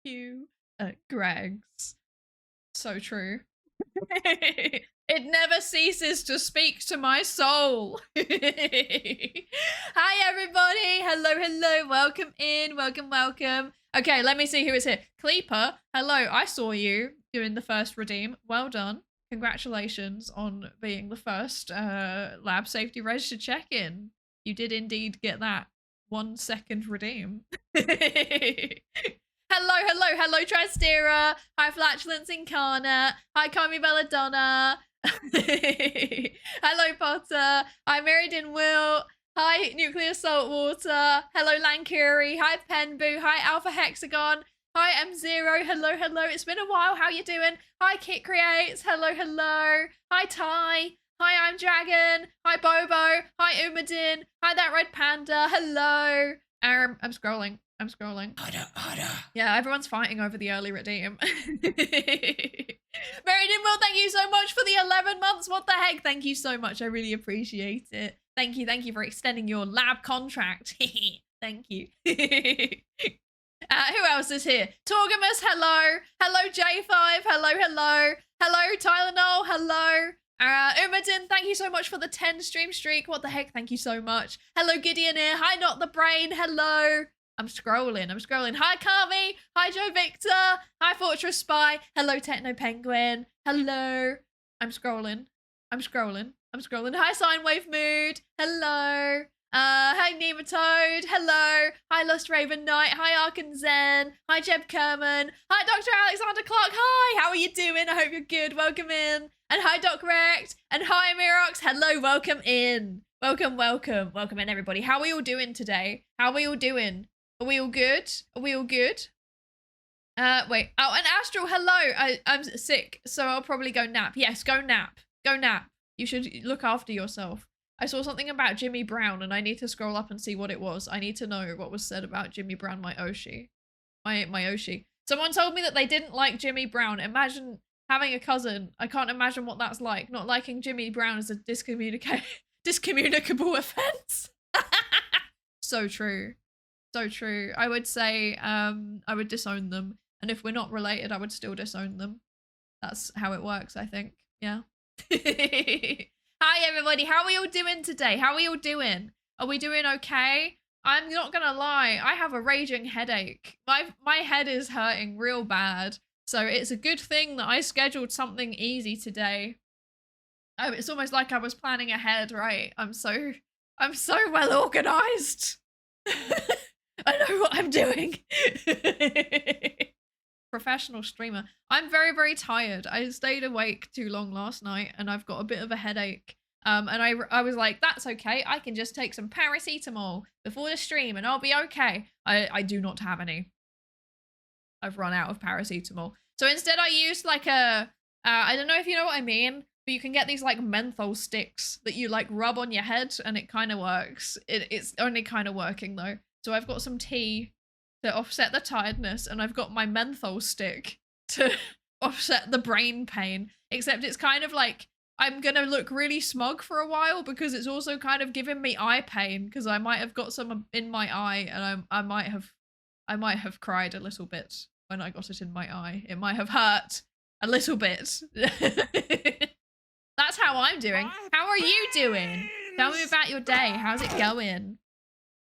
you, Greg's. So true. It never ceases to speak to my soul. Hi, everybody. Hello, hello. Welcome in. Welcome, welcome. Okay, let me see who is here. Cleeper, hello. I saw you doing the first redeem. Well done. Congratulations on being the first lab safety register check-in. You did indeed get that 1 second redeem. Hello, hello, hello, Trastera. Hi, Flatulence Incarnate. Hi, Kami Belladonna. Hello, Potter. Hi, Meriden Will. Hi, Nuclear Saltwater. Hello, Lankiri. Hi, Penboo. Hi, Alpha Hexagon. Hi, M0. Hello, hello. It's been a while. How you doing? Hi, Kit Creates. Hello, hello. Hi, Ty. Hi, I'm Dragon. Hi, Bobo. Hi, Umadin. Hi, that red panda. Hello. I'm scrolling. Harder. Yeah, everyone's fighting over the early redeem. Meriden Will, thank you so much for the 11 months. What the heck? Thank you so much. I really appreciate it. Thank you for extending your lab contract. Thank you. Who else is here? Torgamus, hello. Hello, J5. Hello. Hello, Tylenol. Hello. Umadin, thank you so much for the 10 stream streak. What the heck? Thank you so much. Hello, Gideon here. Hi, Not the Brain. Hello. I'm scrolling. Hi, Kami. Hi, Joe Victor. Hi, Fortress Spy. Hello, Techno Penguin. Hello. I'm scrolling. Hi, Sine Wave Mood. Hello. Hi, Nematode. Hello. Hi, Lost Raven Knight. Hi, Arkan Zen. Hi, Jeb Kerman. Hi, Dr. Alexander Clark. Hi, how are you doing? I hope you're good. Welcome in. And hi, Doc Rect. And hi, Mirox. Hello, welcome in. Welcome in, everybody. How are we all doing today? Are we all good? Wait. Oh, and Astral, hello. I'm sick, so I'll probably go nap. Yes, go nap. You should look after yourself. I saw something about Jimmy Brown, and I need to scroll up and see what it was. I need to know what was said about Jimmy Brown, my Oshi. My Oshi. Someone told me that they didn't like Jimmy Brown. Imagine having a cousin. I can't imagine what that's like. Not liking Jimmy Brown is a discommunicable offense. So true. I would say I would disown them, and if we're not related I would still disown them. That's how it works, I think. Yeah. Hi everybody, how are we all doing today? Are we doing okay? I'm not gonna lie, I have a raging headache. My head is hurting real bad, so it's a good thing that I scheduled something easy today. Oh, it's almost like I was planning ahead, right? I'm so well organized. I know what I'm doing. Professional streamer. I'm very tired. I stayed awake too long last night and I've got a bit of a headache. And I was like, that's okay. I can just take some paracetamol before the stream and I'll be okay. I do not have any. I've run out of paracetamol. So instead I used like a, I don't know if you know what I mean, but you can get these like menthol sticks that you like rub on your head and it kind of works. It's only kind of working though. So I've got some tea to offset the tiredness and I've got my menthol stick to offset the brain pain. Except it's kind of like I'm gonna look really smug for a while because it's also kind of giving me eye pain because I might have got some in my eye and I might have cried a little bit when I got it in my eye. It might have hurt a little bit. That's how I'm doing. How are you doing? Tell me about your day. How's it going?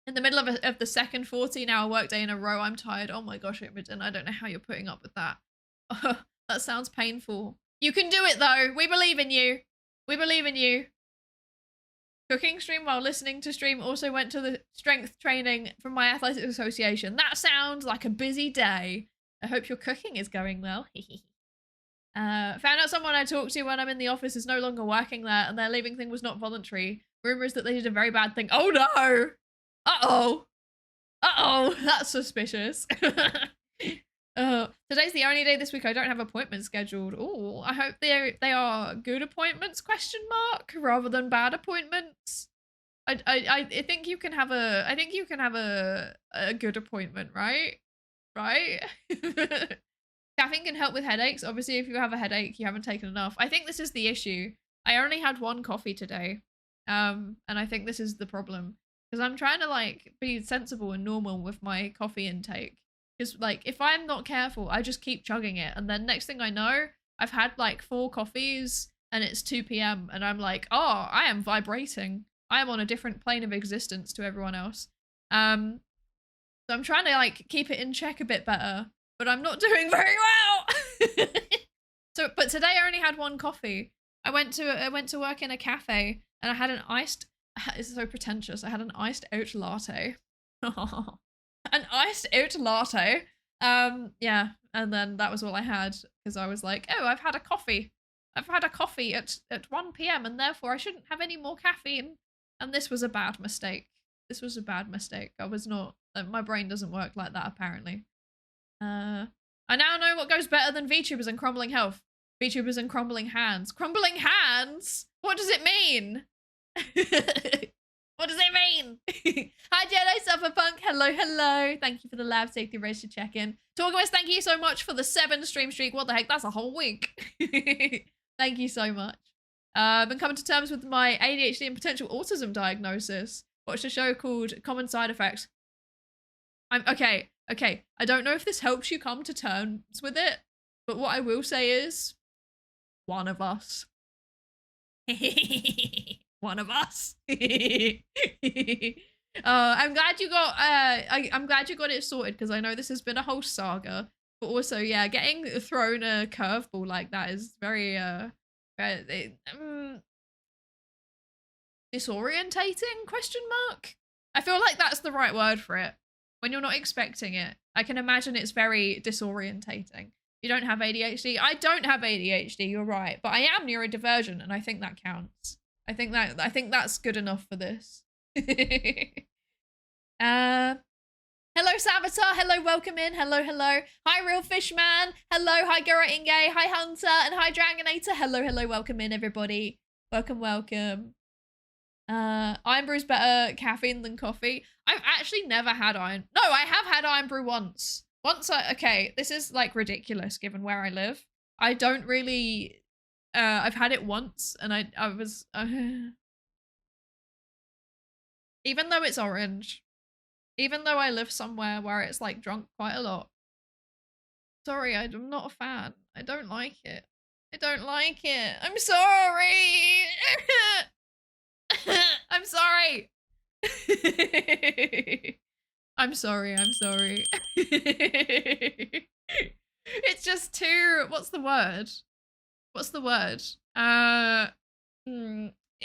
In the middle of the second 14-hour workday in a row, I'm tired. Oh my gosh, Imogen, I don't know how you're putting up with that. That sounds painful. You can do it though. We believe in you. Cooking stream while listening to stream. Also went to the strength training from my athletics association. That sounds like a busy day. I hope your cooking is going well. Found out someone I talked to when I'm in the office is no longer working there and their leaving thing was not voluntary. Rumors that they did a very bad thing. Oh no! Uh-oh, that's suspicious. Today's the only day this week I don't have appointments scheduled. Oh, I hope they are good appointments, question mark, rather than bad appointments. I think you can have a good appointment, right? Caffeine can help with headaches. Obviously, if you have a headache, you haven't taken enough. I think this is the issue. I only had one coffee today. And I think this is the problem. Because I'm trying to like be sensible and normal with my coffee intake. Because like if I'm not careful, I just keep chugging it, and then next thing I know, I've had like 4 coffees and it's 2 p.m. and I'm like, oh, I am vibrating. I am on a different plane of existence to everyone else. So I'm trying to like keep it in check a bit better, but I'm not doing very well. So, but today I only had 1 coffee. I went to work in a cafe and I had an iced. It's so pretentious. I had an iced oat latte. An iced oat latte. Yeah, and then that was all I had because I was like, oh, I've had a coffee. I've had a coffee at 1 p.m. and therefore I shouldn't have any more caffeine. And this was a bad mistake. This was a bad mistake. I was not. My brain doesn't work like that apparently. I now know what goes better than VTubers and crumbling health. VTubers and crumbling hands. Crumbling hands? What does it mean? What does it mean? Hi Jedi Sufferpunk. Hello, hello. Thank you for the lab safety race check-in. Torgwest, thank you so much for the 7 stream streak. What the heck? That's a whole week. Thank you so much. Been coming to terms with my ADHD and potential autism diagnosis. Watched a show called Common Side Effects. I'm okay. I don't know if this helps you come to terms with it, but what I will say is, one of us. One of us. I'm glad you got. I'm glad you got it sorted because I know this has been a whole saga. But also, yeah, getting thrown a curveball like that is very disorientating? Question mark. I feel like that's the right word for it. When you're not expecting it, I can imagine it's very disorientating. You don't have ADHD. I don't have ADHD. You're right, but I am neurodivergent, and I think that counts. I think that's good enough for this. Hello Savitar, hello, welcome in, hello. Hi Real Fishman, hello, hi Gera Inge, hi Hunter, and hi Dragonator, hello, welcome in everybody. Welcome. Iron Brew's better caffeine than coffee. I've actually never had iron. No, I have had Iron Brew once. Okay, this is like ridiculous given where I live. I don't really, I've had it once and I was, even though it's orange, even though I live somewhere where it's like drunk quite a lot. Sorry, I'm not a fan. I don't like it. I'm sorry. I'm sorry. I'm sorry. It's just too, what's the word?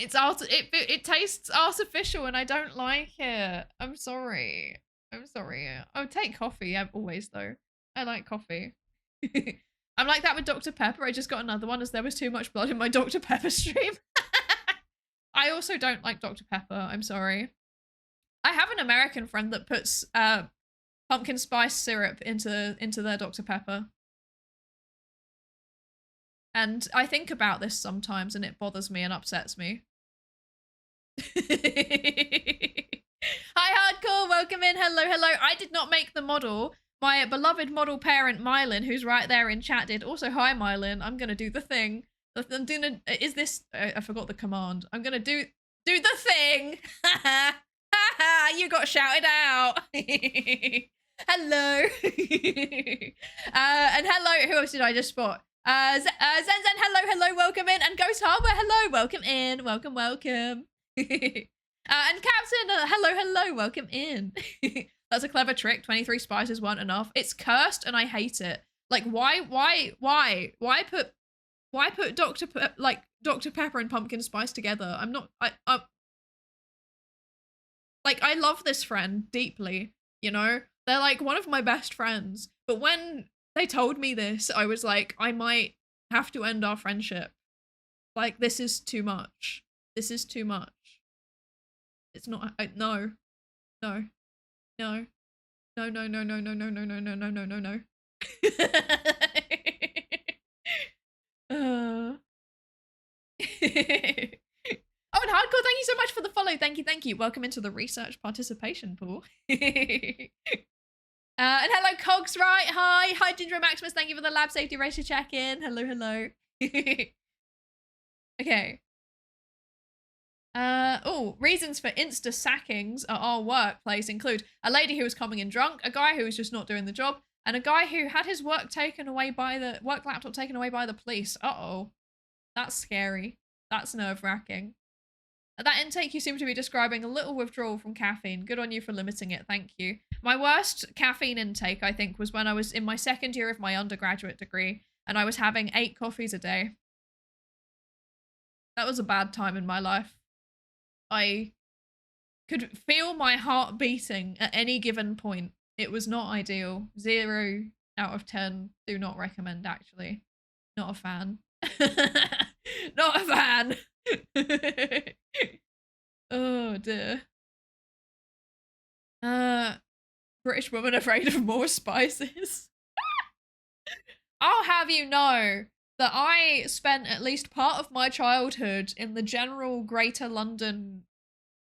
It tastes artificial and I don't like it. I'm sorry. I would take coffee always though. I like coffee. I'm like that with Dr. Pepper. I just got another one as there was too much blood in my Dr. Pepper stream. I also don't like Dr. Pepper. I'm sorry. I have an American friend that puts pumpkin spice syrup into their Dr. Pepper. And I think about this sometimes and it bothers me and upsets me. Hi Hardcore, welcome in. Hello. I did not make the model. My beloved model parent Mylin, who's right there in chat, did. Also, hi Mylin. I'm gonna do the thing. Is this? I forgot the command. I'm gonna do the thing. You got shouted out. Hello. And hello. Who else did I just spot? Zen, hello, welcome in. And Ghost Harbor, hello, welcome in. Welcome. And Captain, hello, welcome in. That's a clever trick. 23 spices weren't enough. It's cursed and I hate it. Like, why put Dr. Pepper and pumpkin spice together? I love this friend deeply, you know? They're like one of my best friends. But when they told me this, I was like, I might have to end our friendship. Like, this is too much. It's not, no. Oh, and Hardcore, thank you so much for the follow. Thank you. Welcome into the research participation pool. And hello, Cogs, right? Hi, Ginger Maximus. Thank you for the lab safety racer check-in. Hello. Okay. Oh, reasons for insta sackings at our workplace include a lady who was coming in drunk, a guy who was just not doing the job, and a guy who had his work laptop taken away by the police. Uh-oh. That's scary. That's nerve-wracking. At that intake, you seem to be describing a little withdrawal from caffeine. Good on you for limiting it. Thank you. My worst caffeine intake, I think, was when I was in my second year of my undergraduate degree, and I was having 8 coffees a day. That was a bad time in my life. I could feel my heart beating at any given point. It was not ideal. 0 out of 10. Do not recommend, actually. Not a fan. Not a fan. Oh dear. British woman afraid of more spices. I'll have you know that I spent at least part of my childhood in the general Greater London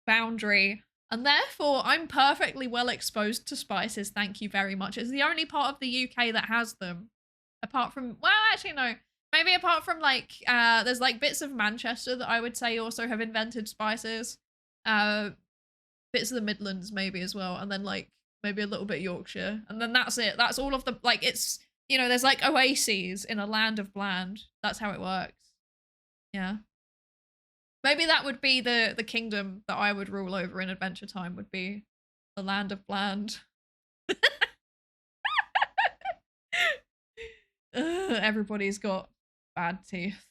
boundary, and therefore I'm perfectly well exposed to spices, thank you very much. It's the only part of the UK that has them. Apart from, well, actually no. Maybe apart from like, there's like bits of Manchester that I would say also have invented spices. Bits of the Midlands maybe as well, and then like maybe a little bit Yorkshire, and then that's it. That's all of the, like, it's, you know, there's like oases in a land of bland. That's how it works. Yeah. Maybe that would be the kingdom that I would rule over in Adventure Time, would be the land of bland. Everybody's got bad teeth.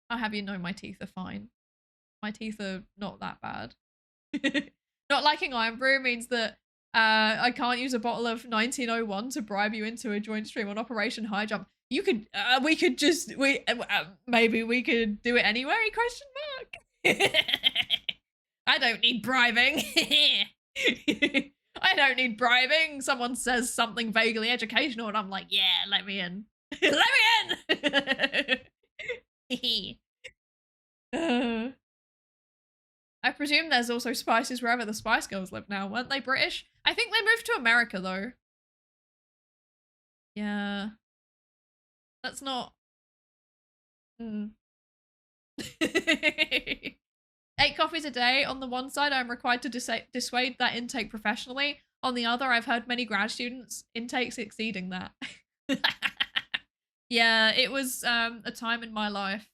I'll have you know my teeth are fine. My teeth are not that bad. Not liking Iron Brew means that I can't use a bottle of 1901 to bribe you into a joint stream on Operation High Jump. You could, we could just, maybe we could do it anyway, question mark. I don't need bribing. I don't need bribing. Someone says something vaguely educational and I'm like, yeah, let me in. Let me in. I presume there's also spices wherever the Spice Girls live now. Weren't they British? I think they moved to America though. Yeah. That's not... 8 coffees a day. On the one side, I'm required to dissuade that intake professionally. On the other, I've heard many grad students intakes exceeding that. Yeah, it was a time in my life.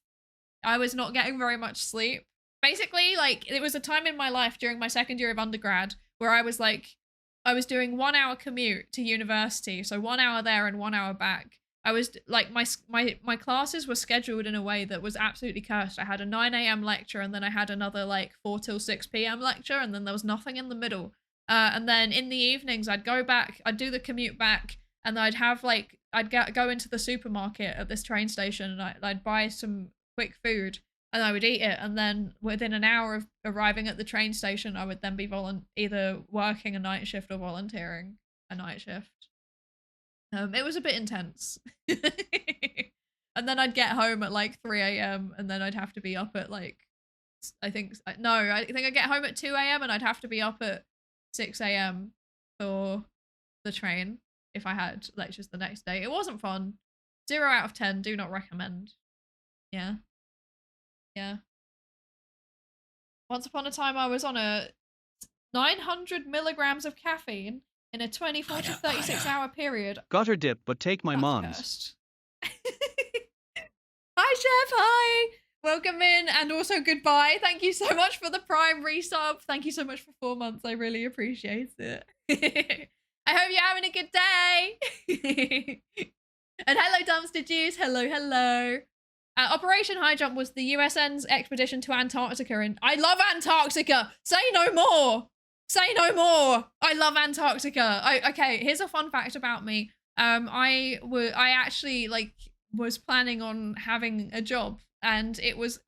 I was not getting very much sleep. Basically, like, it was a time in my life during my second year of undergrad where I was like, I was doing 1 hour commute to university. So 1 hour there and 1 hour back. I was like, my classes were scheduled in a way that was absolutely cursed. I had a 9 a.m. lecture and then I had another like 4 till 6 p.m. lecture and then there was nothing in the middle. And then in the evenings, I'd go back, I'd do the commute back and I'd have like, I'd go into the supermarket at this train station and I'd buy some quick food and I would eat it. And then within an hour of arriving at the train station, I would then be either working a night shift or volunteering a night shift. It was a bit intense. And then I'd get home at like 3 a.m. and then I'd have to be up at like, I think I'd get home at 2 a.m. and I'd have to be up at 6 a.m. for the train if I had lectures the next day. It wasn't fun. 0 out of 10. Do not recommend. Yeah. Yeah. Once upon a time, I was on a 900 milligrams of caffeine in a 24 to 36 hour period. Got her dip, but take my mom's. Hi, Chef. Hi. Welcome in and also goodbye. Thank you so much for the Prime resub. Thank you so much for 4 months. I really appreciate it. I hope you're having a good day. And hello, Dumpster Juice. Hello, hello. Operation High Jump was the USN's expedition to Antarctica, and I love Antarctica. Say no more. Say no more. I love Antarctica. Okay, here's a fun fact about me. I actually like was planning on having a job, and it was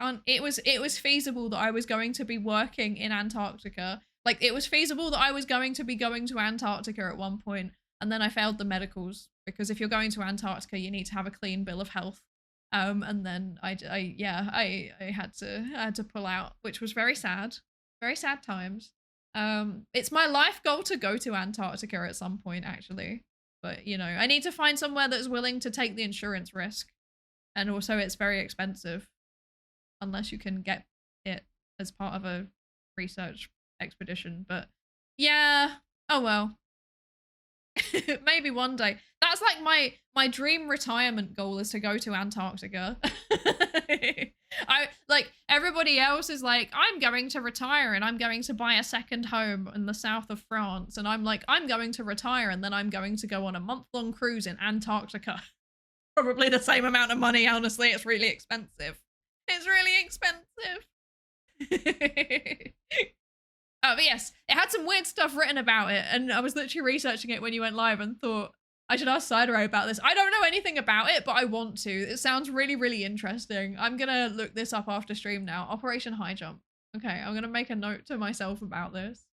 feasible that I was going to be working in Antarctica. Like, it was feasible that I was going to be going to Antarctica at one point, and then I failed the medicals because if you're going to Antarctica, you need to have a clean bill of health. And then I had to pull out, which was very sad times. It's my life goal to go to Antarctica at some point, actually, but you know, I need to find somewhere that's willing to take the insurance risk, and also it's very expensive unless you can get it as part of a research expedition. But yeah, oh well. Maybe one day. That's like my dream retirement goal is to go to Antarctica. I like everybody else is like, I'm going to retire and I'm going to buy a second home in the south of France, and I'm like, I'm going to retire and then I'm going to go on a month-long cruise in Antarctica. Probably the same amount of money, honestly. It's really expensive. It's really expensive. But yes, it had some weird stuff written about it, and I was literally researching it when you went live and thought, I should ask Psydere about this. I don't know anything about it, but I want to. It sounds really, really interesting. I'm gonna look this up after stream now. Operation High Jump. Okay, I'm gonna make a note to myself about this.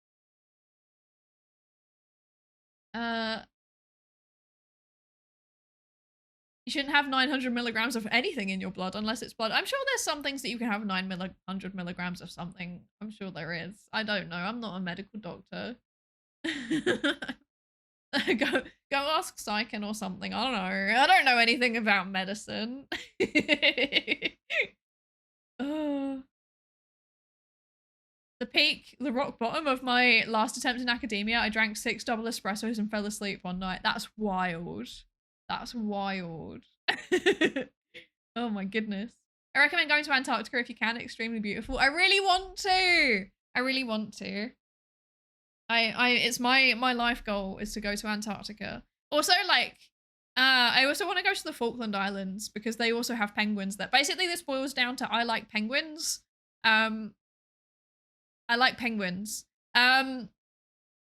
You shouldn't have 900 milligrams of anything in your blood unless it's blood. I'm sure there's some things that you can have 900 milligrams of something. I'm sure there is. I don't know. I'm not a medical doctor. go ask Psychen or something. I don't know. I don't know anything about medicine. The peak, the rock bottom of my last attempt in academia, I drank 6 double espressos and fell asleep one night. That's wild. That's wild. Oh my goodness. I recommend going to Antarctica if you can. Extremely beautiful. I really want to. I really want to. It's my life goal is to go to Antarctica. Also, like, I also want to go to the Falkland Islands because they also have penguins there. Basically, this boils down to I like penguins. I like penguins.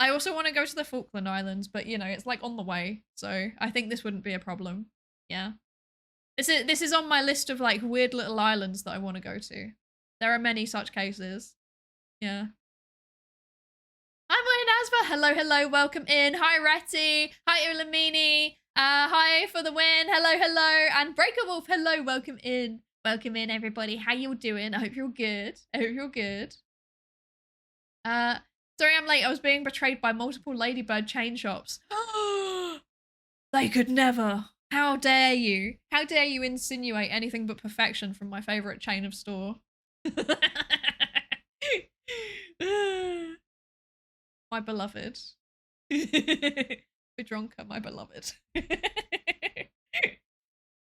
I also want to go to the Falkland Islands, but you know, it's like on the way. So I think this wouldn't be a problem. Yeah. This is on my list of like weird little islands that I want to go to. There are many such cases. Yeah. Hi, Moinasva. Hello, hello. Welcome in. Hi, Retty. Hi, Ulamini. Hi for the win. Hello, hello. And Breaker Wolf. Hello. Welcome in. Welcome in, everybody. How you doing? I hope you're good. I hope you're good. Sorry I'm late. I was being betrayed by multiple Ladybird chain shops. They could never. How dare you? How dare you insinuate anything but perfection from my favorite chain of store? My beloved. Bedronka, my beloved.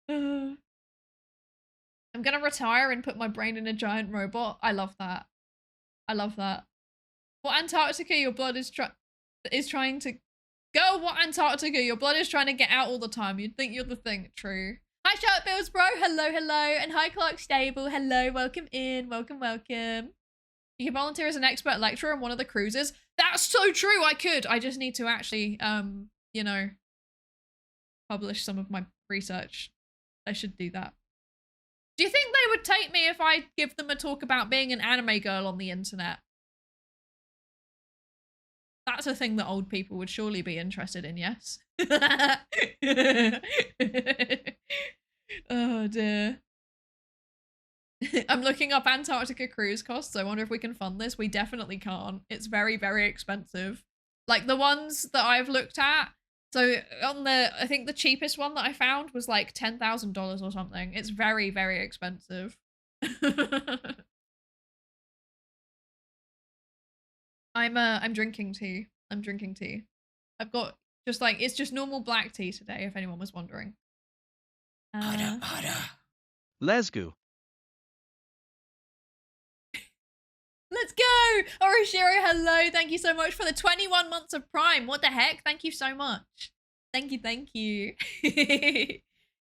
I'm gonna retire and put my brain in a giant robot. I love that. I love that. What Antarctica your blood is trying to go? What Antarctica your blood is trying to get out all the time? You'd think you're the thing. True. Hi Sharp Bills bro. Hello, hello. And hi Clark Stable. Hello. Welcome in. Welcome, welcome. You can volunteer as an expert lecturer on one of the cruises. That's so true. I could. I just need to actually, you know, publish some of my research. I should do that. Do you think they would take me if I give them a talk about being an anime girl on the internet? That's a thing that old people would surely be interested in, yes? Oh dear. I'm looking up Antarctica cruise costs. I wonder if we can fund this. We definitely can't. It's very, very expensive. Like the ones that I've looked at. So on I think the cheapest one that I found was like $10,000 or something. It's very, very expensive. I'm drinking tea. I'm drinking tea. I've got just like, it's just normal black tea today, if anyone was wondering. Let's go. Let's go! Oroshiro, hello. Thank you so much for the 21 months of Prime. What the heck? Thank you so much. Thank you, thank you.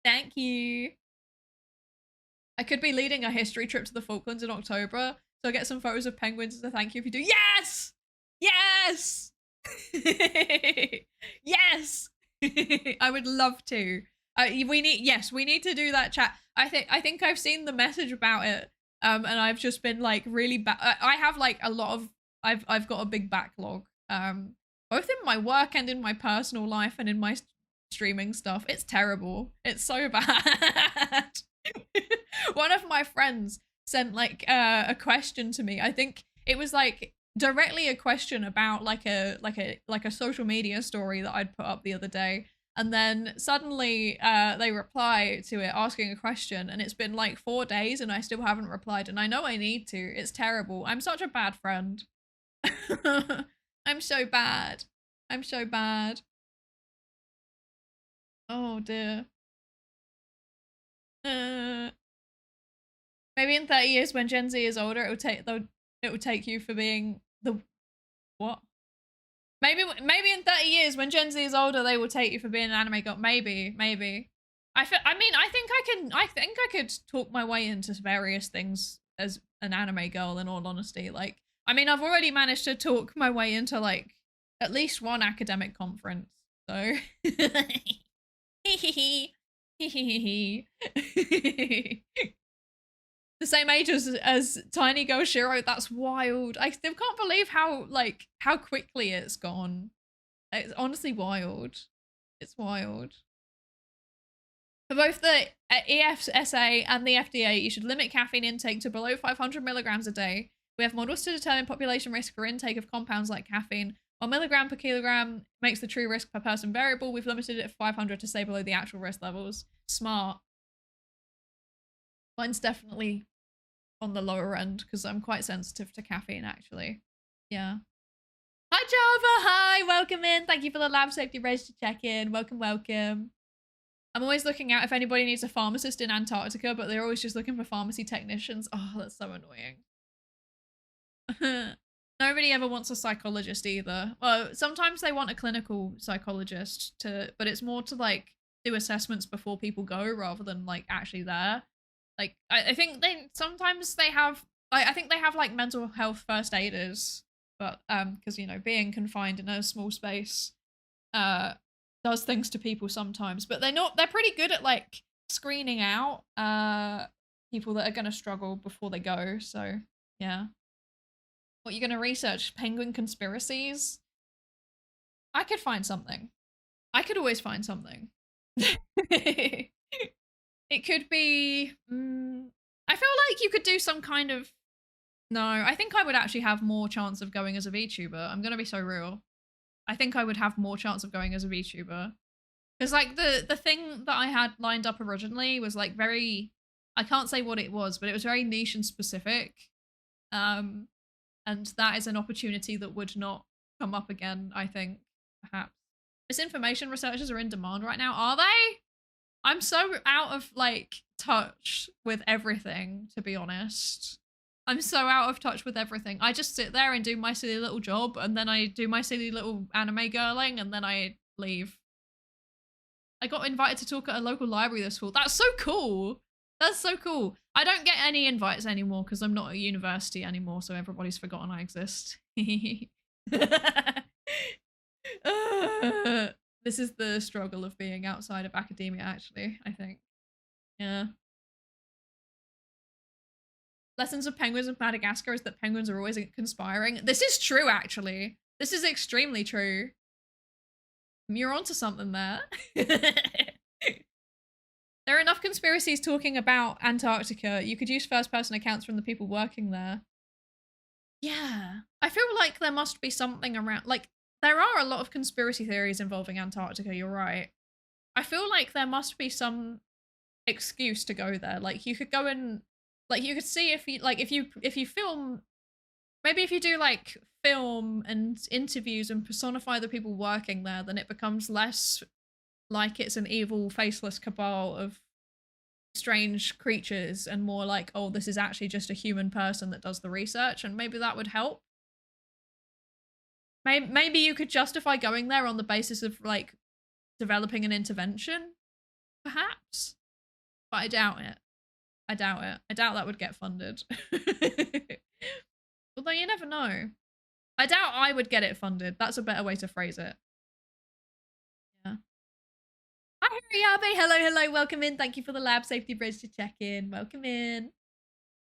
Thank you. I could be leading a history trip to the Falklands in October, so I'll get some photos of penguins as a thank you if you do. Yes! Yes! Yes! I would love to. We need to do that chat. I think I've seen the message about it. And I've just been like really bad. I have like a lot of, I've got a big backlog, both in my work and in my personal life and in my streaming stuff. It's terrible. It's so bad. One of my friends sent like a question to me. I think it was like directly a question about like a social media story that I'd put up the other day. And then suddenly they reply to it asking a question, and it's been like 4 days and I still haven't replied, and I know I need to. It's terrible. I'm such a bad friend. I'm so bad. I'm so bad. Oh dear. Maybe in 30 years when Gen Z is older, it will take you for being the what? Maybe in 30 years when Gen Z is older, they will take you for being an anime girl. Maybe. I think I could talk my way into various things as an anime girl, in all honesty. Like, I mean, I've already managed to talk my way into like at least one academic conference. So the same age as Tiny Girl Shiro. That's wild. I still can't believe how quickly it's gone. It's honestly wild. It's wild. For both the EFSA and the FDA, you should limit caffeine intake to below 500 milligrams a day. We have models to determine population risk for intake of compounds like caffeine. While milligram per kilogram makes the true risk per person variable, we've limited it to 500 to stay below the actual risk levels. Smart. Mine's definitely on the lower end because I'm quite sensitive to caffeine, actually. Yeah. Hi, Java. Hi, welcome in. Thank you for the lab safety register check-in. Welcome, welcome. I'm always looking out if anybody needs a pharmacist in Antarctica, but they're always just looking for pharmacy technicians. Oh, that's so annoying. Nobody ever wants a psychologist either. Well, sometimes they want a clinical psychologist but it's more to like do assessments before people go rather than like actually there. Like, I think sometimes they have, I think they have like mental health first aiders, but because, you know, being confined in a small space does things to people sometimes, but they're pretty good at like screening out people that are going to struggle before they go. So yeah. What, you're going to research penguin conspiracies? I could find something. I could always find something. It could be I feel like you could do some kind of, no, I think I would actually have more chance of going as a VTuber. I'm going to be so real. I think I would have more chance of going as a VTuber. Because like the thing that I had lined up originally was like very, I can't say what it was, but it was very niche and specific. And that is an opportunity that would not come up again, I think, perhaps. Misinformation researchers are in demand right now, are they? I'm so out of like touch with everything, to be honest. I'm so out of touch with everything. I just sit there and do my silly little job, and then I do my silly little anime girling, and then I leave. I got invited to talk at a local library this fall. That's so cool. That's so cool. I don't get any invites anymore because I'm not at university anymore, so everybody's forgotten I exist. This is the struggle of being outside of academia, actually, I think. Yeah. Lessons of penguins of Madagascar is that penguins are always conspiring. This is true, actually. This is extremely true. You're onto something there. There are enough conspiracies talking about Antarctica. You could use first-person accounts from the people working there. Yeah. I feel like there must be something around, like, there are a lot of conspiracy theories involving Antarctica, you're right. I feel like there must be some excuse to go there. Like, you could go and, like, you could see if you film, maybe if you do, like, film and interviews and personify the people working there, then it becomes less like it's an evil, faceless cabal of strange creatures and more like, oh, this is actually just a human person that does the research, and maybe that would help. Maybe you could justify going there on the basis of like developing an intervention, perhaps, but I doubt it. I doubt that would get funded. Although you never know. I doubt I would get it funded. That's a better way to phrase it. Yeah. Hi, Hariabe. Hello, welcome in. Thank you for the lab safety bridge to check in. Welcome in.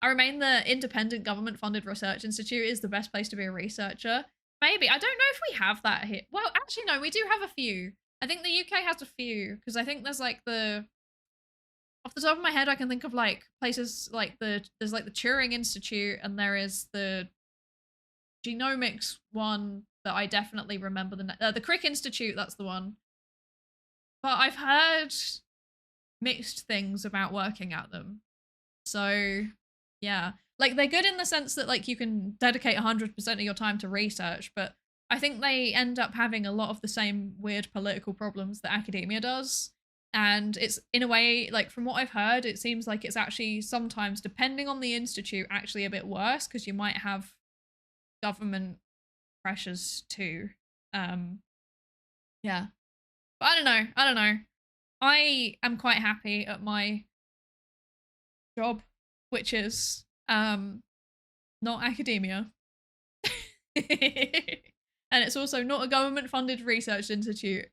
I remain the independent government-funded research institute is the best place to be a researcher. Maybe. I don't know if we have that here. Well, actually, no, we do have a few. I think the UK has a few, because I think there's like off the top of my head, I can think of like places like there's like the Turing Institute, and there is the genomics one that I definitely remember, the Crick Institute, that's the one. but I've heard mixed things about working at them. So yeah, like they're good in the sense that like you can dedicate 100% of your time to research, but I think they end up having a lot of the same weird political problems that academia does. And it's in a way, like from what I've heard, it seems like it's actually sometimes, depending on the institute, actually a bit worse because you might have government pressures too. Yeah. But I don't know. I don't know. I am quite happy at my job, which is not academia. And it's also not a government funded research institute.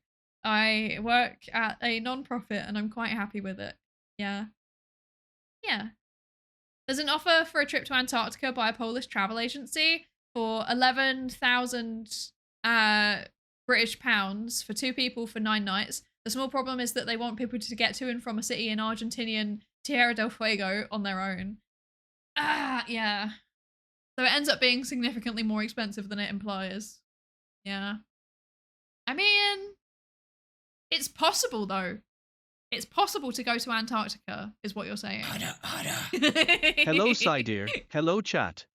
I work at a non-profit and I'm quite happy with it. Yeah. Yeah. There's an offer for a trip to Antarctica by a Polish travel agency for 11,000 British pounds for 2 people for 9 nights. The small problem is that they want people to get to and from a city in Argentinian Tierra del Fuego on their own. Yeah. So it ends up being significantly more expensive than it implies. Yeah. I mean, it's possible though. It's possible to go to Antarctica, is what you're saying. Hello, Psydere. Hello, chat.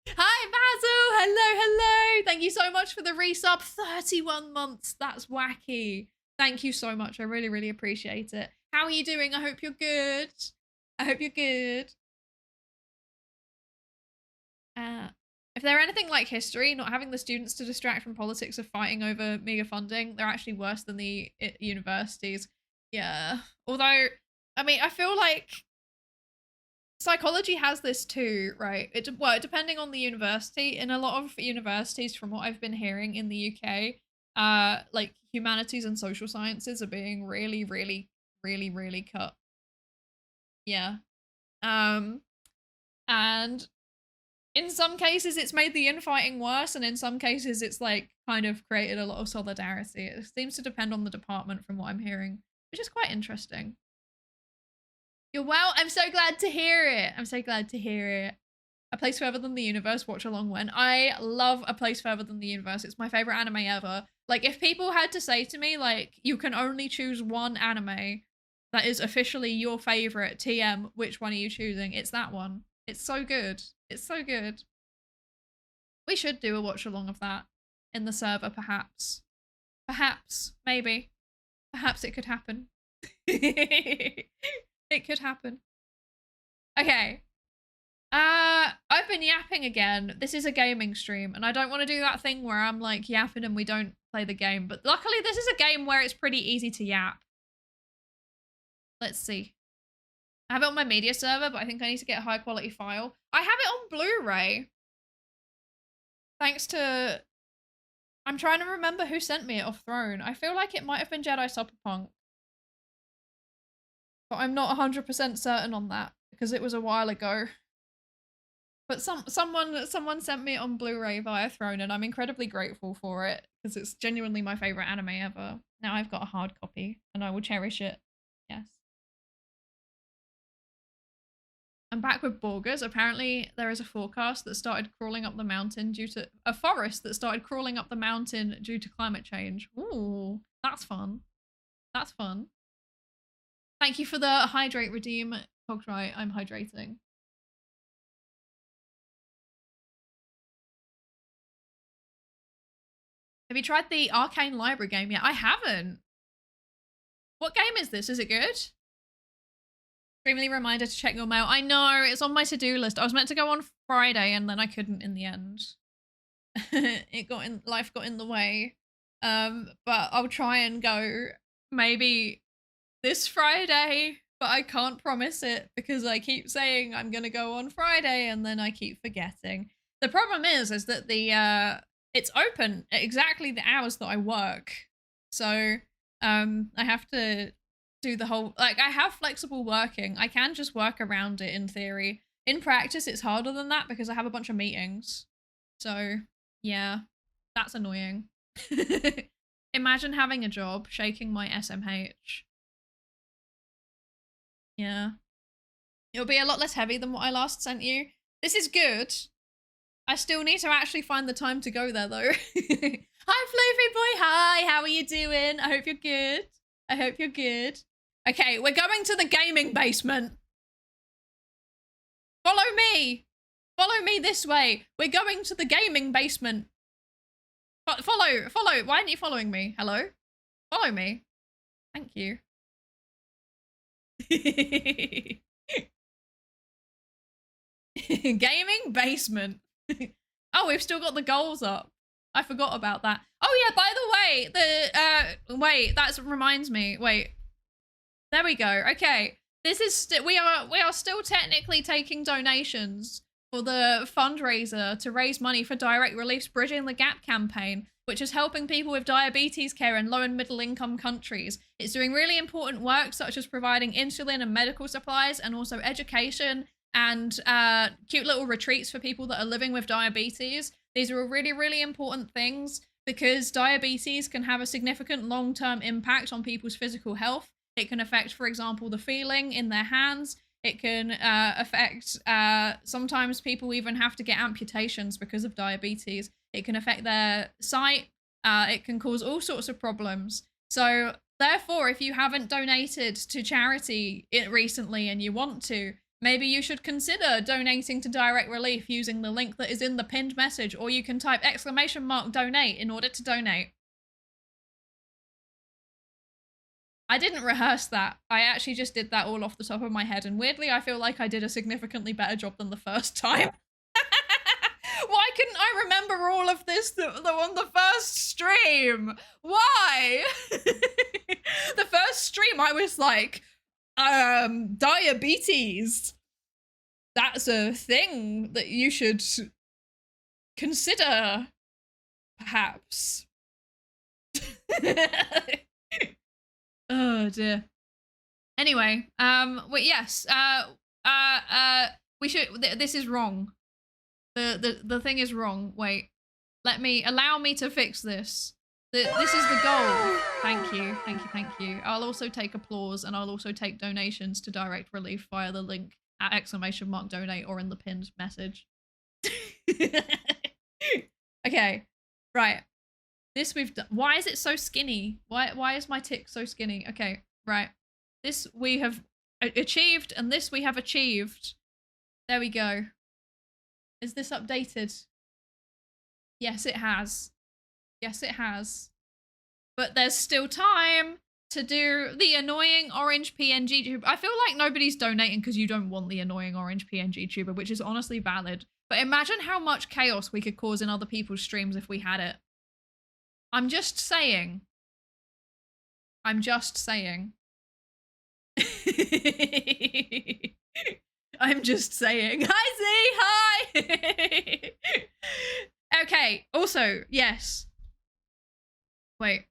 Hi, Basil. Hello, hello. Thank you so much for the resub. 31 months. That's wacky. Thank you so much. I really, really appreciate it. How are you doing? I hope you're good. I hope you're good. If they're anything like history, not having the students to distract from politics of fighting over meager funding, they're actually worse than the universities. Yeah. Although, I mean, I feel like psychology has this too, right? Well, depending on the university. In a lot of universities, from what I've been hearing in the UK, like humanities and social sciences are being really, really, really, really cut. Yeah. And in some cases it's made the infighting worse, and in some cases it's like kind of created a lot of solidarity. It seems to depend on the department from what I'm hearing, which is quite interesting. You're well. I'm so glad to hear it. I'm so glad to hear it. A Place Further Than the Universe, watch along when. I love A Place Further Than the Universe. It's my favorite anime ever. Like, if people had to say to me, like, you can only choose one anime that is officially your favorite, TM, which one are you choosing? It's that one. It's so good. It's so good. We should do a watch along of that in the server, perhaps. Perhaps. Maybe. Perhaps it could happen. It could happen. Okay. I've been yapping again. This is a gaming stream, and I don't want to do that thing where I'm like yapping and we don't play the game. But luckily, this is a game where it's pretty easy to yap. Let's see. I have it on my media server, but I think I need to get a high quality file. I have it on Blu-ray. Thanks to... I'm trying to remember who sent me it off Throne. I feel like it might have been Jedi Cyberpunk. But I'm not 100% certain on that because it was a while ago. But someone sent me it on Blu-ray via Throne, and I'm incredibly grateful for it because it's genuinely my favorite anime ever. Now I've got a hard copy and I will cherish it. Yes. I'm back with Borgers. Apparently there is a forecast that started crawling up the mountain due to a forest that started crawling up the mountain due to climate change. Ooh, that's fun. That's fun. Thank you for the hydrate redeem. Cogtry, I'm hydrating. Have you tried the Arcane Library game yet? I haven't. What game is this? Is it good? Extremely reminder to check your mail. I know, it's on my to-do list. I was meant to go on Friday and then I couldn't in the end. Life got in the way. But I'll try and go maybe this Friday, but I can't promise it because I keep saying I'm gonna go on Friday and then I keep forgetting. The problem is that the it's open at exactly the hours that I work. So I have to do the whole, like, I have flexible working. I can just work around it in theory. In practice, it's harder than that because I have a bunch of meetings. So yeah, that's annoying. Imagine having a job, shaking my SMH. Yeah. It'll be a lot less heavy than what I last sent you. This is good. I still need to actually find the time to go there though. Hi Floofy boy, hi, how are you doing? I hope you're good. I hope you're good. Okay, we're going to the gaming basement. Follow me. Follow me this way. We're going to the gaming basement. Follow. Why aren't you following me? Hello? Follow me. Thank you. Gaming basement. Oh, we've still got the goals up. I forgot about that. Oh yeah, by the way, wait, that reminds me. Wait. There we go. Okay. This is we are still technically taking donations for the fundraiser to raise money for Direct Relief's Bridging the Gap campaign, which is helping people with diabetes care in low and middle income countries. It's doing really important work such as providing insulin and medical supplies, and also education and cute little retreats for people that are living with diabetes. These are really, really important things because diabetes can have a significant long-term impact on people's physical health. It can affect, for example, the feeling in their hands. It can affect, sometimes people even have to get amputations because of diabetes. It can affect their sight. It can cause all sorts of problems. So therefore, if you haven't donated to charity recently and you want to, maybe you should consider donating to Direct Relief using the link that is in the pinned message, or you can type !donate in order to donate. I didn't rehearse that. I actually just did that all off the top of my head, and weirdly I feel like I did a significantly better job than the first time. Why couldn't I remember all of this on the first stream? Why? The first stream I was like, diabetes. That's a thing that you should consider, perhaps. Oh dear. Anyway, wait, yes, we should, this is wrong. The thing is wrong. Wait, allow me to fix this. This is the goal. Thank you. I'll also take applause, and I'll also take donations to Direct Relief via the link at !donate or in the pinned message. Okay, right. This we've done. Why is it so skinny? Why is my tick so skinny? Okay, right. This we have achieved, and this we have achieved. There we go. Is this updated? Yes, it has. Yes, it has. But there's still time to do the annoying orange PNG tuber. I feel like nobody's donating because you don't want the annoying orange PNG tuber, which is honestly valid. But imagine how much chaos we could cause in other people's streams if we had it. I'm just saying. I'm just saying. I'm just saying. Hi, Z! Hi! Okay, also, yes. Wait.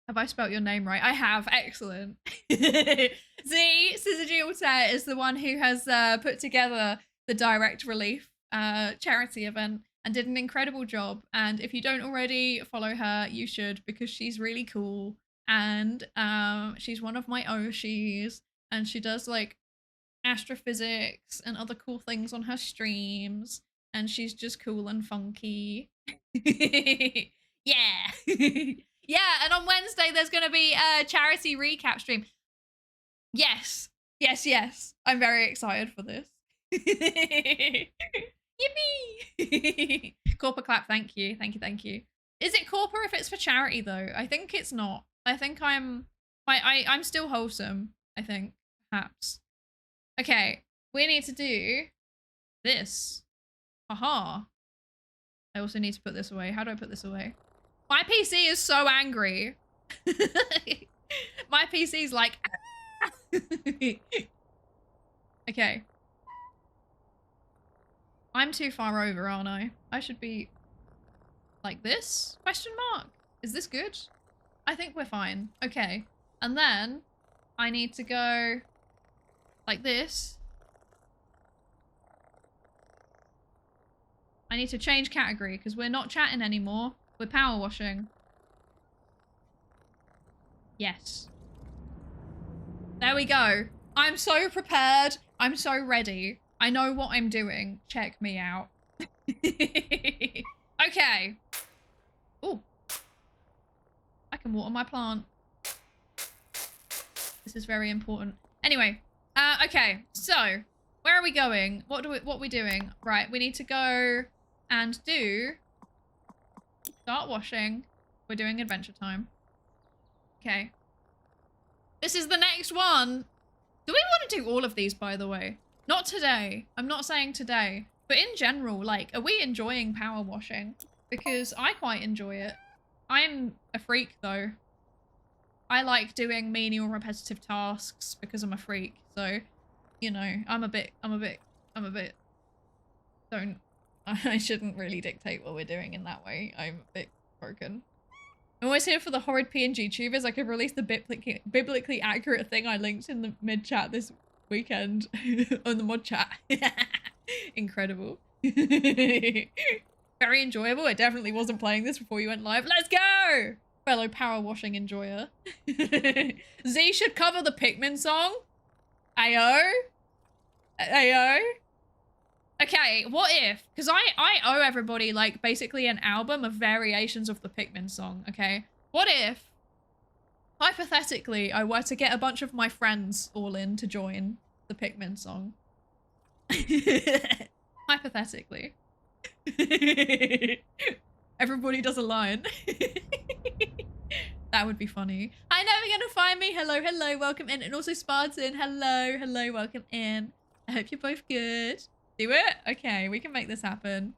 Have I spelt your name right? I have. Excellent. Z, Syzygy Altair is the one who has put together the Direct Relief charity event and did an incredible job. And if you don't already follow her, you should, because she's really cool. And she's one of my Oshis, and she does like astrophysics and other cool things on her streams, and she's just cool and funky. Yeah. Yeah, and on Wednesday there's gonna be a charity recap stream. Yes. I'm very excited for this. Yippee! Corper clap, thank you. Is it corper if it's for charity though? I think it's not. I think I'm still wholesome, I think, perhaps. Okay, we need to do this. Haha. I also need to put this away. How do I put this away? My PC is so angry. My PC's like, ah! Okay. I'm too far over, aren't I? I should be like this? Question mark. Is this good? I think we're fine. Okay. And then I need to go like this. I need to change category because we're not chatting anymore. We're power washing. Yes. There we go. I'm so prepared. I'm so ready. I know what I'm doing. Check me out. Okay. Oh. can water my plant. This is very important. Anyway, okay, so where are we going? What are we doing? Right, we need to go and start washing. We're doing adventure time. Okay. This is the next one. Do we want to do all of these, by the way? Not today. I'm not saying today. But in general, like, are we enjoying power washing? Because I quite enjoy it. I'm a freak, though. I like doing menial repetitive tasks because I'm a freak. So, you know, I shouldn't really dictate what we're doing in that way. I'm a bit broken. I'm always here for the horrid PNG tubers. I could release the biblically accurate thing I linked in the mid chat this weekend on the mod chat. Incredible. Very enjoyable. I definitely wasn't playing this before you went live. Let's go! Fellow power washing enjoyer. Z should cover the Pikmin song. Ayo. Ayo. Okay, what if? Because I owe everybody, like, basically an album of variations of the Pikmin song, okay? What if, hypothetically, I were to get a bunch of my friends all in to join the Pikmin song? Hypothetically. Everybody does a line. That would be funny. Hi, never gonna find me. Hello, hello, welcome in. And also Spartan, hello, hello, welcome in. I hope you're both good. Do it? Okay, we can make this happen.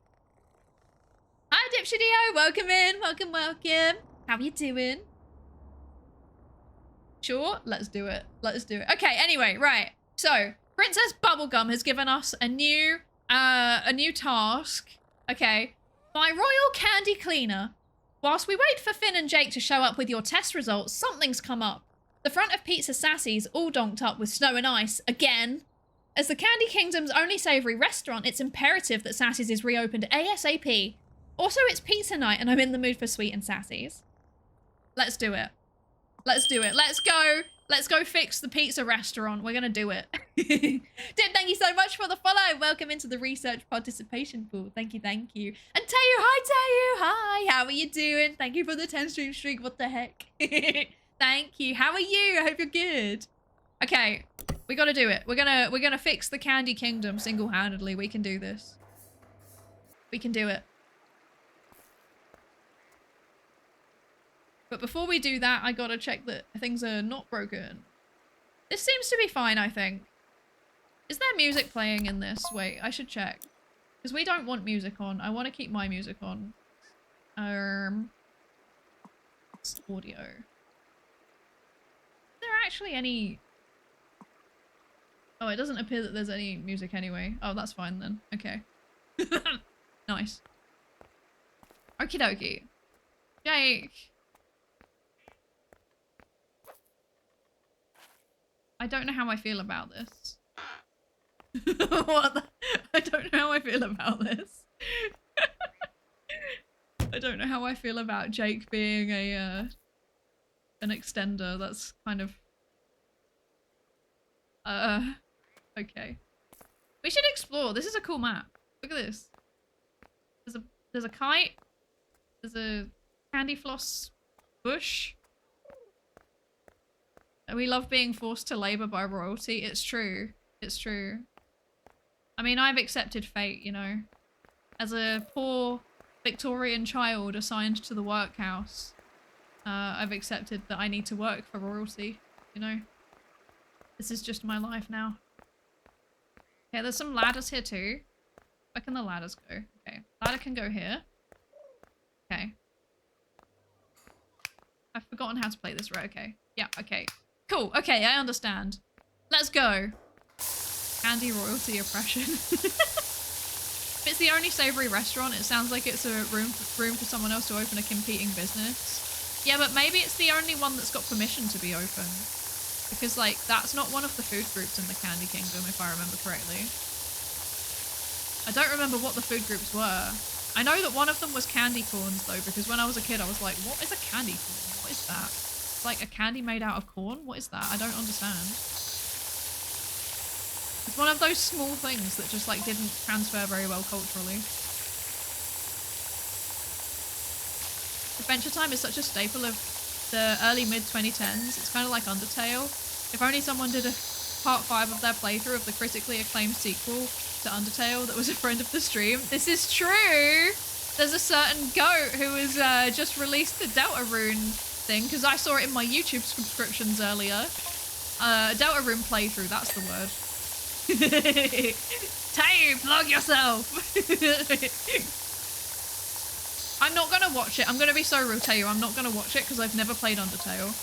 Hi, Dipshidio, welcome in. Welcome, welcome. How are you doing? Sure, let's do it. Let's do it. Okay, anyway, right. So, Princess Bubblegum has given us a new task. Okay. My Royal Candy Cleaner. Whilst we wait for Finn and Jake to show up with your test results, something's come up. The front of Pizza Sassy's all donked up with snow and ice, again. As the Candy Kingdom's only savoury restaurant, it's imperative that Sassy's is reopened ASAP. Also, it's pizza night and I'm in the mood for sweet and Sassy's. Let's do it. Let's do it. Let's go. Let's go fix the pizza restaurant. We're going to do it. Dip, thank you so much for the follow. Welcome into the research participation pool. Thank you, thank you. And Tayu, hi Tayu. Hi, how are you doing? Thank you for the 10 stream streak. What the heck? Thank you. How are you? I hope you're good. Okay, we got to do it. We're gonna fix the Candy Kingdom single-handedly. We can do this. We can do it. But before we do that, I gotta check that things are not broken. This seems to be fine, I think. Is there music playing in this? Wait, I should check. Because we don't want music on. I want to keep my music on. It's audio. Is there actually any... Oh, it doesn't appear that there's any music anyway. Oh, that's fine then. Okay. Nice. Okie dokie. Jake. I don't know how I feel about this. What the? I don't know how I feel about this. I don't know how I feel about Jake being a an extender. That's kind of okay. We should explore. This is a cool map. Look at this. There's a kite. There's a candy floss bush. We love being forced to labor by royalty. It's true. It's true. I mean, I've accepted fate, you know. As a poor Victorian child assigned to the workhouse, I've accepted that I need to work for royalty, you know. This is just my life now. Okay, there's some ladders here too. Where can the ladders go? Okay, ladder can go here. Okay. I've forgotten how to play this, right? Okay. Yeah, okay. Cool, okay, I understand. Let's go. Candy royalty oppression. If it's the only savoury restaurant, it sounds like it's a room for someone else to open a competing business. Yeah, but maybe it's the only one that's got permission to be open. Because, like, that's not one of the food groups in the Candy Kingdom, if I remember correctly. I don't remember what the food groups were. I know that one of them was candy corns, though, because when I was a kid, I was like, what is a candy corn? What is that? Like a candy made out of corn? What is that? I don't understand. It's one of those small things that just like didn't transfer very well culturally. Adventure Time is such a staple of the early mid 2010s. It's kind of like Undertale. If only someone did a part 5 of their playthrough of the critically acclaimed sequel to Undertale that was a friend of the stream. This is true. There's a certain goat who has just released the Deltarune thing, because I saw it in my YouTube subscriptions earlier. Deltarune playthrough, that's the word. Tay, plug yourself. I'm not gonna watch it. I'm gonna be so real, Tayu. I'm not gonna watch it because I've never played Undertale.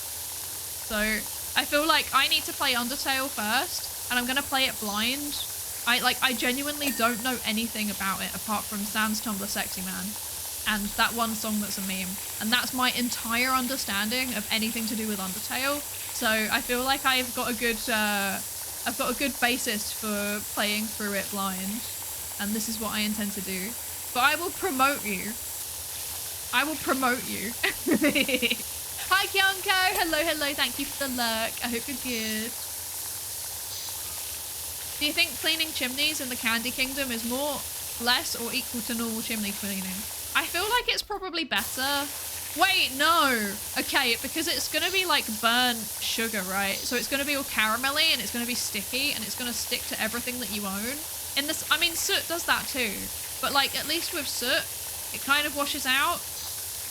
So I feel like I need to play Undertale first, and I'm gonna play it blind. I genuinely don't know anything about it apart from Sans Tumblr Sexy Man and that one song that's a meme. And that's my entire understanding of anything to do with Undertale. So I feel like I've got a good basis for playing through it blind, and this is what I intend to do. But I will promote you. I will promote you. Hi Kyonko, hello, thank you for the lurk. I hope you're good. Do you think cleaning chimneys in the Candy Kingdom is more, less, or equal to normal chimney cleaning? I feel like it's probably better. Wait, no. Okay, because it's going to be like burnt sugar, right? So it's going to be all caramelly and it's going to be sticky and it's going to stick to everything that you own. In this, I mean, soot does that too. But like, at least with soot, it kind of washes out.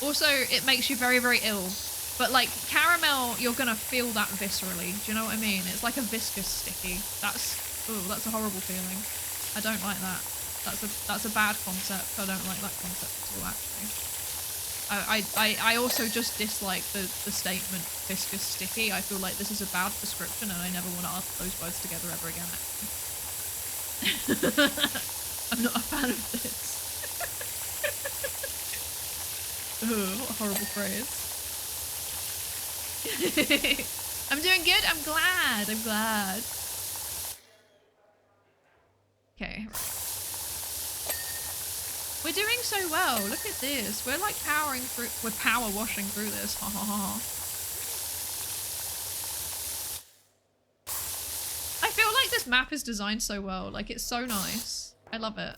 Also, it makes you very, very ill. But like caramel, you're going to feel that viscerally. Do you know what I mean? It's like a viscous sticky. That's a horrible feeling. I don't like that. That's a bad concept. I don't like that concept at all, actually. I also just dislike the statement viscous sticky. I feel like this is a bad description and I never want to utter those words together ever again, actually. I'm not a fan of this. Oh, what a horrible phrase. I'm doing good. I'm glad. Okay, right. We're doing so well. Look at this. We're like powering through. We're power washing through this. Ha ha ha. I feel like this map is designed so well. Like, it's so nice. I love it.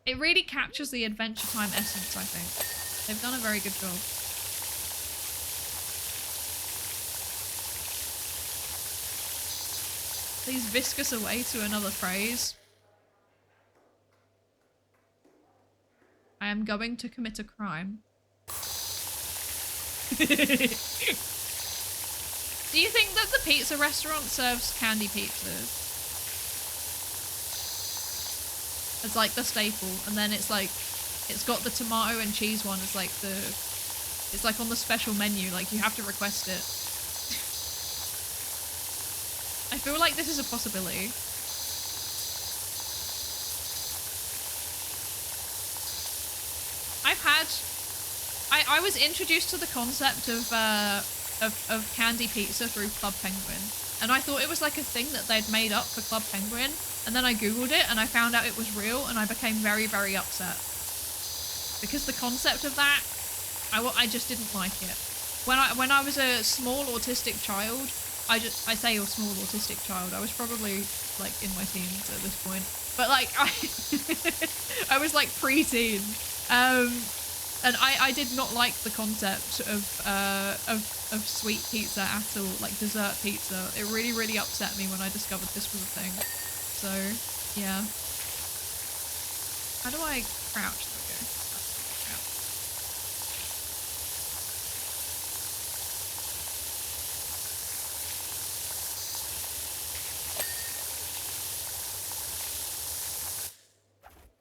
It really captures the Adventure Time essence, I think. They've done a very good job. Please viscous away to another phrase. I am going to commit a crime. Do you think that the pizza restaurant serves candy pizzas? It's like the staple, and then it's like, it's got the tomato and cheese one as like the, it's like on the special menu, like you have to request it. I feel like this is a possibility. I was introduced to the concept of candy pizza through Club Penguin, and I thought it was like a thing that they'd made up for Club Penguin, and then I googled it and I found out it was real, and I became very, very upset because the concept of that, I just didn't like it. When I was a small autistic child, I say a small autistic child, I was probably like in my teens at this point, but like I was like pre-teen. And I did not like the concept of sweet pizza at all, like dessert pizza. It really, really upset me when I discovered this was a thing. So, yeah. How do I crouch? There we go. Crouch.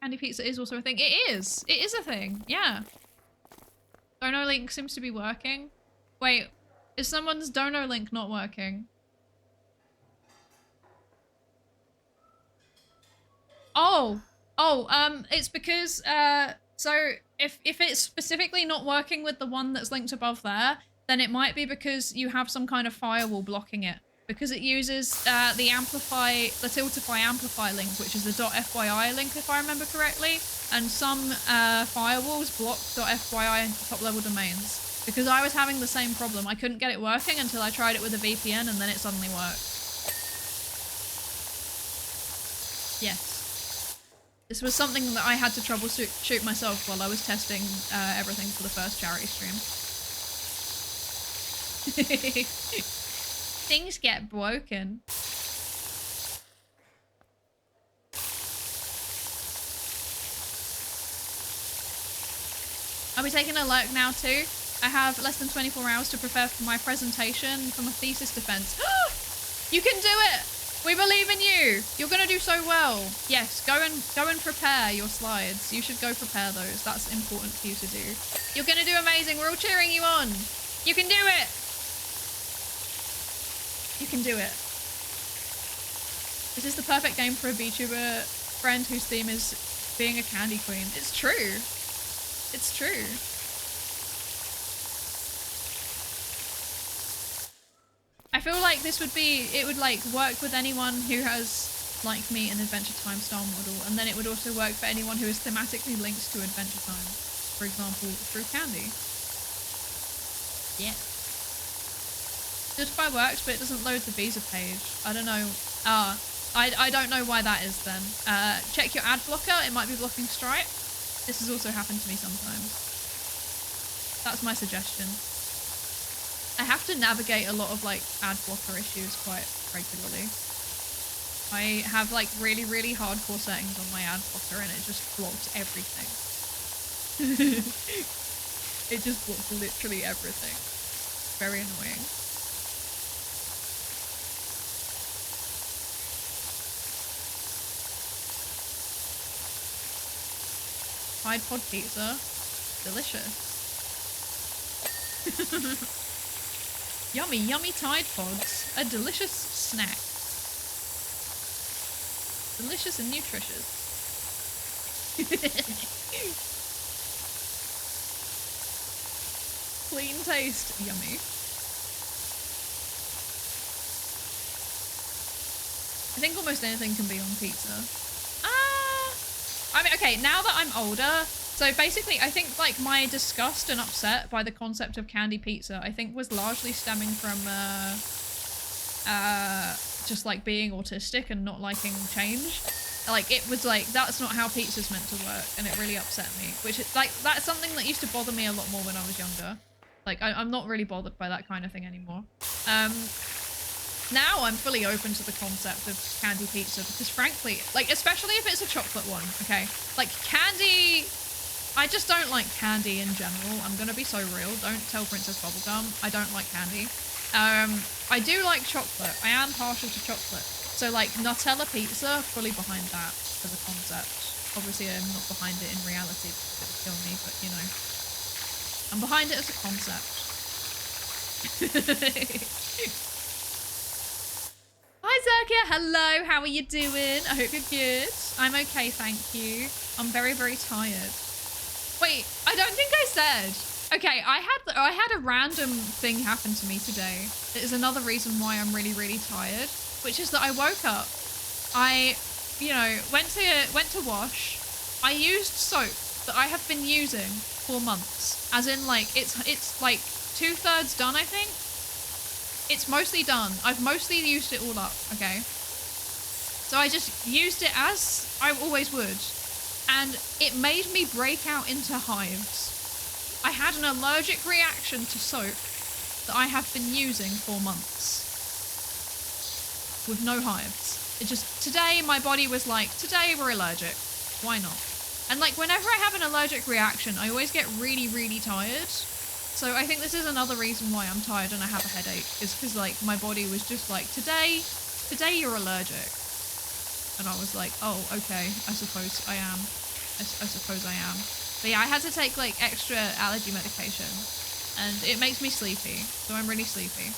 Candy pizza is also a thing. It is! It is a thing, yeah. Dono link seems to be working. Wait, is someone's Dono link not working? It's because, so if it's specifically not working with the one that's linked above there, then it might be because you have some kind of firewall blocking it. Because it uses the Tiltify amplify link, which is the .fyi link if I remember correctly, and some firewalls block .fyi top level domains. Because I was having the same problem. I couldn't get it working until I tried it with a VPN, and then it suddenly worked. Yes. This was something that I had to troubleshoot myself while I was testing everything for the first charity stream. Things get broken. I'll be taking a look now too. I have less than 24 hours to prepare for my presentation for my thesis defense. You can do it! We believe in you! You're gonna do so well. Yes, go and prepare your slides. You should go prepare those. That's important for you to do. You're gonna do amazing. We're all cheering you on. You can do it! You can do it. This is the perfect game for a VTuber friend whose theme is being a candy queen. It's true. It's true. I feel like this would be, it would like work with anyone who has, like me, an Adventure Time style model, and then it would also work for anyone who is thematically linked to Adventure Time. For example, through candy. Yeah. Justify works, but it doesn't load the visa page. I don't know. I don't know why that is then. Check your ad blocker. It might be blocking Stripe. This has also happened to me sometimes. That's my suggestion. I have to navigate a lot of like ad blocker issues quite regularly. I have like really, really hardcore settings on my ad blocker and it just blocks everything. It just blocks literally everything. Very annoying. Tide Pod pizza. Delicious. Yummy, yummy Tide Pods. A delicious snack. Delicious and nutritious. Clean taste. Yummy. I think almost anything can be on pizza. I mean, okay, now that I'm older, so basically I think like my disgust and upset by the concept of candy pizza, I think was largely stemming from just like being autistic and not liking change. Like it was like, that's not how pizza's meant to work, and it really upset me, which is like, that's something that used to bother me a lot more when I was younger. Like I'm not really bothered by that kind of thing anymore. Now I'm fully open to the concept of candy pizza because frankly, like especially if it's a chocolate one, okay? Like candy, I just don't like candy in general. I'm gonna be so real. Don't tell Princess Bubblegum. I don't like candy. I do like chocolate. I am partial to chocolate. So like Nutella pizza, fully behind that as a concept. Obviously I'm not behind it in reality because it would kill me, but you know. I'm behind it as a concept. Hi Zerkia, hello, how are you doing? I hope you're good. I'm okay, thank you. I'm very, very tired. Wait, I don't think I said. Okay, I had a random thing happen to me today. That is another reason why I'm really, really tired, which is that I woke up. I, you know, went to wash. I used soap that I have been using for months. As in like, it's like 2/3 done, I think. It's mostly done. I've mostly used it all up, okay? So I just used it as I always would. And it made me break out into hives. I had an allergic reaction to soap that I have been using for months. With no hives. It just, today my body was like, today we're allergic. Why not? And like whenever I have an allergic reaction, I always get really, really tired. So I think this is another reason why I'm tired and I have a headache, is because like my body was just like, today you're allergic. And I was like, oh, okay, I suppose I am. I suppose I am. But yeah, I had to take like extra allergy medication and it makes me sleepy. So I'm really sleepy.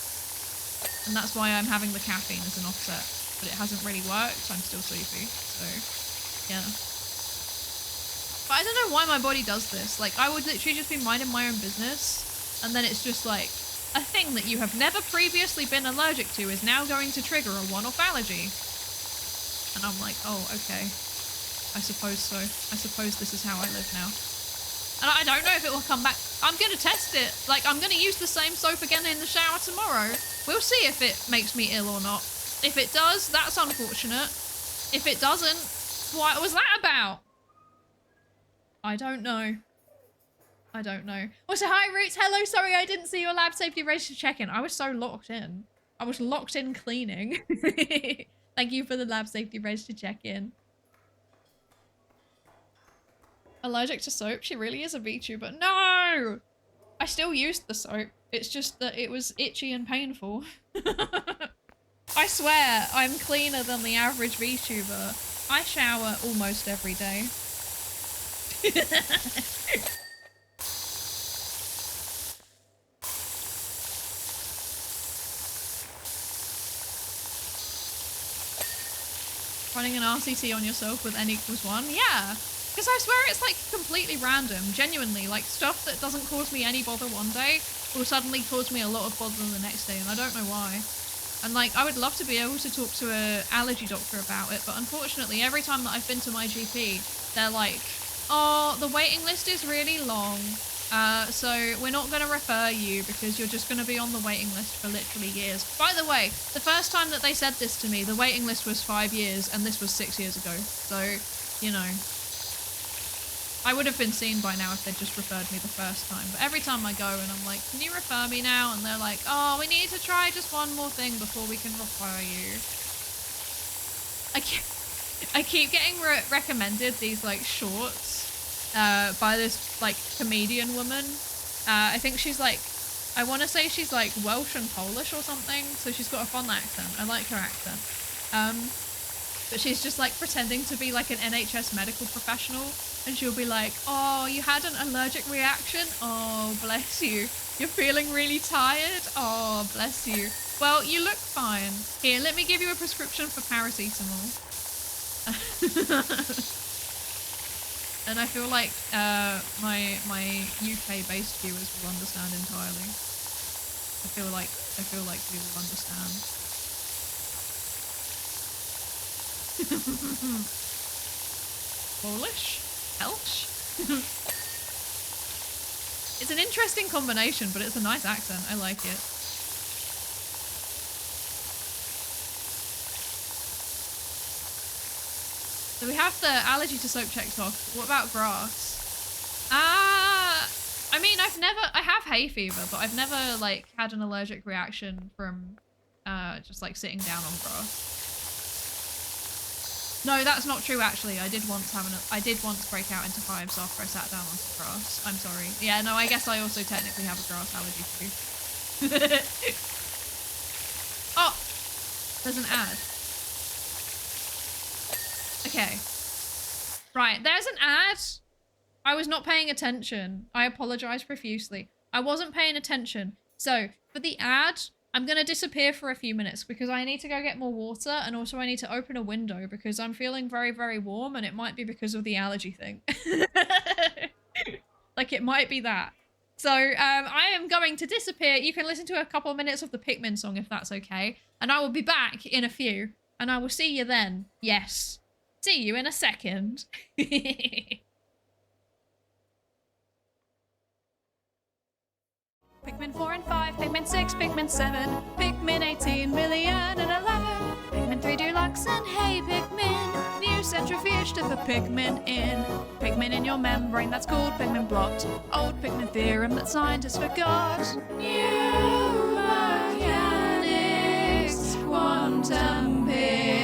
And that's why I'm having the caffeine as an offset, but it hasn't really worked. I'm still sleepy. So yeah. But I don't know why my body does this. Like I would literally just be minding my own business. And then it's just like, a thing that you have never previously been allergic to is now going to trigger a one-off allergy. And I'm like, oh, okay. I suppose so. I suppose this is how I live now. And I don't know if it will come back. I'm going to test it. Like, I'm going to use the same soap again in the shower tomorrow. We'll see if it makes me ill or not. If it does, that's unfortunate. If it doesn't, what was that about? I don't know. I don't know. Also, hi Roots. Hello. Sorry, I didn't see your lab safety register check-in. I was so locked in. I was locked in cleaning. Thank you for the lab safety register check-in. Allergic to soap? She really is a VTuber. No! I still used the soap. It's just that it was itchy and painful. I swear, I'm cleaner than the average VTuber. I shower almost every day. Running an RCT on yourself with n equals 1? Yeah. Because I swear it's like completely random, genuinely. Like stuff that doesn't cause me any bother one day will suddenly cause me a lot of bother the next day, and I don't know why. And like, I would love to be able to talk to an allergy doctor about it, but unfortunately every time that I've been to my GP, they're like, oh, the waiting list is really long, so we're not going to refer you because you're just going to be on the waiting list for literally years. By the way, the first time that they said this to me, the waiting list was 5 years, and this was 6 years ago. So, you know, I would have been seen by now if they'd just referred me the first time. But every time I go and I'm like, can you refer me now? And they're like, oh, we need to try just one more thing before we can refer you. I keep getting recommended these like shorts by this like comedian woman. I think she's like, I want to say she's like Welsh and Polish or something. So she's got a fun accent. I like her accent. But she's just like pretending to be like an NHS medical professional. And she'll be like, oh, you had an allergic reaction? Oh, bless you. You're feeling really tired? Oh, bless you. Well, you look fine. Here, let me give you a prescription for paracetamol. And I feel like my UK-based viewers will understand entirely. I feel like we will understand. Polish? Welsh? It's an interesting combination, but it's a nice accent. I like it. So we have the allergy to soap checked off. What about grass? I mean, I have hay fever, but I've never like had an allergic reaction from just like sitting down on grass. No, that's not true actually. I did once break out into hives after I sat down on some grass. I'm sorry. Yeah, no, I guess I also technically have a grass allergy too. Oh! There's an ad. Okay. Right, there's an ad. I was not paying attention. I apologize profusely. I wasn't paying attention. So, for the ad, I'm going to disappear for a few minutes because I need to go get more water, and also I need to open a window because I'm feeling very, very warm, and it might be because of the allergy thing. Like, it might be that. So, I am going to disappear. You can listen to a couple of minutes of the Pikmin song if that's okay. And I will be back in a few. And I will see you then. Yes. See you in a second. Pikmin 4 and 5, Pikmin 6, Pikmin 7, Pikmin 18 million and 11, Pikmin 3 Deluxe and hey Pikmin, new centrifuge to put Pikmin in. Pikmin in your membrane, that's called Pikmin blot. Old Pikmin theorem that scientists forgot. New mechanics, quantum Pikmin.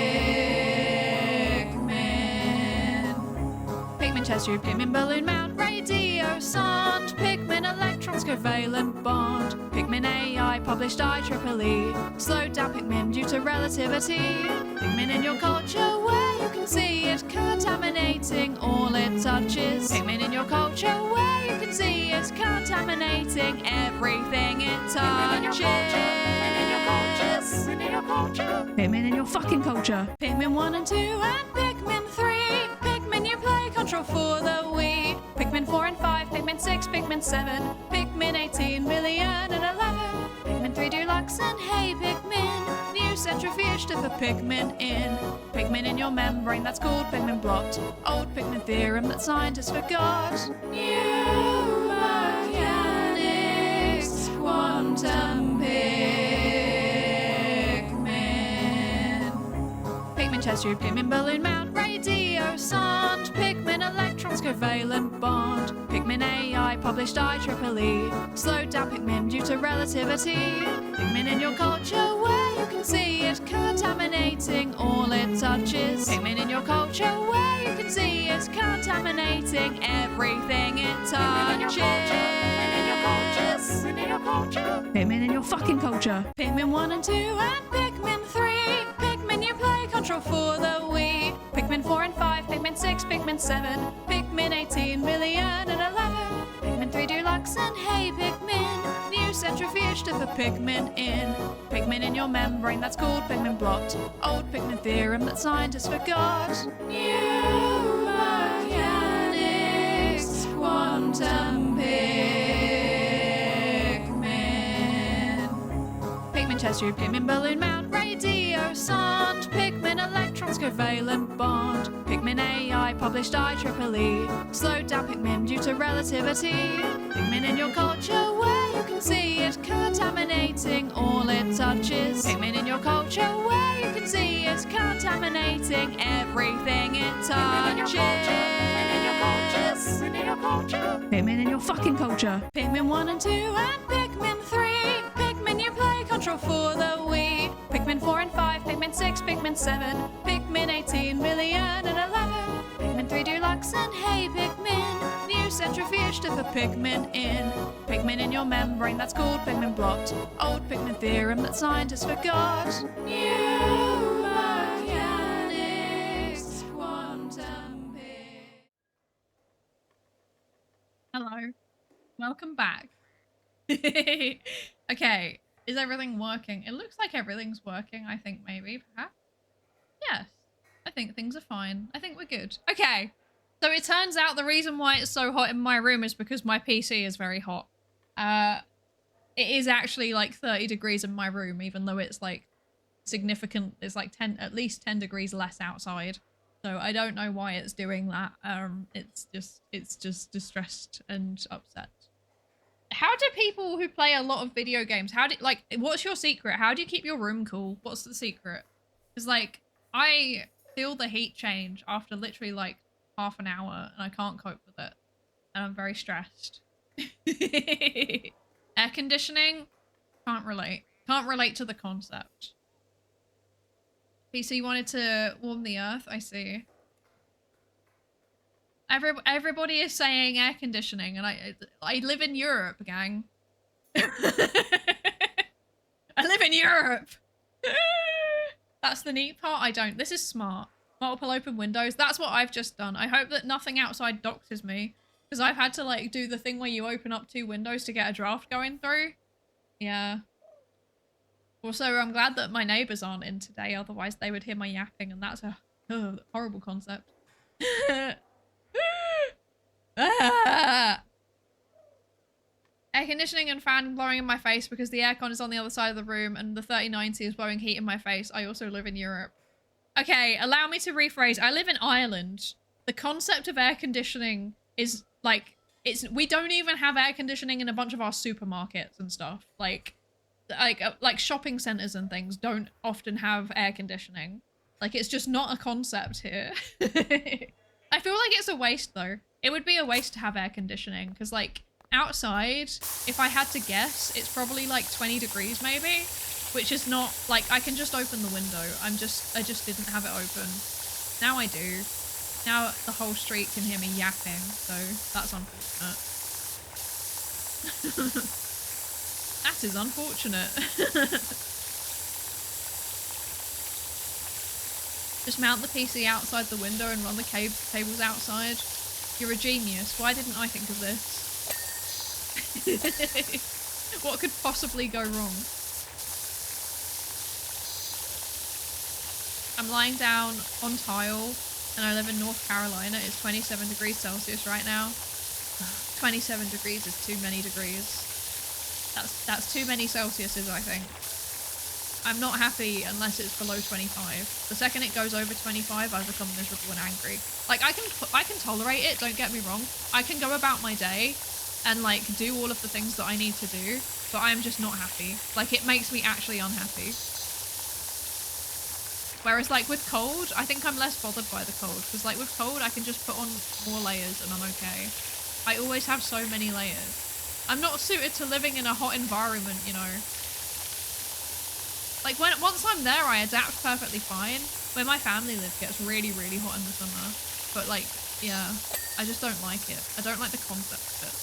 Pikmin chest tube, Pikmin balloon mount, radio sound, Pikmin electrons covalent bond, Pikmin AI published IEEE, slowed down Pikmin due to relativity, Pikmin in your culture where you can see it contaminating all it touches, Pikmin in your culture where you can see it contaminating everything it touches, Pikmin in your culture, Pikmin in your culture, Pikmin in your fucking culture, Pikmin 1 and 2 and Pikmin 3, Pikmin you play control for the Wii, Pikmin 4 and 5, Pikmin 6, Pikmin 7, Pikmin 18 million and 11, Pikmin 3 Deluxe and hey Pikmin, new centrifuge to put Pikmin in. Pikmin in your membrane, that's called Pikmin blot. Old Pikmin theorem that scientists forgot. New mechanics, quantum Pikmin. Pikmin chest tube, Pikmin balloon mount, radio sound, Pikmin electrons covalent bond. Pikmin AI published IEEE. Slowed down Pikmin due to relativity. Pikmin in your culture where you can see it contaminating all it touches. Pikmin in your culture where you can see it contaminating everything it touches. Pikmin in your culture. Pikmin in your fucking culture. Pikmin 1 and 2 and Pikmin 3. Pikmin you play control for the Wii. Pikmin 4 and 5, Pikmin 6, Pikmin 7, Pikmin 18 million and 11. Pikmin 3 Deluxe and Hey Pikmin. New centrifuge to put Pikmin in. Pikmin in your membrane that's called Pikmin blot. Old Pikmin theorem that scientists forgot. New mechanics, quantum Pikmin. Pikmin chest tube, Pikmin balloon mount, radio sonde. Pikmin electrons covalent bond. Pikmin AI published IEEE. Slowed down Pikmin due to relativity. Pikmin in your culture where you can see it contaminating all it touches. Pikmin in your culture where you can see it contaminating everything it touches. Pikmin in your fucking culture. Pikmin 1 and 2 and Pikmin 3. Pikmin you play control for the Wii. Pikmin 4 and 5, Pikmin 6, Pikmin 7, Pikmin 18 million and 11. Pikmin 3 Deluxe and Hey Pikmin. New centrifuge to put Pikmin in. Pikmin in your membrane that's called Pikmin blot. Old Pikmin theorem that scientists forgot. New mechanics, quantum Pikmin. Hello. Welcome back. Okay. Is everything working? It looks like everything's working, I think maybe, perhaps. Yes. I think things are fine. I think we're good. Okay. So it turns out the reason why it's so hot in my room is because my PC is very hot. It is actually like 30 degrees in my room, even though it's like significant. It's like at least 10 degrees less outside. So I don't know why it's doing that. It's just distressed and upset. How do people who play a lot of video games, what's your secret? How do you keep your room cool? What's the secret? Because like, I feel the heat change after literally like half an hour and I can't cope with it. And I'm very stressed. Air conditioning? Can't relate. Can't relate to the concept. PC wanted to warm the earth, I see. Everybody is saying air conditioning, and I live in Europe, gang. I live in Europe. That's the neat part. I don't. This is smart. Multiple open windows. That's what I've just done. I hope that nothing outside doxes me, because I've had to like do the thing where you open up 2 windows to get a draft going through. Yeah. Also, I'm glad that my neighbors aren't in today. Otherwise, they would hear my yapping, and that's a horrible concept. Ah! Air conditioning and fan blowing in my face because the aircon is on the other side of the room and the 3090 is blowing heat in my face. I also live in Europe. Okay, allow me to rephrase. I live in Ireland. The concept of air conditioning is like, we don't even have air conditioning in a bunch of our supermarkets and stuff. Like shopping centers and things don't often have air conditioning. Like, it's just not a concept here. I feel like it's a waste though. It would be a waste to have air conditioning because like outside, if I had to guess, it's probably like 20 degrees maybe, which is not like, I can just open the window. I just didn't have it open. Now I do. Now the whole street can hear me yapping, so that's unfortunate. That is unfortunate. Just mount the PC outside the window and run the cables outside. You're a genius. Why didn't I think of this? What could possibly go wrong? I'm lying down on tile and I live in North Carolina. It's 27 degrees Celsius right now. 27 degrees is too many degrees. That's too many Celsiuses, I think. I'm not happy unless it's below 25. The second it goes over 25, I become miserable and angry. Like, I can tolerate it, don't get me wrong. I can go about my day and like do all of the things that I need to do, but I'm just not happy. Like, it makes me actually unhappy. Whereas like with cold, I think I'm less bothered by the cold, because like with cold I can just put on more layers and I'm okay. I always have so many layers. I'm not suited to living in a hot environment, you know. Like once I'm there, I adapt perfectly fine. Where my family live gets really, really hot in the summer. But like, yeah, I just don't like it. I don't like the concept of it.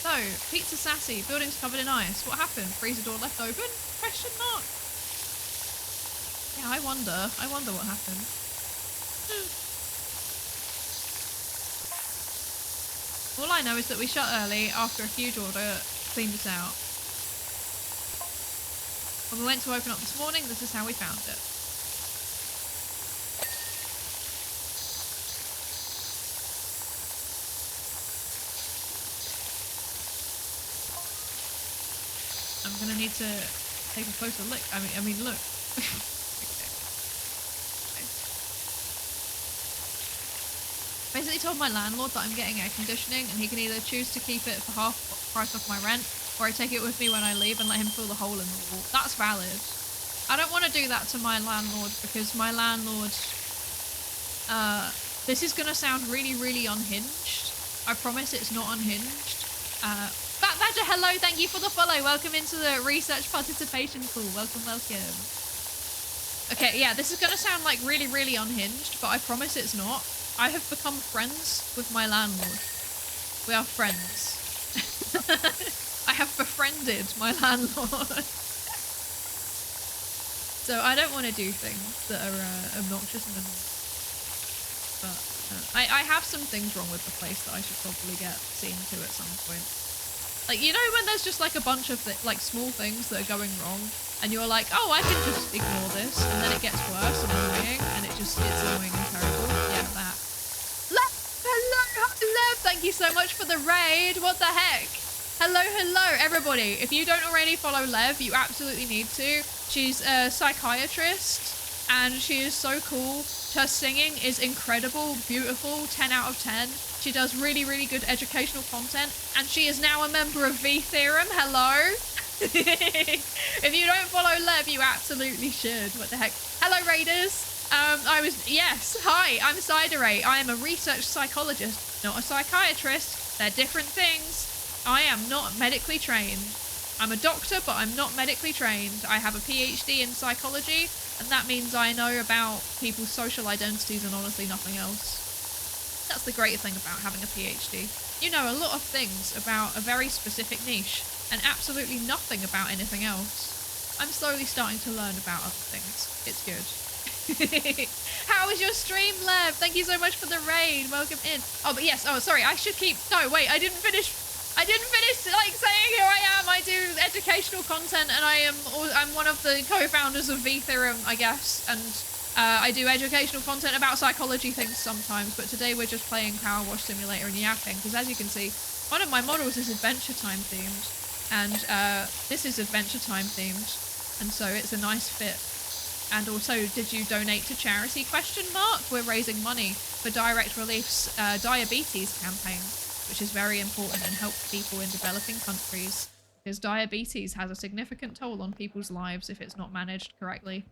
So, Pizza Sassy, building's covered in ice. What happened? Freezer door left open? Question mark. Yeah, I wonder what happened. All I know is that we shut early after a huge order cleaned us out. When we went to open up this morning, this is how we found it. I'm gonna need to take a closer look. I mean, look. Basically told my landlord that I'm getting air conditioning and he can either choose to keep it for half price off my rent, or I take it with me when I leave and let him fill the hole in the wall. That's valid. I don't want to do that to my landlord because my landlord... this is going to sound really, really unhinged. I promise it's not unhinged. Fat Badger, hello, thank you for the follow. Welcome into the research participation pool. Welcome, welcome. Okay, yeah, this is going to sound like really, really unhinged, but I promise it's not. I have become friends with my landlord. We are friends. I have befriended my landlord. So I don't want to do things that are obnoxious and annoying. But I have some things wrong with the place that I should probably get seen to at some point. Like, you know when there's just like a bunch of like small things that are going wrong and you're like, oh, I can just ignore this, and then it gets worse and annoying and it's annoying and terrible. Yeah, that. Hello, thank you so much for the raid. What the heck? Hello, everybody. If you don't already follow Lev, you absolutely need to. She's a psychiatrist and she is so cool. Her singing is incredible, beautiful, 10 out of 10. She does really, really good educational content and she is now a member of V Theorem. Hello. If you don't follow Lev, you absolutely should. What the heck? Hello, raiders. Yes, hi, I'm Psydere. I am a research psychologist, not a psychiatrist. They're different things. I am not medically trained. I'm a doctor, but I'm not medically trained. I have a PhD in psychology, and that means I know about people's social identities and honestly nothing else. That's the great thing about having a PhD. You know a lot of things about a very specific niche, and absolutely nothing about anything else. I'm slowly starting to learn about other things. It's good. How was your stream, Lev? Thank you so much for the raid. Welcome in. Oh, but yes. Oh, sorry. I should keep... No, wait. I didn't finish like saying who I am. I do educational content and I'm one of the co-founders of V Theorem, I guess. And I do educational content about psychology things sometimes. But today we're just playing PowerWash Simulator and Yoavco because as you can see, one of my models is Adventure Time themed. And this is Adventure Time themed. And so it's a nice fit. And also, did you donate to charity? ? We're raising money for Direct Relief's diabetes campaign, which is very important and helps people in developing countries because diabetes has a significant toll on people's lives if it's not managed correctly,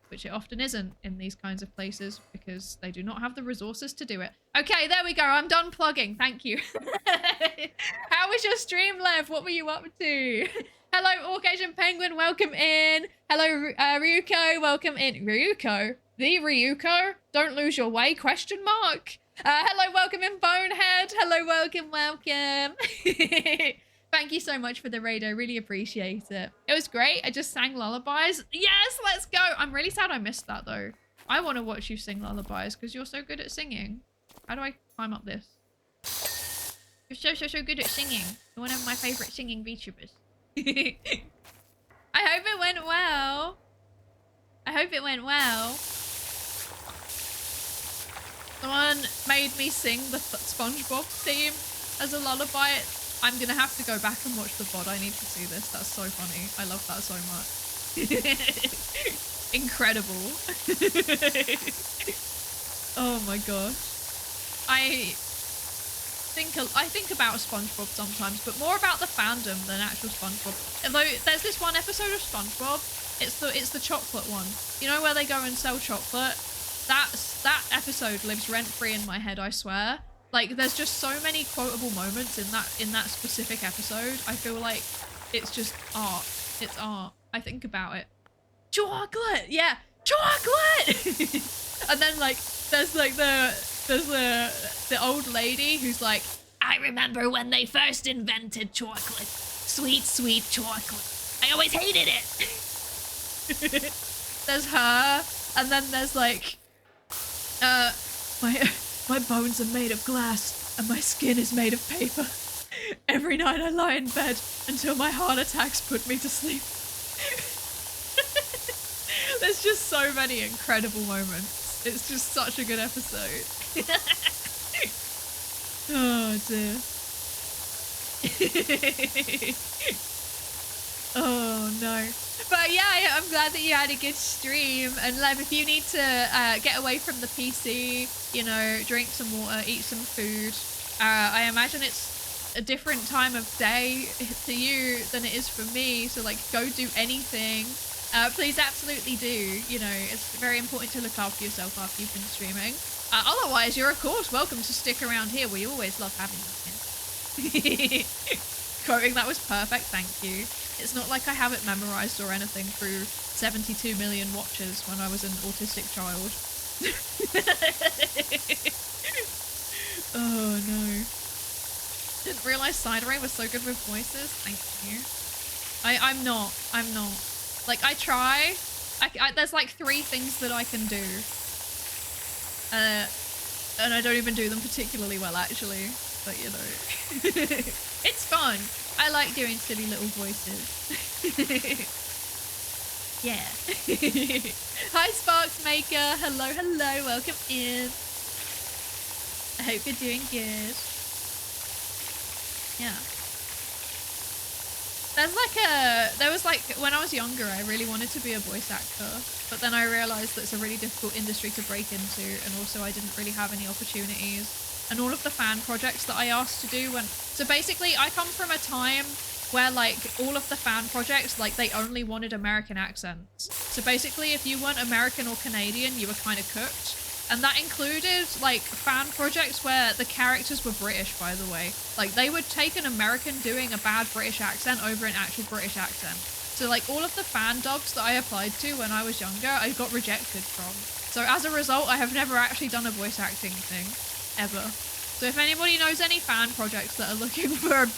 which it often isn't in these kinds of places because they do not have the resources to do it. Okay, there we go. I'm done plugging. Thank you. How was your stream, Lev? What were you up to? Hello, Orc Asian Penguin, welcome in. Hello, Ryuko, welcome in. Ryuko? The Ryuko? Don't lose your way, ? Hello, welcome in, Bonehead. Hello, welcome. Thank you so much for the raid, I really appreciate it. It was great, I just sang lullabies. Yes, let's go. I'm really sad I missed that, though. I want to watch you sing lullabies because you're so good at singing. How do I climb up this? You're so good at singing. You're one of my favourite singing VTubers. I hope it went well. I hope it went well. Someone made me sing the SpongeBob theme as a lullaby. I'm gonna have to go back and watch the VOD. I need to see this. That's so funny. I love that so much. Incredible. Oh my gosh. I think about SpongeBob sometimes, but more about the fandom than actual SpongeBob. Although there's this one episode of SpongeBob It's the chocolate one. You know where they go and sell chocolate? That episode lives rent-free in my head, I swear. Like, there's just so many quotable moments in that specific episode. I feel like it's just art. It's art. I think about it. Chocolate! Yeah! Chocolate! And then, like, there's the old lady who's like, I remember when they first invented chocolate. Sweet, sweet chocolate. I always hated it. There's her, and then there's like, my bones are made of glass, and my skin is made of paper. Every night I lie in bed until my heart attacks put me to sleep. There's just so many incredible moments. It's just such a good episode. Oh dear. Oh no. But yeah, I'm glad that you had a good stream. And Lev, if you need to get away from the PC, you know, drink some water, eat some food, I imagine it's a different time of day to you than it is for me. So like, go do anything. Please absolutely do. You know, it's very important to look after yourself after you've been streaming. Otherwise, you're of course welcome to stick around here. We always love having you here. Quoting that was perfect, thank you. It's not like I have it memorized or anything through 72 million watches when I was an autistic child. Oh no. Didn't realize Psydere was so good with voices. Thank you. I'm not. Like, I try. There's like 3 things that I can do. And I don't even do them particularly well, actually. But, you know. It's fun. I like doing silly little voices. Yeah. Hi, Sparks Maker. Hello, hello. Welcome in. I hope you're doing good. Yeah. There was like, when I was younger, I really wanted to be a voice actor, but then I realized that it's a really difficult industry to break into, and also I didn't really have any opportunities. And all of the fan projects that I asked to do so basically I come from a time where like all of the fan projects, like they only wanted American accents. So basically if you weren't American or Canadian, you were kind of cooked. And that included like fan projects where the characters were British, by the way. Like they would take an American doing a bad British accent over an actual British accent. So like all of the fan dubs that I applied to when I was younger, I got rejected from. So as a result, I have never actually done a voice acting thing, ever. So if anybody knows any fan projects that are looking for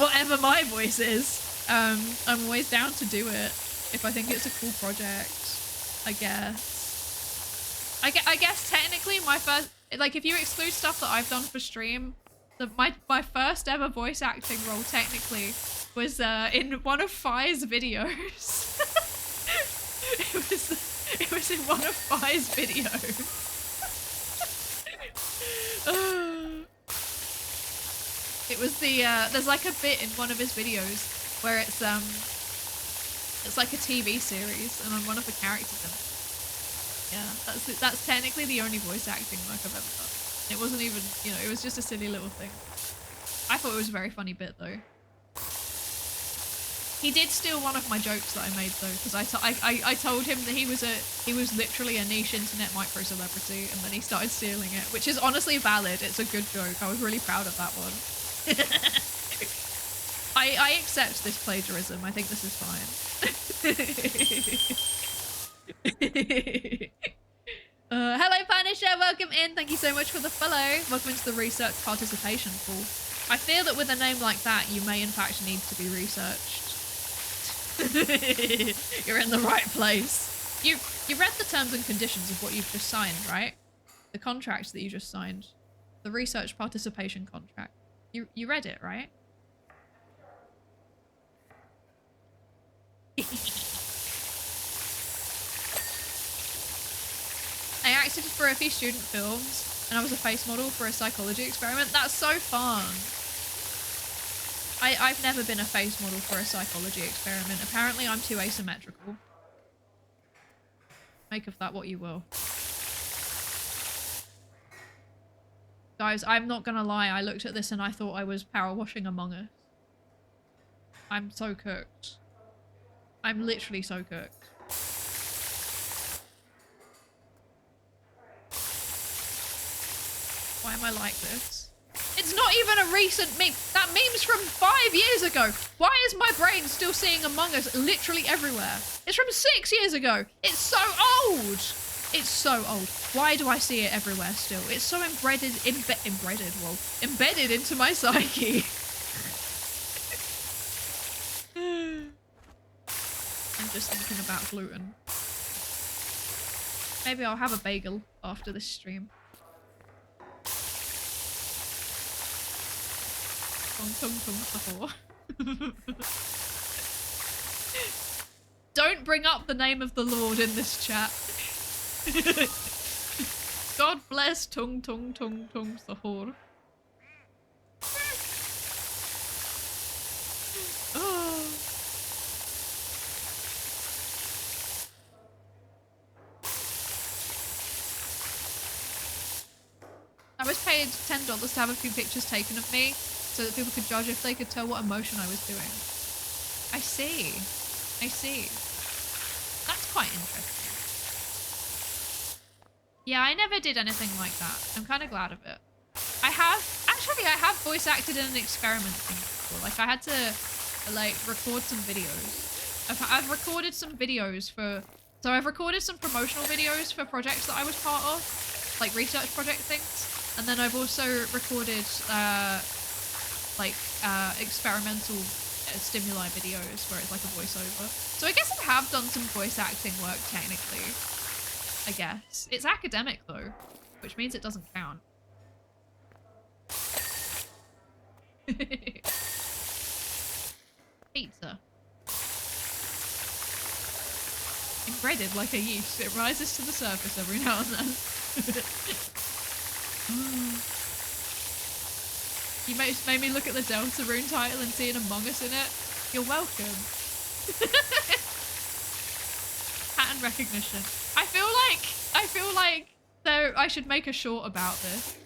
whatever my voice is, I'm always down to do it if I think it's a cool project, I guess. I guess technically my first, like if you exclude stuff that I've done for stream, my first ever voice acting role technically was in one of Fi's videos. It was in one of Fi's videos. It was the there's like a bit in one of his videos where it's like a TV series and I'm one of the characters in it. Yeah, that's technically the only voice acting work I've ever done. It wasn't even, you know, it was just a silly little thing. I thought it was a very funny bit though. He did steal one of my jokes that I made though, because I told him that he was literally a niche internet micro celebrity, and then he started stealing it, which is honestly valid. It's a good joke. I was really proud of that one. I accept this plagiarism. I think this is fine. Hello Punisher, welcome in. Thank you so much for the follow. Welcome into the research participation pool. I fear that with a name like that, you may in fact need to be researched. You're in the right place. You read the terms and conditions of what you've just signed, right? The contract that you just signed. The research participation contract. You read it, right? I acted for a few student films and I was a face model for a psychology experiment. That's so fun. I've never been a face model for a psychology experiment. Apparently I'm too asymmetrical. Make of that what you will. Guys, I'm not gonna lie, I looked at this and I thought I was power washing Among Us. I'm so cooked. I'm literally so cooked. Why am I like this? It's not even a recent meme. That meme's from 5 years ago. Why is my brain still seeing Among Us literally everywhere? It's from 6 years ago. It's so old. It's so old. Why do I see it everywhere still? It's so embedded into my psyche. I'm just thinking about gluten. Maybe I'll have a bagel after this stream. Don't bring up the name of the Lord in this chat. God bless Tung Tung Tung Tung Sahur. Oh. I was paid $10 to have a few pictures taken of me so that people could judge if they could tell what emotion I was doing. I see. I see. That's quite interesting. Yeah, I never did anything like that. I'm kind of glad of it. I have voice acted in an experiment thing before. Like, I had to, like, record some videos. I've recorded some videos for... So I've recorded some promotional videos for projects that I was part of. Like, research project things. And then I've also recorded, experimental stimuli videos where it's like a voiceover. So I guess I have done some voice acting work technically. I guess. It's academic though, which means it doesn't count. Pizza. Embedded like a yeast, it rises to the surface every now and then. You made me look at the Deltarune title and see an Among Us in it. You're welcome. Pattern recognition. I feel like though I should make a short about this.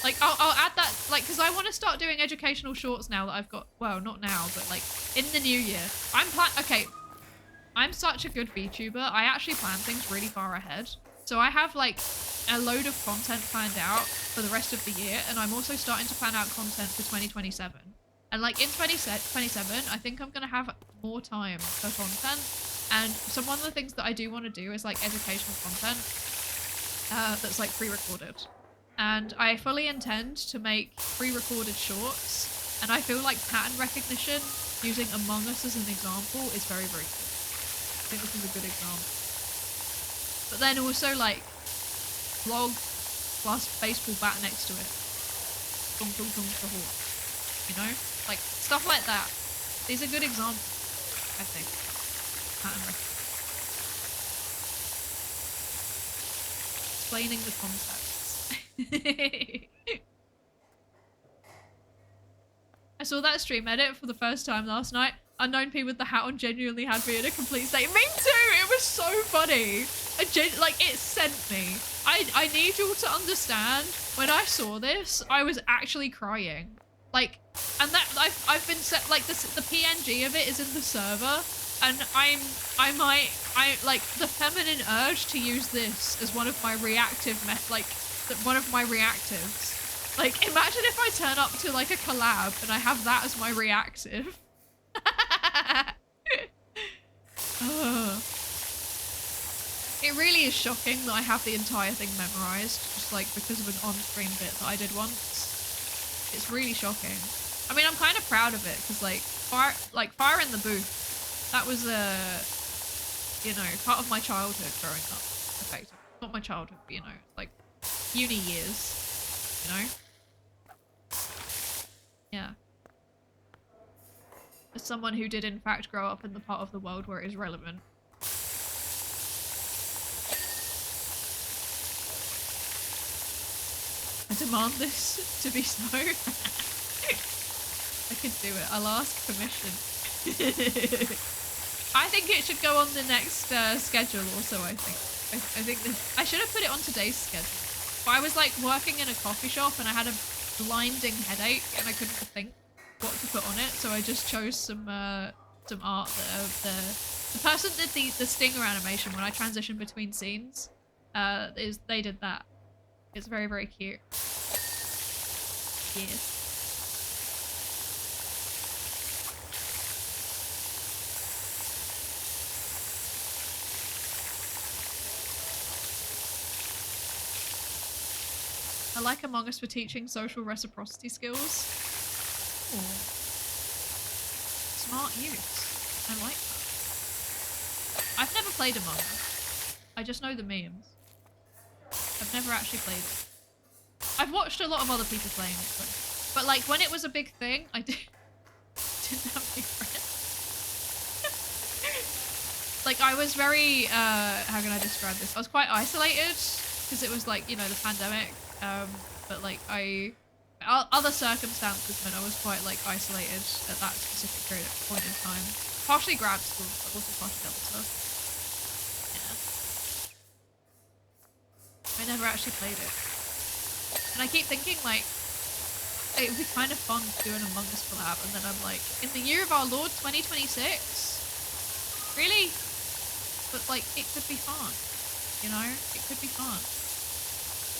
Like I'll add that, like, because I want to start doing educational shorts now that I've got, well, not now, but like in the new year. Okay, I'm such a good VTuber. I actually plan things really far ahead. So I have like a load of content planned out for the rest of the year, and I'm also starting to plan out content for 2027. And like in 2027, I think I'm gonna have more time for content. And so one of the things that I do want to do is like educational content that's like pre-recorded. And I fully intend to make pre-recorded shorts. And I feel like pattern recognition using Among Us as an example is very, very good. I think this is a good example. But then also like vlog plus baseball bat next to it. You know? Like stuff like that. These are good examples, I think. Pattern recognition. Explaining the concepts. I saw that stream edit for the first time last night. Unknown P with the hat on genuinely had me in a complete state. Me too! It was so funny. Like, it sent me. I need you all to understand, when I saw this, I was actually crying. Like, and that, I've been set, like, the PNG of it is in the server, and like, the feminine urge to use this as one of my reactive, one of my reactives. Like, imagine if I turn up to, like, a collab and I have that as my reactive. It really is shocking that I have the entire thing memorized, just like because of an on-screen bit that I did once. It's really shocking. I mean, I'm kind of proud of it because fire in the booth, that was you know, part of my childhood growing up. Effectively, not my childhood, but you know, like uni years. You know. Yeah. As someone who did in fact grow up in the part of the world where it is relevant. I demand this to be so. I could do it. I'll ask permission. I think it should go on the next schedule also, I think. I think I should have put it on today's schedule. But I was like working in a coffee shop and I had a blinding headache and I couldn't think what to put on it, so I just chose some art of the The person did the stinger animation when I transitioned between scenes. They did that. It's very, very cute. Yes. I like Among Us for teaching social reciprocity skills. Ooh. Smart use. I like that. I've never played Among Us. I just know the memes. I've never actually played it. I've watched a lot of other people playing it, but like when it was a big thing, I didn't have any friends. Like I was very, how can I describe this? I was quite isolated because it was like, you know, the pandemic. But like other circumstances meant I was quite like isolated at that specific point in time. Partially grad school, but also partially other stuff. Yeah. I never actually played it. And I keep thinking like, it would be kind of fun to do an Among Us collab, and then I'm like, in the year of our Lord 2026? Really? But like, it could be fun. You know? It could be fun.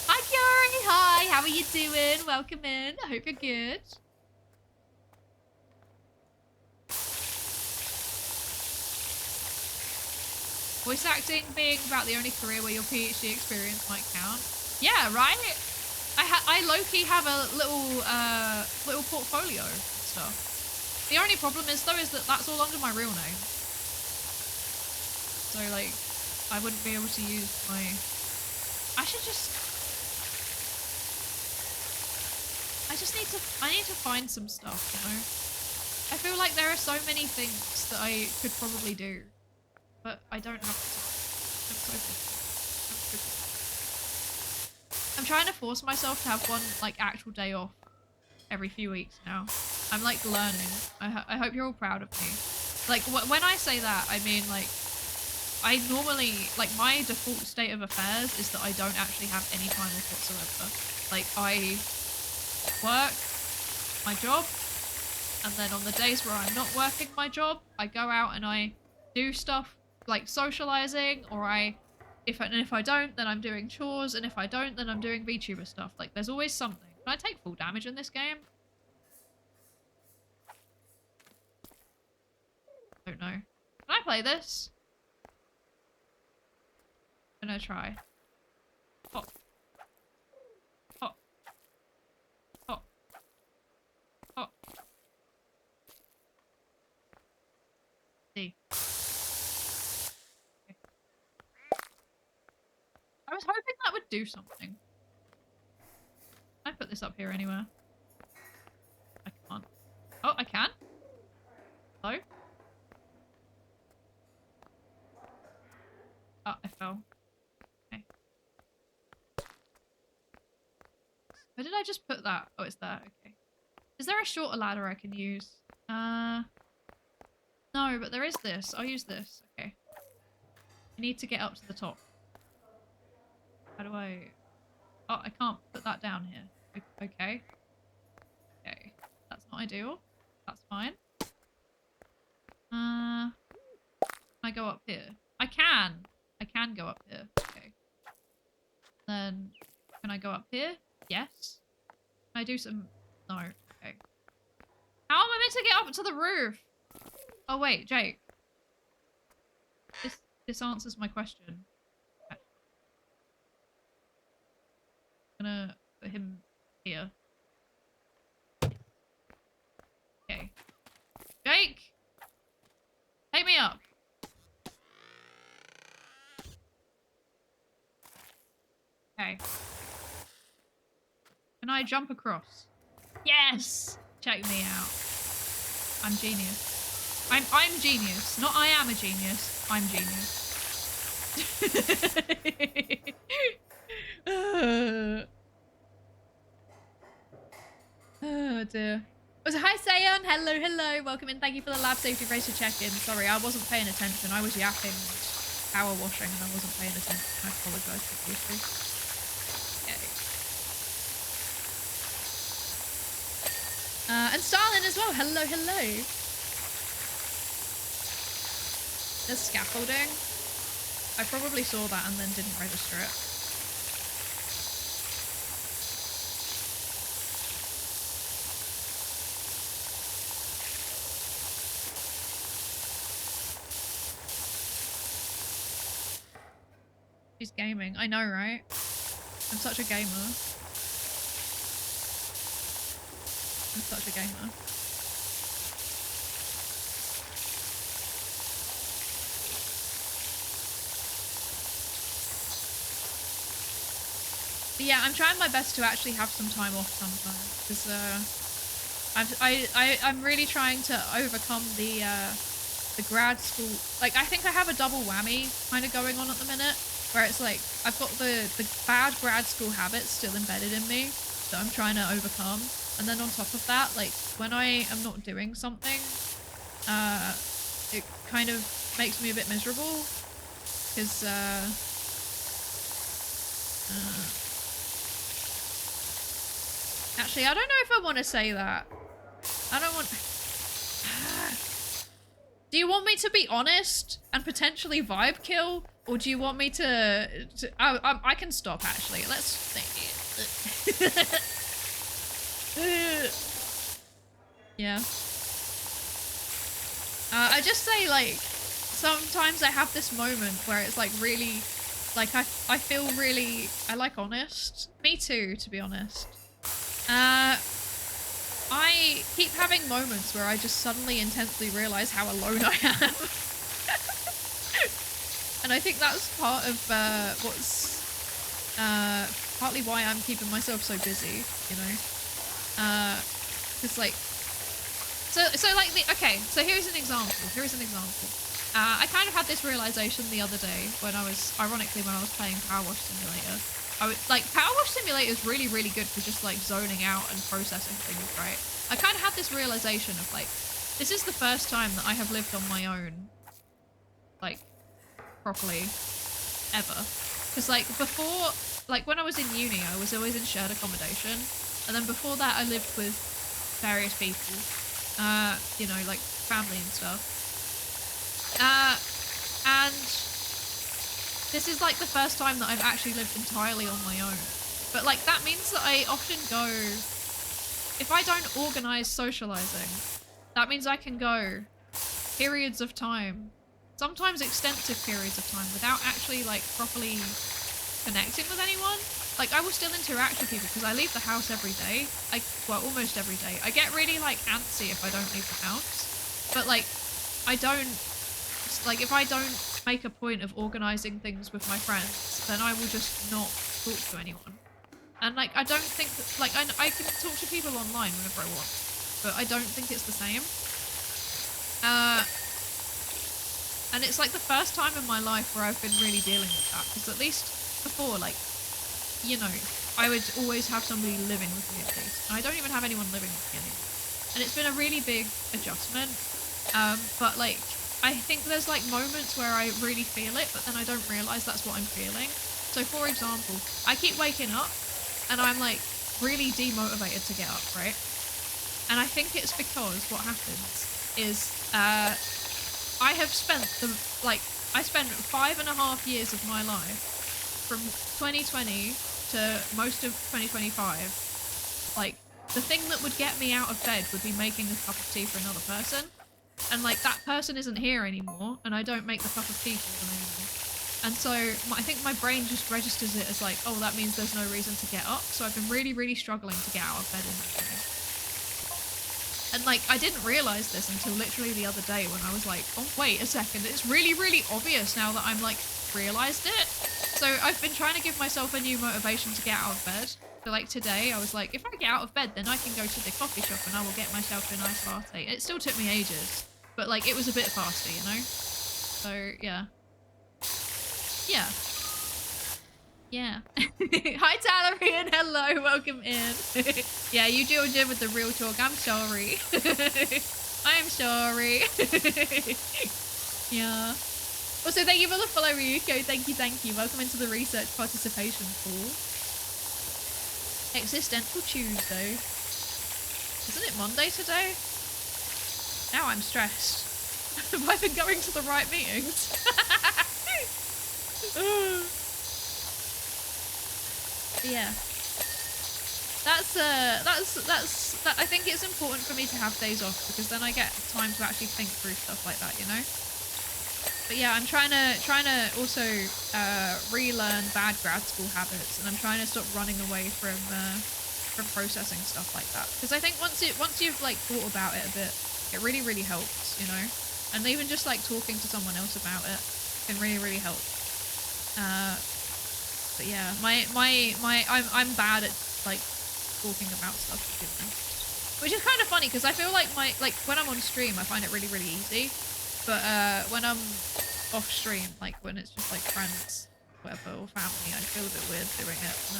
Hi Kiari! Hi! How are you doing? Welcome in. I hope you're good. Voice acting being about the only career where your PhD experience might count. Yeah, right? I low-key have a little portfolio and stuff. The only problem is though is that that's all under my real name. So like, I wouldn't be able to use my... I need to find some stuff, you know? I feel like there are so many things that I could probably do, but I don't have the time. I'm so busy. I'm trying to force myself to have one, like, actual day off every few weeks now. I'm, like, learning. I hope you're all proud of me. Like, when I say that, I mean, like, I normally, like, my default state of affairs is that I don't actually have any time off whatsoever. Like, I work my job, and then on the days where I'm not working my job, I go out and I do stuff like socializing, or if I don't, then I'm doing chores, and if I don't, then I'm doing VTuber stuff. Like, there's always something. Can I take full damage in this game? I don't know. Can I play this? I'm gonna try. Hop. Hop. Hop. Hop. See. Okay. I was hoping that would do something. Can I put this up here anywhere? I can't. Oh, I can? Hello? Oh, I fell. Okay. Where did I just put that? Oh, it's there. Okay. Is there a shorter ladder I can use? No, but there is this. I'll use this. Okay. I need to get up to the top. How do I... Oh, I can't put that down here. Okay. Okay. That's not ideal. That's fine. Can I go up here? I can! I can go up here. Okay. Then, can I go up here? Yes. Can I do some... No. Okay. How am I meant to get up to the roof? Oh wait, Jake. This answers my question. I'm gonna put him here. Okay. Jake! Take me up! Okay. Can I jump across? Yes! Check me out. I'm genius. I'm genius. Not I am a genius. I'm genius. Oh dear. Oh, hi Sayon. Hello, hello. Welcome in. Thank you for the lab safety racer check-in. Sorry, I wasn't paying attention. I was yapping, power washing, and I wasn't paying attention. I apologise profusely. And Stalin as well. Hello, hello. There's scaffolding. I probably saw that and then didn't register it. She's gaming. I know, right? I'm such a gamer. I'm such a gamer. But yeah, I'm trying my best to actually have some time off sometimes because I'm really trying to overcome the grad school. Like, I think I have a double whammy kind of going on at the minute, where it's like I've got the bad grad school habits still embedded in me that I'm trying to overcome, and then on top of that, like when I am not doing something, it kind of makes me a bit miserable because actually, I don't know if I want to say that. I don't want... Do you want me to be honest and potentially vibe kill? Or do you want me to I can stop, actually. Let's think. Yeah. I just say, like, sometimes I have this moment where it's, like, really... Like, I feel really... I like honest. Me too, to be honest. I keep having moments where I just suddenly intensely realize how alone I am. And I think that's part of what's partly why I'm keeping myself so busy, you know? Because like, so like okay, so here's an example. I kind of had this realization the other day when I was playing PowerWash Simulator. PowerWash Simulator is really, really good for just like zoning out and processing things, right? I kind of had this realization of like, this is the first time that I have lived on my own, like, properly, ever. Because like before, like when I was in uni, I was always in shared accommodation, and then before that I lived with various people, you know, like family and stuff. And this is like the first time that I've actually lived entirely on my own. But like that means that I often go, if I don't organize socializing, that means I can go periods of time, sometimes extensive periods of time, without actually like properly connecting with anyone. Like I will still interact with people because I leave the house every day. Well, almost every day. I get really like antsy if I don't leave the house. But like, I don't, like if I don't make a point of organizing things with my friends, then I will just not talk to anyone. And like, I don't think that, like, I can talk to people online whenever I want, but I don't think it's the same. And it's like the first time in my life where I've been really dealing with that, because at least before, like, you know, I would always have somebody living with me at least. And I don't even have anyone living with me anymore. And it's been a really big adjustment. But like, I think there's like moments where I really feel it, but then I don't realize that's what I'm feeling. So for example, I keep waking up and I'm like really demotivated to get up, right? And I think it's because what happens is I have spent I spent 5.5 years of my life from 2020 to most of 2025. Like, the thing that would get me out of bed would be making a cup of tea for another person. And like, that person isn't here anymore, and I don't make the cup of tea for them anymore. And so I think my brain just registers it as like, oh, that means there's no reason to get up. So I've been really, really struggling to get out of bed in that way. And like, I didn't realize this until literally the other day when I was like, oh, wait a second. It's really, really obvious now that I'm like, realized it. So I've been trying to give myself a new motivation to get out of bed. So like today, I was like, if I get out of bed, then I can go to the coffee shop and I will get myself a nice latte. It still took me ages, but like, it was a bit faster, you know? So yeah. Yeah. Yeah. Hi, Talarian. Hello. Welcome in. Yeah, you do deal with the real talk. I'm sorry. I'm sorry. Yeah. Also, thank you for the follow, Ryuko. Thank you, thank you. Welcome into the research participation pool. Existential Tuesday. Isn't it Monday today? Now I'm stressed. Have I been going to the right meetings? Yeah. I think it's important for me to have days off because then I get time to actually think through stuff like that, you know? But yeah, I'm trying to also relearn bad grad school habits, and I'm trying to stop running away from processing stuff like that. Because I think once you've like thought about it a bit, it really helps, you know? And even just like talking to someone else about it can really help. But yeah, I'm bad at like talking about stuff, you know? Which is kind of funny because I feel like when I'm on stream I find it really easy, but when I'm off stream, like when it's just like friends, whatever, or family, I feel a bit weird doing it, and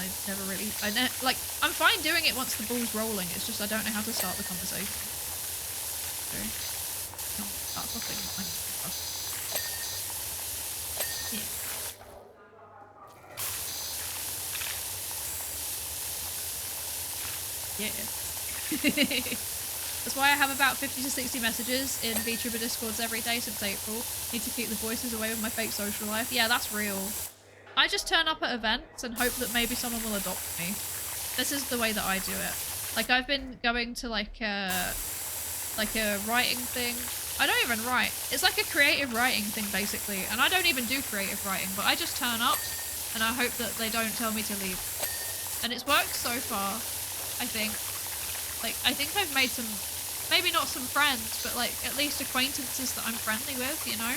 I'm fine doing it once the ball's rolling. It's just I don't know how to start the conversation. So, that's the thing. Yeah. That's why I have about 50 to 60 messages in vtuber discords every day since April. Need to keep the voices away with my fake social life. Yeah, that's real. I just turn up at events and hope that maybe someone will adopt me. This is the way that I do it. Like, I've been going to like a writing thing. I don't even write. It's like a creative writing thing basically, and I don't even do creative writing, but I just turn up and I hope that they don't tell me to leave. And it's worked so far, I think. Like, I think I've made some, maybe not some friends, but like at least acquaintances that I'm friendly with, you know?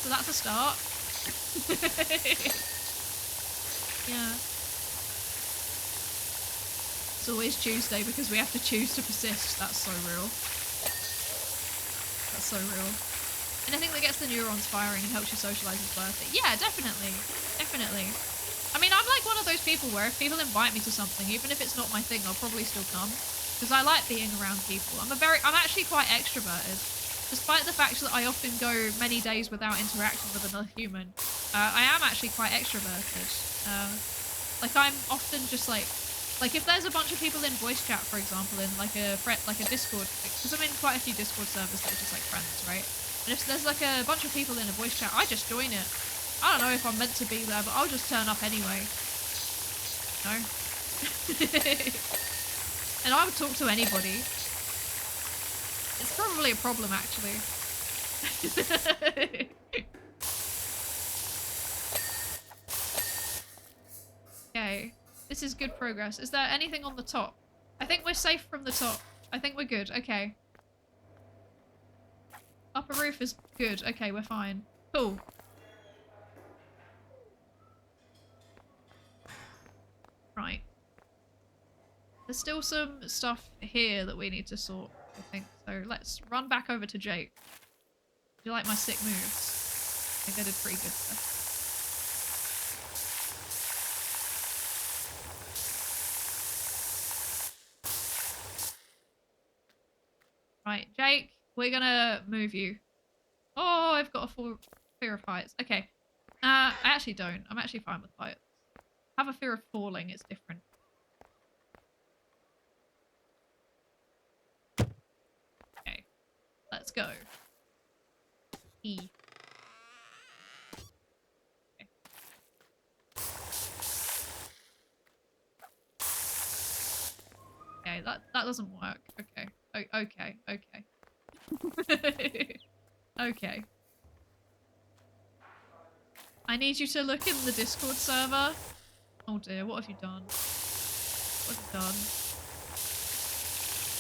So that's a start. Yeah. It's always Tuesday because we have to choose to persist. That's so real. That's so real. Anything that gets the neurons firing and helps you socialise is worth it. Yeah, definitely. Definitely. I mean, I'm like one of those people where if people invite me to something, even if it's not my thing, I'll probably still come. Because I like being around people. I'm actually quite extroverted. Despite the fact that I often go many days without interacting with another human, I am actually quite extroverted. Like, I'm often just like if there's a bunch of people in voice chat, for example, in like a Discord, because I'm in quite a few Discord servers that are just like friends, right? And if there's like a bunch of people in a voice chat, I just join it. I don't know if I'm meant to be there, but I'll just turn up anyway. No? And I would talk to anybody. It's probably a problem, actually. Okay. This is good progress. Is there anything on the top? I think we're safe from the top. I think we're good. Okay. Upper roof is good. Okay, we're fine. Cool. Right. There's still some stuff here that we need to sort, I think. So let's run back over to Jake. Do you like my sick moves? I think I did pretty good there. Right, Jake, we're gonna move you. Oh, I've got a fear of heights. Okay. I actually don't. I'm actually fine with heights. I have a fear of falling. It's different. Okay. Let's go. E. Okay. Okay, that doesn't work. Okay. Okay. Okay. I need you to look in the Discord server. Oh dear, what have you done? What have you done?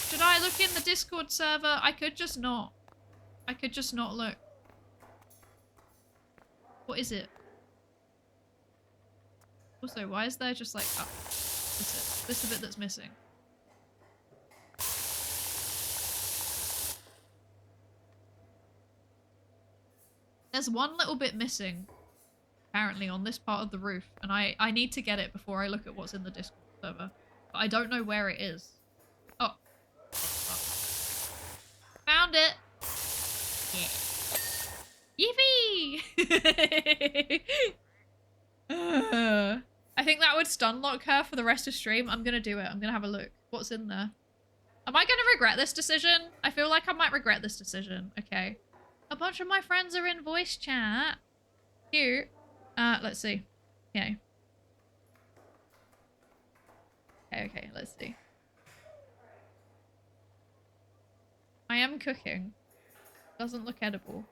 Should I look in the Discord server? I could just not. I could just not look. What is it? Also, why is there just like... Oh, this is the bit that's missing. There's one little bit missing, apparently, on this part of the roof, and I need to get it before I look at what's in the Discord server. But I don't know where it is. Oh. Found it! Yeah. Yippee! I think that would stun lock her for the rest of stream. I'm gonna do it. I'm gonna have a look. What's in there? Am I going to regret this decision? I feel like I might regret this decision. Okay. A bunch of my friends are in voice chat. Cute. Let's see. Okay. Okay, let's see. I am cooking. Doesn't look edible.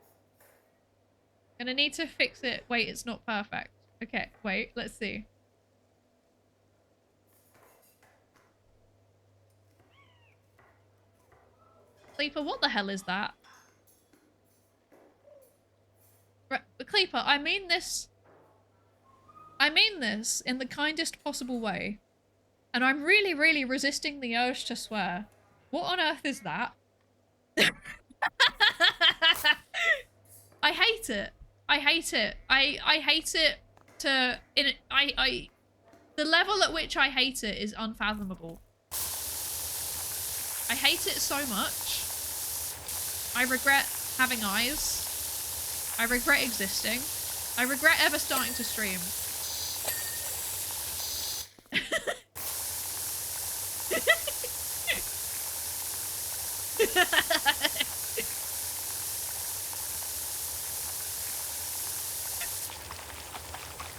Gonna need to fix it. Wait, it's not perfect. Okay, wait, let's see. Cleeper, what the hell is that? Cleeper, I mean this in the kindest possible way. And I'm really, really resisting the urge to swear. What on earth is that? I hate it. I hate it. I hate it to... the level at which I hate it is unfathomable. I hate it so much. I regret having eyes. I regret existing. I regret ever starting to stream.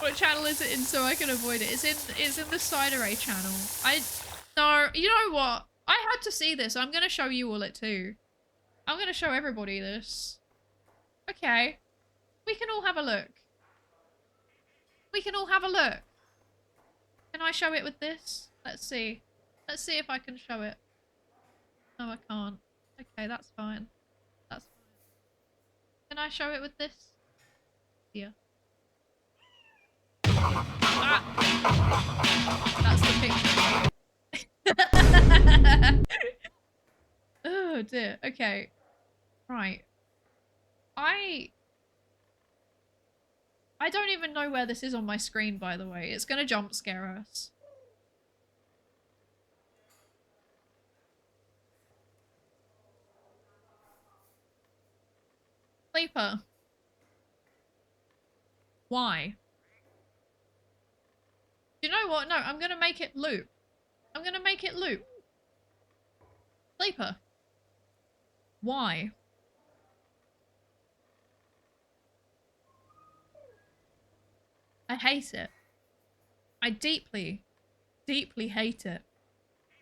What channel is it in so I can avoid it? It's in the Psydere channel. No, you know what? I had to see this. I'm gonna show you all it too. I'm gonna show everybody this. Okay. We can all have a look. We can all have a look. Can I show it with this? Let's see. Let's see if I can show it. No, I can't. Okay, that's fine. That's fine. Can I show it with this? Yeah. Ah! That's the picture. Oh dear. Okay. Right. I don't even know where this is on my screen, by the way. It's gonna jump scare us. Sleeper. Why? You know what? No, I'm gonna make it loop. I'm gonna make it loop. Sleeper. Why? I hate it. I deeply, deeply hate it.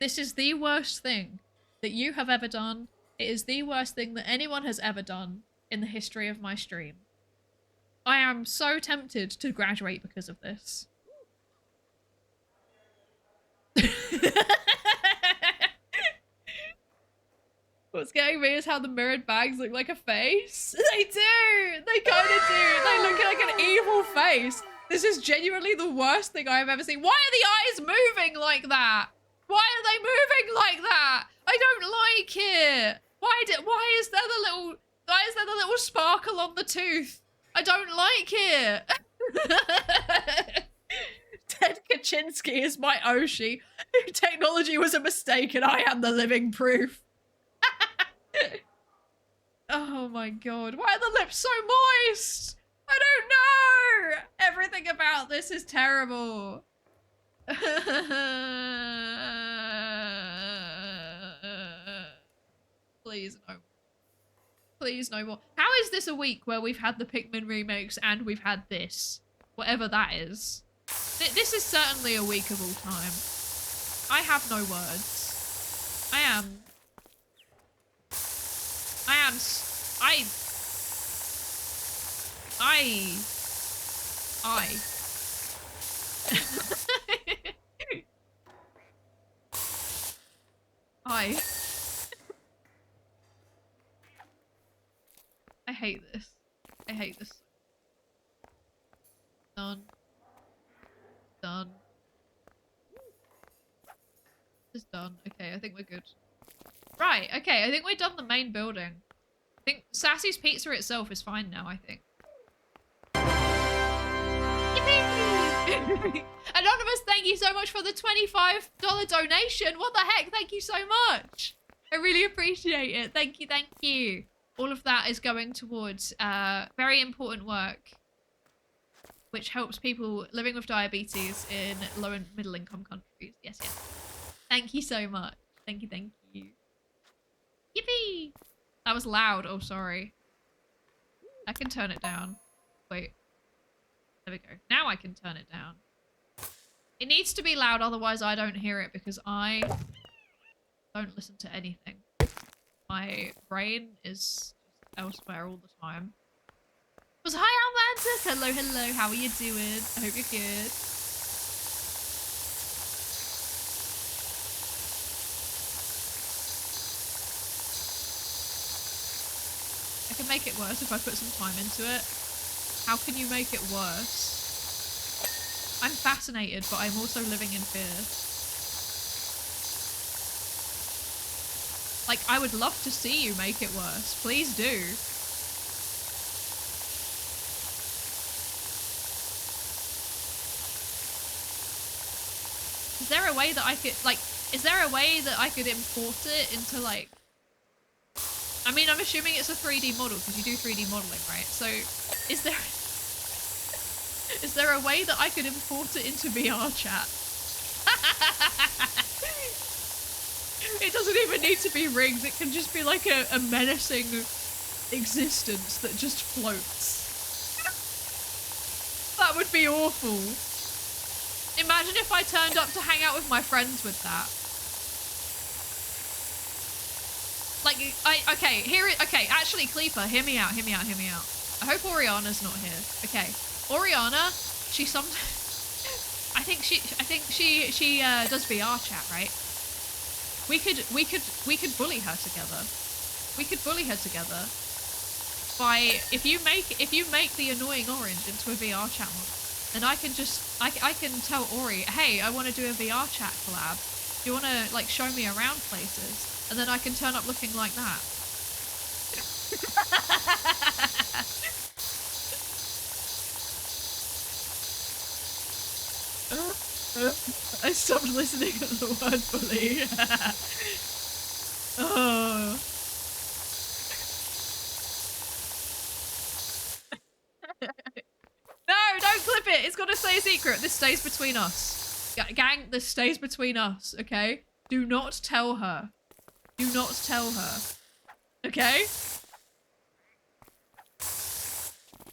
This is the worst thing that you have ever done. It is the worst thing that anyone has ever done in the history of my stream. I am so tempted to graduate because of this. What's getting me is how the mirrored bags look like a face. They do! They kind of do! They look like an evil face. This is genuinely the worst thing I've ever seen. Why are the eyes moving like that? Why are they moving like that? I don't like it. Why is there the little sparkle on the tooth? I don't like it. Ted Kaczynski is my Oshi. Technology was a mistake and I am the living proof. Oh my god. Why are the lips so moist? I don't know. Everything about this is terrible. Please no. Please no more. How is this a week where we've had the Pikmin remakes and we've had this? Whatever that is. This is certainly a week of all time. I have no words. I hate this. I hate this. Done. Done. This is done. Okay, I think we're good. Right, okay, I think we've done the main building. I think Sassy's Pizza itself is fine now, I think. Yippee! Anonymous, thank you so much for the $25 donation. What the heck? Thank you so much. I really appreciate it. Thank you, thank you. All of that is going towards very important work, which helps people living with diabetes in low and middle income countries. Yes, yes. Thank you so much. Thank you, thank you. Yippee! That was loud. Oh, sorry. I can turn it down. Wait. There we go. Now I can turn it down. It needs to be loud, otherwise I don't hear it because I don't listen to anything. My brain is just elsewhere all the time. Hi, Almantis! Hello, hello. How are you doing? I hope you're good. I can make it worse if I put some time into it. How can you make it worse? I'm fascinated, but I'm also living in fear. Like, I would love to see you make it worse. Please do. Is there a way that I could, like, is there a way that I could import it into, like... I mean, I'm assuming it's a 3D model, because you do 3D modeling, right? So, is there... Is there a way that I could import it into VR chat? It doesn't even need to be rigged. It can just be like a menacing existence that just floats. That would be awful. Imagine if I turned up to hang out with my friends with that. Like, okay, actually, Cleeper, hear me out. I hope Oriana's not here. Okay. Oriana, she I think she does VR chat, right? We could bully her together. We could bully her together by if you make the annoying orange into a VR chat model, then I can tell Ori, hey, I want to do a VR chat collab. Do you want to like show me around places? And then I can turn up looking like that. I stopped listening to the word bully. Oh. No, don't clip it. It's got to stay a secret. This stays between us. Gang, this stays between us, okay? Do not tell her. Do not tell her. Okay?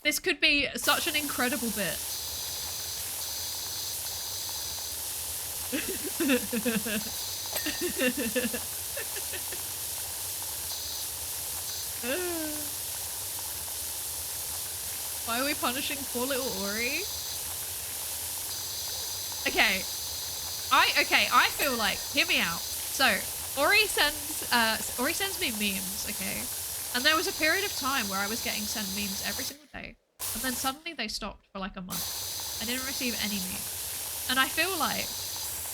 This could be such an incredible bit. Why are we punishing poor little Ori? Okay. I feel like, hear me out. So, Ori sends me memes, okay? And there was a period of time where I was getting sent memes every single day. And then suddenly they stopped for like a month. I didn't receive any memes. And I feel like,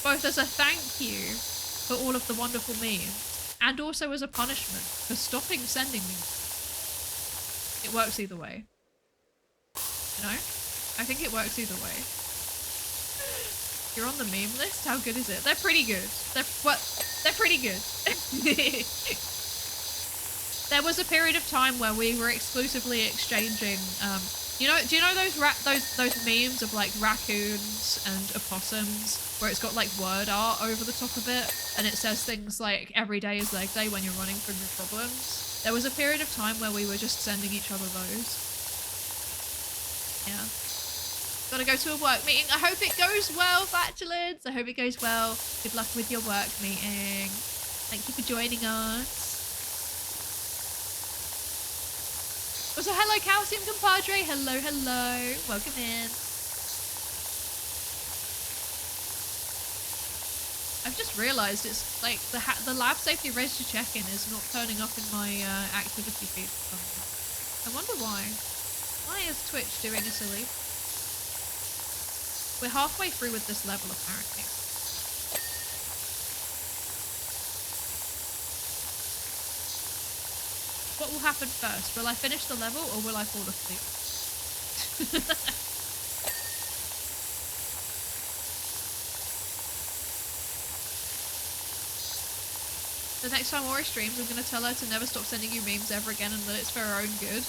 both as a thank you for all of the wonderful memes, and also as a punishment for stopping sending me. It works either way. You know? I think it works either way. You're on the meme list? How good is it? They're pretty good. They're pretty good. There was a period of time where we were exclusively exchanging, do you know those memes of like raccoons and opossums where it's got like word art over the top of it and it says things like every day is leg day when you're running from your problems? There was a period of time where we were just sending each other those. Yeah. Gotta go to a work meeting. I hope it goes well, Bachelors. I hope it goes well. Good luck with your work meeting. Thank you for joining us. Also, hello, Calcium Compadre. Hello, hello. Welcome in. I've just realised it's like the lab safety register check-in is not turning up in my activity feed for some reason. I wonder why. Why is Twitch doing a silly? We're halfway through with this level, apparently. What will happen first? Will I finish the level or will I fall asleep? The next time Ori streams, I'm going to tell her to never stop sending you memes ever again and that it's for her own good.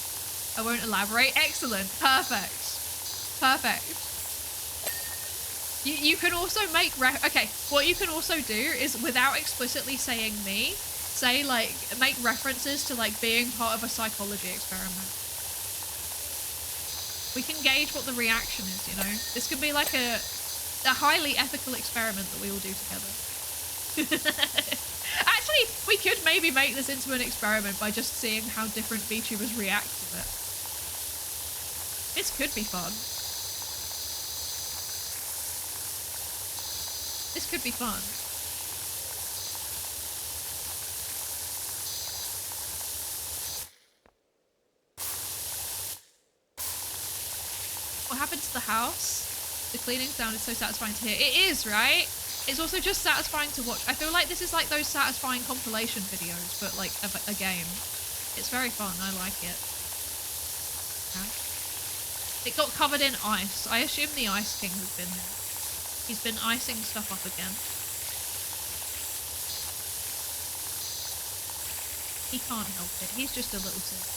I won't elaborate. Excellent. Perfect. Perfect. You can also make... Okay, what you can also do is, without explicitly saying me, say like, make references to like being part of a psychology experiment. We can gauge what the reaction is, you know? This could be like a highly ethical experiment that we all do together. Actually, we could maybe make this into an experiment by just seeing how different VTubers react to it. This could be fun. This could be fun. What happened to the house? The cleaning sound is so satisfying to hear. It is, right? It's also just satisfying to watch. I feel like this is like those satisfying compilation videos, but like a game. It's very fun. I like it. Okay. It got covered in ice. I assume the Ice King has been here. He's been icing stuff up again. He can't help it. He's just a little silly.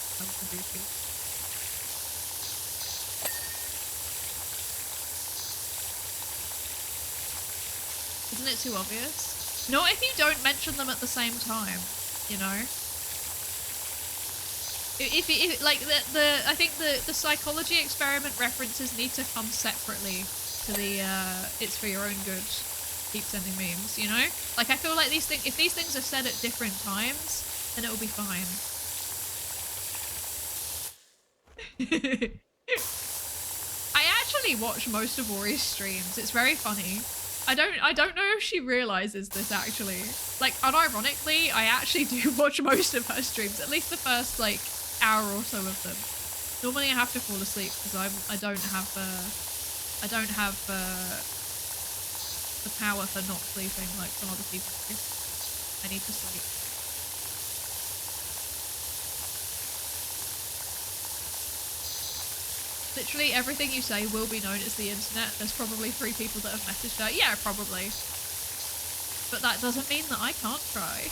Isn't it too obvious? Not if you don't mention them at the same time, you know? If like I think the psychology experiment references need to come separately to the it's for your own good, keep sending memes, you know? Like I feel like if these things are said at different times, then it will be fine. I actually watch most of Ori's streams. It's very funny. I don't know if she realizes this actually. Like unironically, I actually do watch most of her streams, at least the first like hour or so of them. Normally I have to fall asleep because I don't have the power for not sleeping like some other people do. I need to sleep. Literally everything you say will be known as the internet. There's probably 3 people that have messaged her. Yeah, probably. But that doesn't mean that I can't try.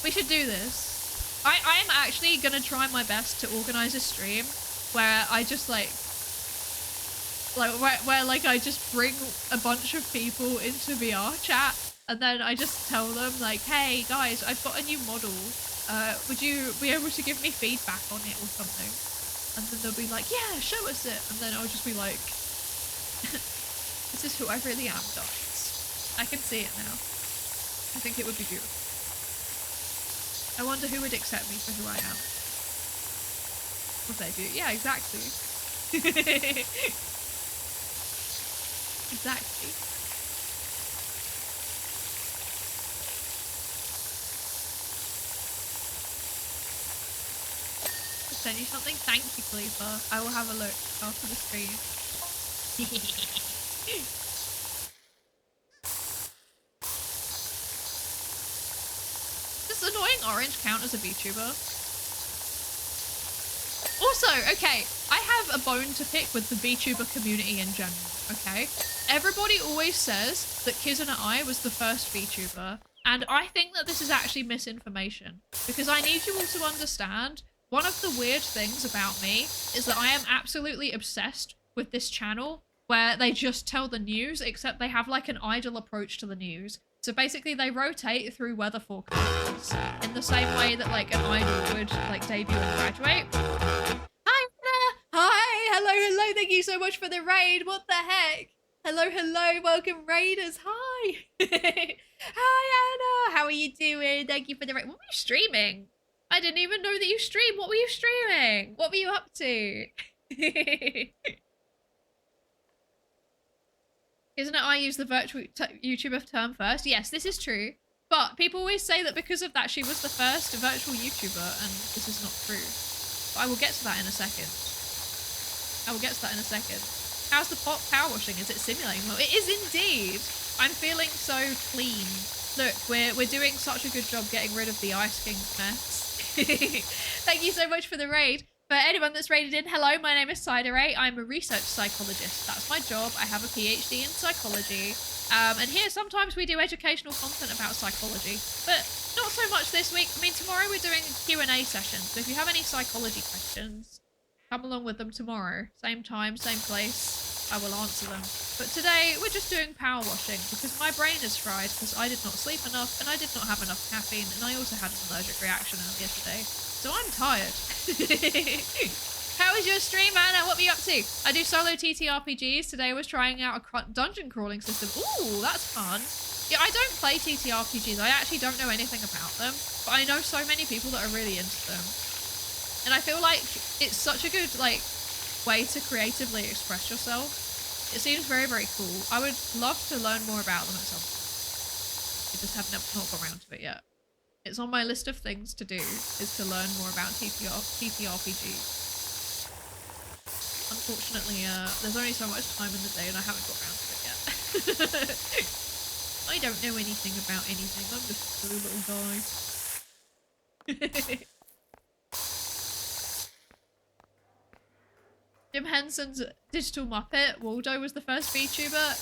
We should do this. I'm actually gonna try my best to organize a stream where I just like where like I just bring a bunch of people into VR chat. And then I just tell them like, hey guys, I've got a new model. Would you be able to give me feedback on it or something? And then they'll be like, yeah, show us it. And then I'll just be like, this is who I really am, guys. I can see it now. I think it would be beautiful. I wonder who would accept me for who I am. What they do. Yeah, exactly. Exactly. Send you something? Thank you, Khalifa. I will have a look after the stream. Does annoying orange count as a VTuber? Also, okay, I have a bone to pick with the VTuber community in general, okay? Everybody always says that Kizuna I was the first VTuber, and I think that this is actually misinformation, because I need you all to understand one of the weird things about me is that I am absolutely obsessed with this channel where they just tell the news, except they have like an idle approach to the news. So basically they rotate through weather forecasts in the same way that like an idol would like debut and graduate. Hi, Anna! Hi! Hello, thank you so much for the raid. What the heck? Hello, welcome raiders. Hi! Hi, Anna! How are you doing? Thank you for the raid. What were you streaming? I didn't even know that you streamed. What were you streaming? What were you up to? Isn't it I use the virtual YouTuber term first? Yes, this is true. But people always say that because of that, she was the first virtual YouTuber, and this is not true. But I will get to that in a second. How's the power washing? Is it simulating? Well, it is indeed. I'm feeling so clean. Look, we're doing such a good job getting rid of the Ice King's mess. Thank you so much for the raid. For anyone that's raided in, hello, my name is Psydere. I'm a research psychologist. That's my job. I have a PhD in psychology. And here sometimes we do educational content about psychology, but not so much this week. I mean, tomorrow we're doing a Q&A session. So if you have any psychology questions, come along with them tomorrow. Same time, same place. I will answer them. But today we're just doing power washing because my brain is fried because I did not sleep enough and I did not have enough caffeine and I also had an allergic reaction earlier today. So I'm tired. How was your stream, Anna? What were you up to? I do solo TTRPGs. Today I was trying out a dungeon crawling system. Ooh, that's fun. Yeah, I don't play TTRPGs. I actually don't know anything about them, but I know so many people that are really into them. And I feel like it's such a good way to creatively express yourself. It seems very, very cool. I would love to learn more about them at some point. I just have not got around to it yet. It's on my list of things to do, is to learn more about TTRPGs. Unfortunately, there's only so much time in the day and I haven't got around to it yet. I don't know anything about anything. I'm just a silly little guy. Jim Henson's Digital Muppet, Waldo, was the first VTuber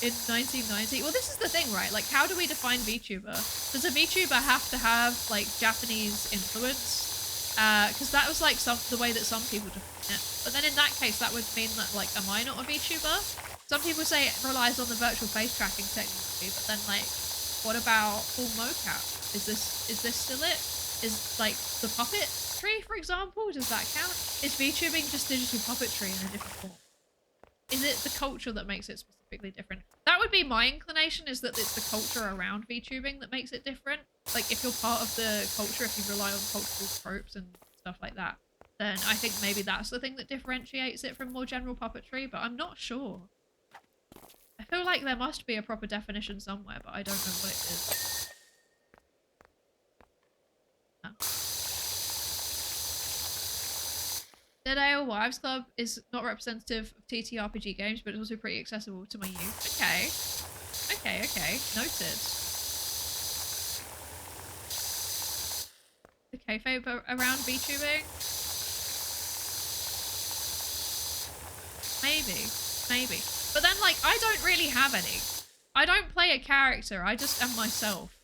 in 1990. Well, this is the thing, right? Like, how do we define VTuber? Does a VTuber have to have, like, Japanese influence? Because that was, like, the way that some people define it. But then in that case, that would mean that, like, am I not a VTuber? Some people say it relies on the virtual face tracking technology, but then, like, what about full mocap? Is this still it? Is, like, the puppetry, for example, does that count? Is VTubing just digital puppetry in a different form? Is it the culture that makes it specifically different? That would be my inclination, is that it's the culture around VTubing that makes it different. Like, if you're part of the culture, if you rely on cultural tropes and stuff like that, then I think maybe that's the thing that differentiates it from more general puppetry, but I'm not sure. I feel like there must be a proper definition somewhere, but I don't know what it is. Oh. Dead Ale Wives Club is not representative of TTRPG games, but it's also pretty accessible to my youth. Okay. Okay. Noted. The kayfabe around VTubing? Maybe. But then, like, I don't really have any. I don't play a character, I just am myself.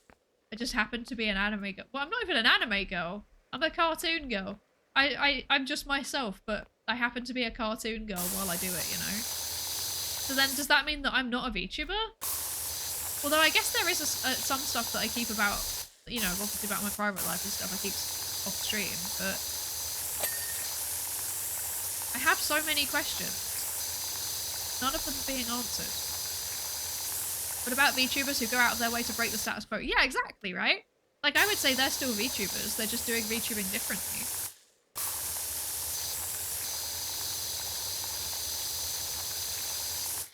I just happen to be an anime girl. Well, I'm not even an anime girl. I'm a cartoon girl. I'm just myself, but I happen to be a cartoon girl while I do it, you know? So then, does that mean that I'm not a VTuber? Although I guess there is some stuff that I keep about, you know, obviously about my private life and stuff I keep off stream, but I have so many questions. None of them are being answered. What about VTubers who go out of their way to break the status quo? Yeah, exactly, right? Like, I would say they're still VTubers, they're just doing VTubing differently.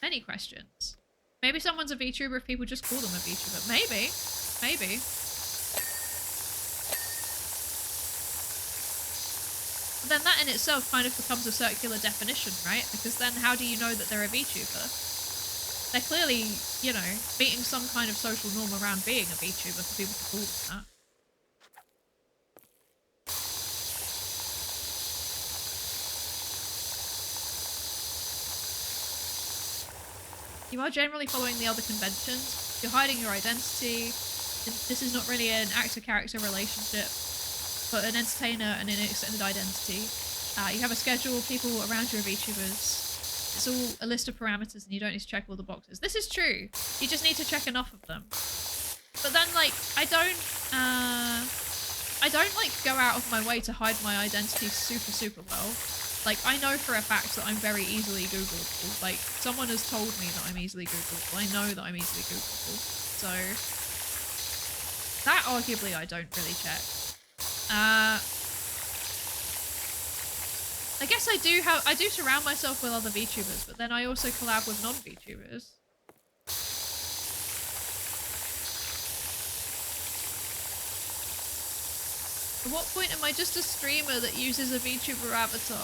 Many questions. Maybe someone's a VTuber if people just call them a VTuber. Maybe. But then that in itself kind of becomes a circular definition, right? Because then how do you know that they're a VTuber? They're clearly, you know, meeting some kind of social norm around being a VTuber for people to call them that. You are generally following the other conventions. You're hiding your identity. This is not really an actor-character relationship, but an entertainer and an extended identity. You have a schedule, people around you are VTubers. It's all a list of parameters and you don't need to check all the boxes. This is true. You just need to check enough of them. But then, like, I don't like go out of my way to hide my identity super well. Like, I know for a fact that I'm very easily Googleable. Like, someone has told me that I'm easily Googleable. I know that I'm easily Googleable. So, that arguably I don't really check. I guess I do surround myself with other VTubers, but then I also collab with non-VTubers. At what point am I just a streamer that uses a VTuber avatar?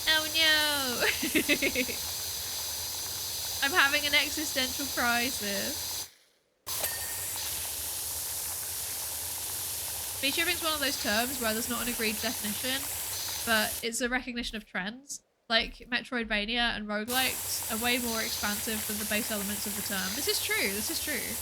Oh no! I'm having an existential crisis. VTubing is one of those terms where there's not an agreed definition, but it's a recognition of trends. Like, Metroidvania and roguelikes are way more expansive than the base elements of the term. This is true, this is true.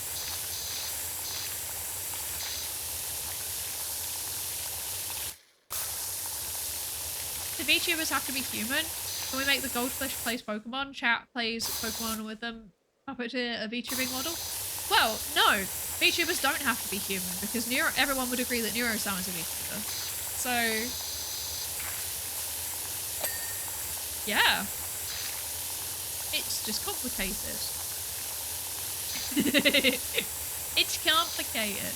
The VTubers have to be human. Can we make the Goldfish plays Pokemon? Chat plays Pokemon with them. Puppeteer a VTubing model? Well, no. VTubers don't have to be human because everyone would agree that neuro-sama is a VTuber. So, yeah. It's just complicated. It's complicated.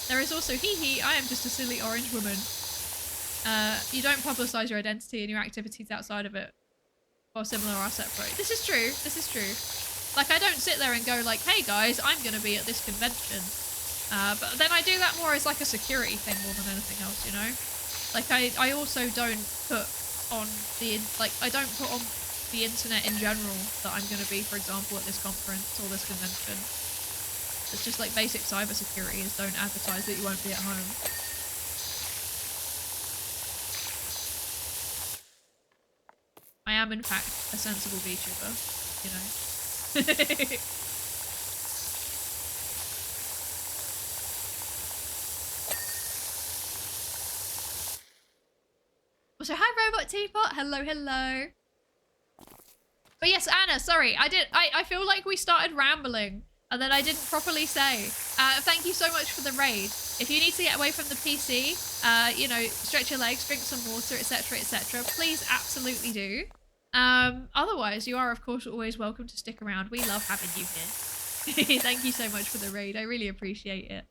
There is also hee, I am just a silly orange woman. You don't publicize your identity and your activities outside of it. Or similar are separate. This is true. This is true. Like, I don't sit there and go like, hey guys, I'm going to be at this convention. But then I do that more as like a security thing more than anything else, you know? Like, I also don't put on the, I don't put on the internet in general that I'm going to be, for example, at this conference or this convention. It's just like basic cybersecurity is don't advertise that you won't be at home. I am, in fact, a sensible VTuber, you know. So hi, Robot Teapot. Hello, hello. But yes, Anna, sorry, I feel like we started rambling and then I didn't properly say. Thank you so much for the raid. If you need to get away from the PC, you know, stretch your legs, drink some water, etc., etc., please absolutely do. Otherwise, you are, of course, always welcome to stick around. We love having you here. Thank you so much for the raid. I really appreciate it.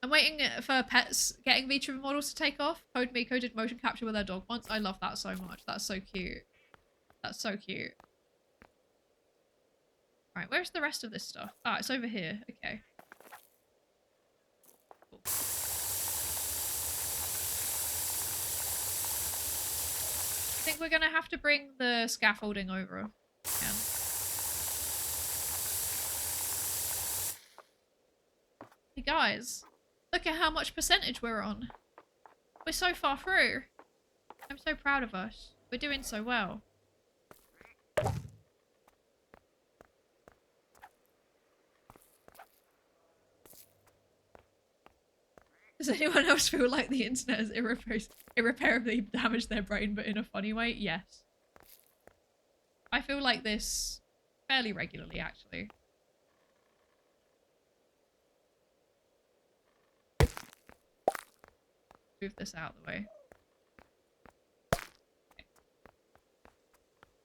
I'm waiting for pets getting VTuber models to take off. Codemiko did motion capture with her dog once. I love that so much. That's so cute. That's so cute. Right, where's the rest of this stuff? Ah, it's over here. Okay. Cool. I think we're gonna have to bring the scaffolding over again. Hey guys, look at how much percentage we're on. We're so far through. I'm so proud of us. We're doing so well. Does anyone else feel like the internet has irreparably damaged their brain, but in a funny way? Yes. I feel like this fairly regularly, actually. Move this out of the way.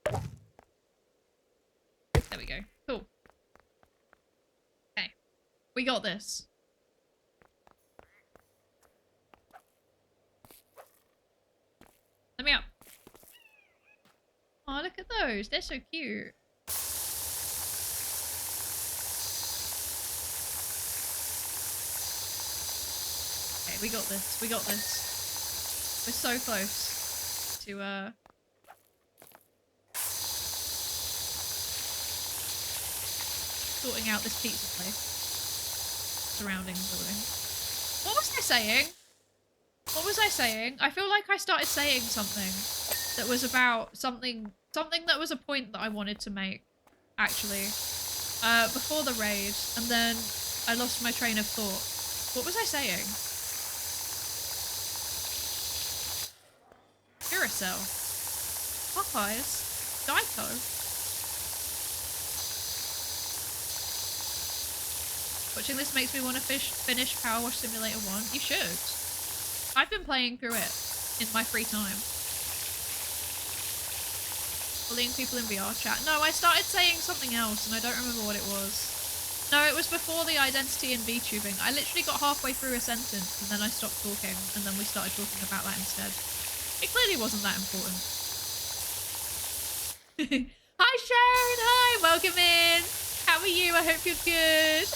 Okay. There we go. Cool. Okay. We got this. Let me up. Oh, look at those. They're so cute. Okay, we got this. We got this. We're so close to, sorting out this pizza place surrounding the building. What was I saying? What was I saying? I feel like I started saying something that was about something that was a point that I wanted to make, actually, before the raid, and then I lost my train of thought. What was I saying? Duracell. Popeyes. Geico. Watching this makes me want to finish PowerWash Simulator 1. You should. I've been playing through it in my free time. Bullying people in VR chat. No, I started saying something else and I don't remember what it was. No, it was before the identity in VTubing. I literally got halfway through a sentence and then I stopped talking and then we started talking about that instead. It clearly wasn't that important. Hi Sharon, hi, welcome in. How are you? I hope you're good.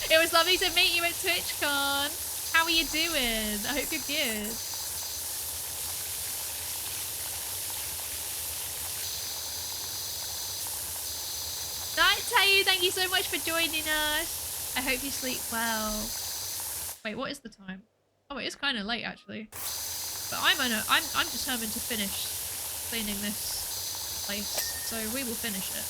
It was lovely to meet you at TwitchCon. How are you doing? I hope you're good. Night Tayu, thank you so much for joining us. I hope you sleep well. Wait, what is the time? Oh, it is kind of late actually. But I'm determined to finish cleaning this place, so we will finish it.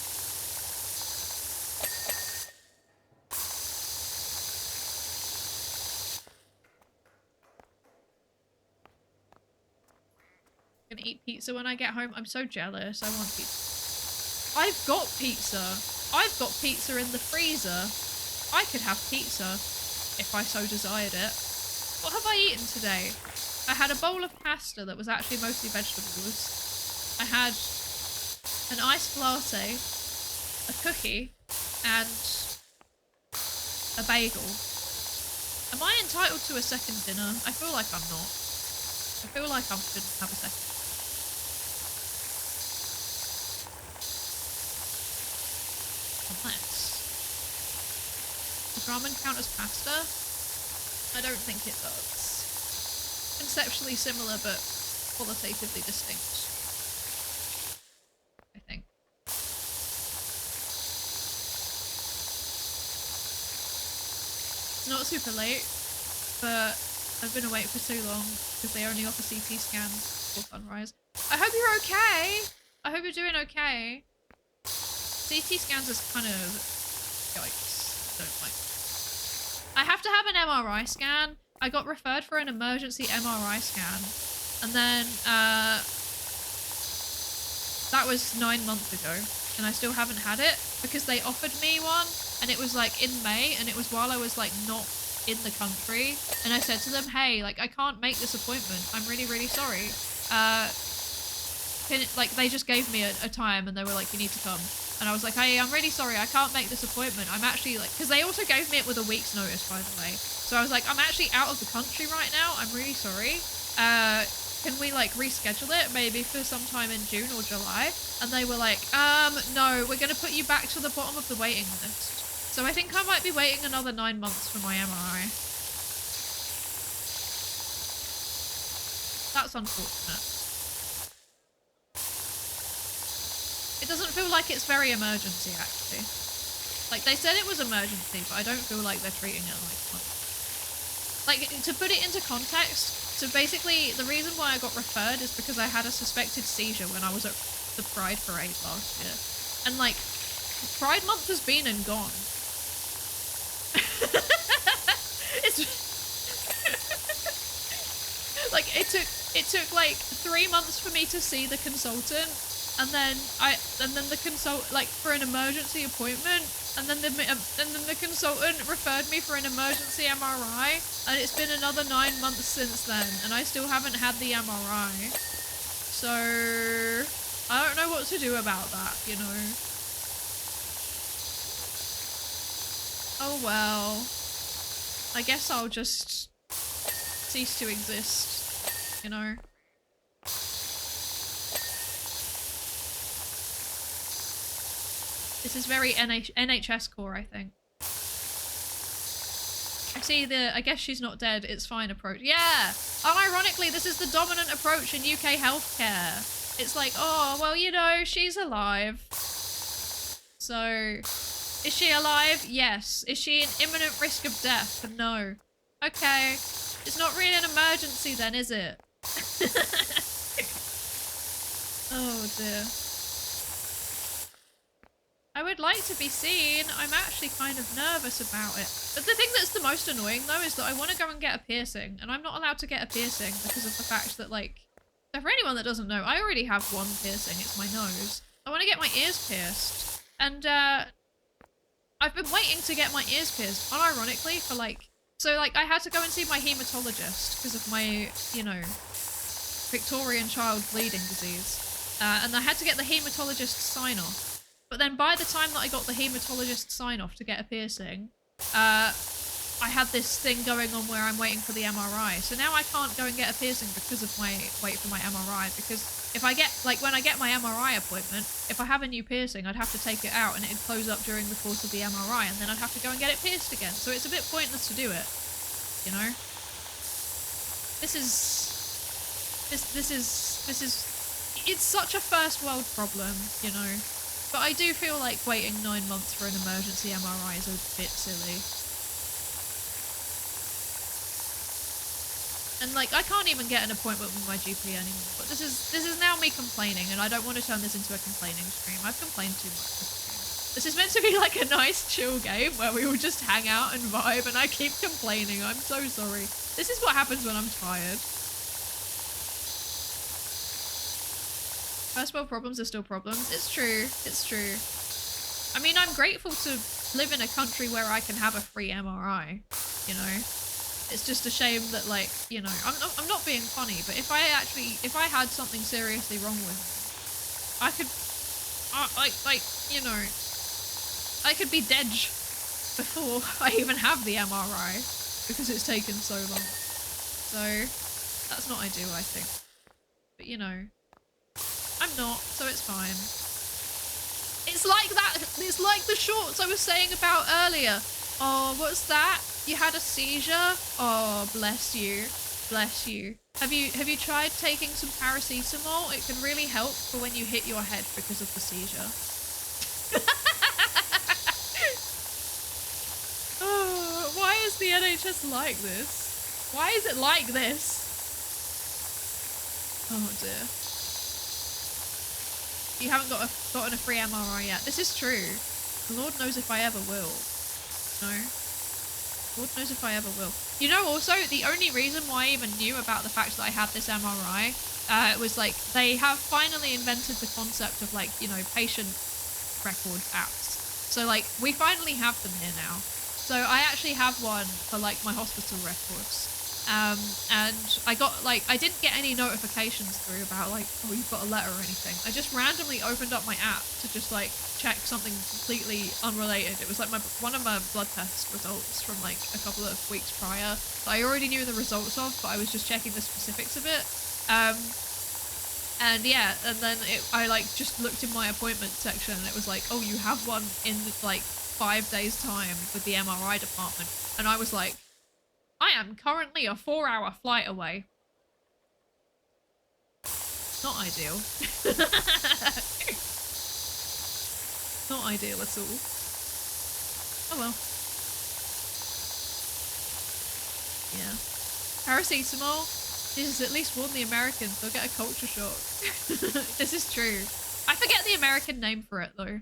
eat pizza when I get home. I'm so jealous. I want pizza. I've got pizza. I've got pizza in the freezer. I could have pizza if I so desired it. What have I eaten today? I had a bowl of pasta that was actually mostly vegetables. I had an iced latte, a cookie, and a bagel. Am I entitled to a second dinner? I feel like I'm not. I feel like I shouldn't have a second. Unless. Does ramen count as pasta? I don't think it does. Conceptually similar, but qualitatively distinct. I think. It's not super late, but I've been awake for too long because they only offer CT scans before sunrise. I hope you're okay! I hope you're doing okay. CT scans is kind of... yikes. Don't like. I have to have an MRI scan. I got referred for an emergency MRI scan. And then, that was 9 months ago. And I still haven't had it because they offered me one. And it was like in May, and it was while I was like not in the country. And I said to them, hey, like I can't make this appointment. I'm really, really sorry. They just gave me a time and they were like, you need to come. And I was like, hey, I'm really sorry. I can't make this appointment. I'm actually like, because they also gave me it with a week's notice, by the way. So I was like, I'm actually out of the country right now. I'm really sorry. Can we like reschedule it maybe for sometime in June or July? And they were like, no, we're going to put you back to the bottom of the waiting list. So I think I might be waiting another 9 months for my MRI. That's unfortunate. It doesn't feel like it's very emergency, actually. Like, they said it was emergency, but I don't feel like they're treating it like one. Like, to put it into context, so basically, the reason why I got referred is because I had a suspected seizure when I was at the Pride Parade last year. And, like, Pride Month has been and gone. It's like it took like 3 months for me to see the consultant, and then the consult like for an emergency appointment, and then the consultant referred me for an emergency MRI, and it's been another 9 months since then, and I still haven't had the MRI. So I don't know what to do about that, you know. Oh well. I guess I'll just cease to exist, you know? This is very NHS core, I think. I see I guess she's not dead, it's fine approach. Yeah! Ironically, this is the dominant approach in UK healthcare. It's like, oh, well, you know, she's alive. So... is she alive? Yes. Is she in imminent risk of death? No. Okay. It's not really an emergency then, is it? Oh dear. I would like to be seen. I'm actually kind of nervous about it. But the thing that's the most annoying though is that I want to go and get a piercing, and I'm not allowed to get a piercing because of the fact that, like, so for anyone that doesn't know, I already have one piercing. It's my nose. I want to get my ears pierced. And I've been waiting to get my ears pierced, unironically, for like... So, like, I had to go and see my haematologist because of my, you know, Victorian child bleeding disease. And I had to get the haematologist sign-off. But then by the time that I got the haematologist sign-off to get a piercing, I had this thing going on where I'm waiting for the MRI. So now I can't go and get a piercing because of my wait for my MRI, because if I get, like, when I get my MRI appointment, if I have a new piercing, I'd have to take it out and it'd close up during the course of the MRI, and then I'd have to go and get it pierced again. So it's a bit pointless to do it, you know? This is, it's such a first world problem, you know? But I do feel like waiting 9 months for an emergency MRI is a bit silly. And, like, I can't even get an appointment with my GP anymore. But this is now me complaining, and I don't want to turn this into a complaining stream. I've complained too much this stream. This is meant to be like a nice chill game where we will just hang out and vibe, and I keep complaining. I'm so sorry. This is what happens when I'm tired. First world problems are still problems. It's true. It's true. I mean, I'm grateful to live in a country where I can have a free MRI, you know? It's just a shame that, like, you know, I'm not being funny, but if I had something seriously wrong with me, I could, you know, I could be dead before I even have the MRI because it's taken so long. So that's not ideal, I think. But, you know, I'm not, so it's fine. It's like that. It's like the shorts I was saying about earlier. Oh, what's that? You had a seizure? Oh, bless you. Bless you. Have you tried taking some paracetamol? It can really help for when you hit your head because of the seizure. Oh, why is the NHS like this? Why is it like this? Oh dear. You haven't gotten a free MRI yet. This is true. Lord knows if I ever will. No. Lord knows if I ever will. You know, also, the only reason why I even knew about the fact that I had this MRI was, like, they have finally invented the concept of, like, you know, patient record apps. So, like, we finally have them here now. So I actually have one for, like, my hospital records. And I got, like, I didn't get any notifications through about, like, oh, you've got a letter or anything. I just randomly opened up my app to just, like, check something completely unrelated. It was, like, one of my blood test results from, like, a couple of weeks prior that I already knew the results of, but I was just checking the specifics of it. And yeah, and then I, like, just looked in my appointment section and it was like, oh, you have one in, like, 5 days' time with the MRI department. And I was like, I am currently a 4-hour flight away. Not ideal. Not ideal at all. Oh well. Yeah. Paracetamol. Jesus, at least warn the Americans. They'll get a culture shock. This is true. I forget the American name for it though.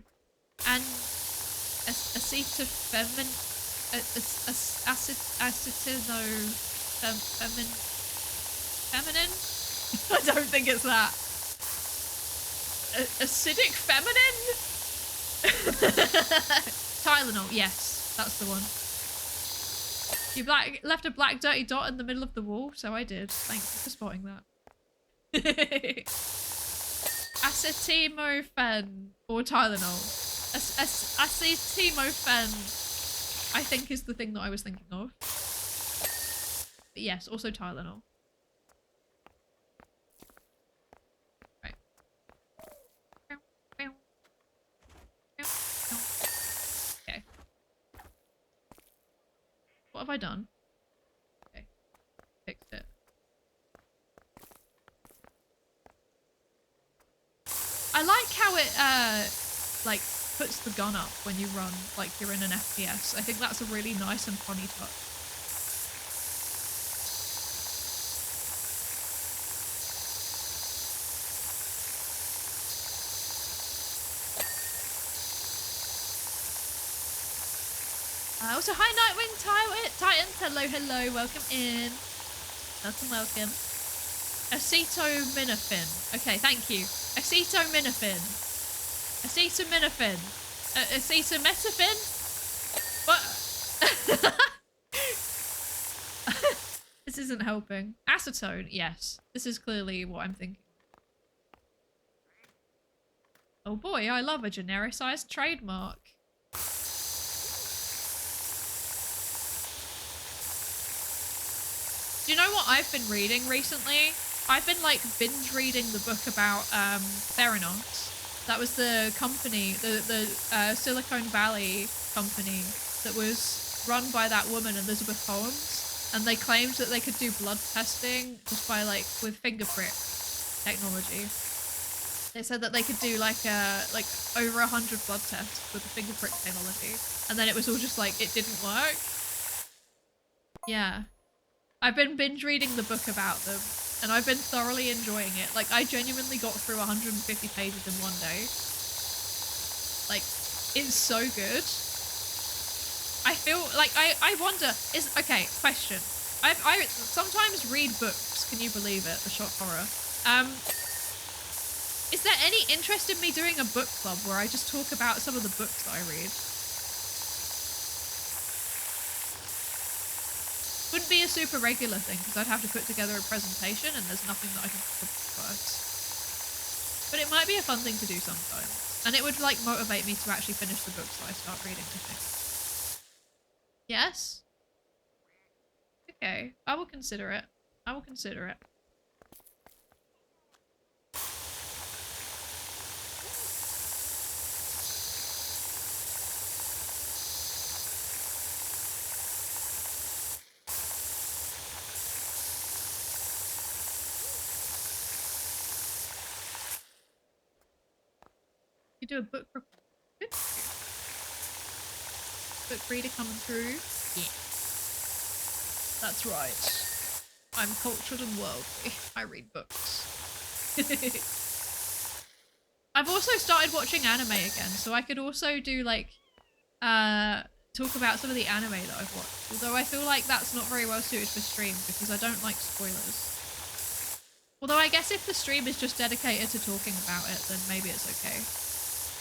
And acetophemin. Feminine? I don't think it's that. Acidic feminine? Tylenol, yes, that's the one. You left a black dirty dot in the middle of the wall, so I did. Thank you for spotting that. Acetaminophen or Tylenol. Acetaminophen, I think, is the thing that I was thinking of. But yes, also Tylenol. Right. Okay. What have I done? Okay. Fixed it. I like how it, like, puts the gun up when you run like you're in an FPS. I think that's a really nice and funny touch. Also, hi Nightwing Titans. Hello, hello. Welcome in. Welcome, welcome. Acetaminophen. Okay, thank you. Acetaminophen. Acetaminophen. Acetaminophen? What? This isn't helping. Acetone, yes. This is clearly what I'm thinking. Oh boy, I love a genericized trademark. Do you know what I've been reading recently? I've been, like, binge reading the book about Theranos. That was the company, the Silicon Valley company that was run by that woman, Elizabeth Holmes. And they claimed that they could do blood testing just by, like, with fingerprint technology. They said that they could do, like over 100 blood tests with the fingerprint technology. And then it was all just like, it didn't work. Yeah. I've been binge reading the book about them. And I've been thoroughly enjoying it. Like, I genuinely got through 150 pages in one day. Like, it's so good. I feel like I wonder, okay, question. I sometimes read books, can you believe it? The shock horror. Is there any interest in me doing a book club where I just talk about some of the books that I read? Wouldn't be a super regular thing because I'd have to put together a presentation and there's nothing that I can put first. But it might be a fun thing to do sometimes. And it would like motivate me to actually finish the books that I start reading, I think. Yes? Okay, I will consider it. I will consider it. You do a book report. Good. Book reader coming through. Yeah. That's right. I'm cultured and worldly. I read books. I've also started watching anime again, so I could also do like talk about some of the anime that I've watched. Although I feel like that's not very well suited for stream because I don't like spoilers. Although I guess if the stream is just dedicated to talking about it, then maybe it's okay.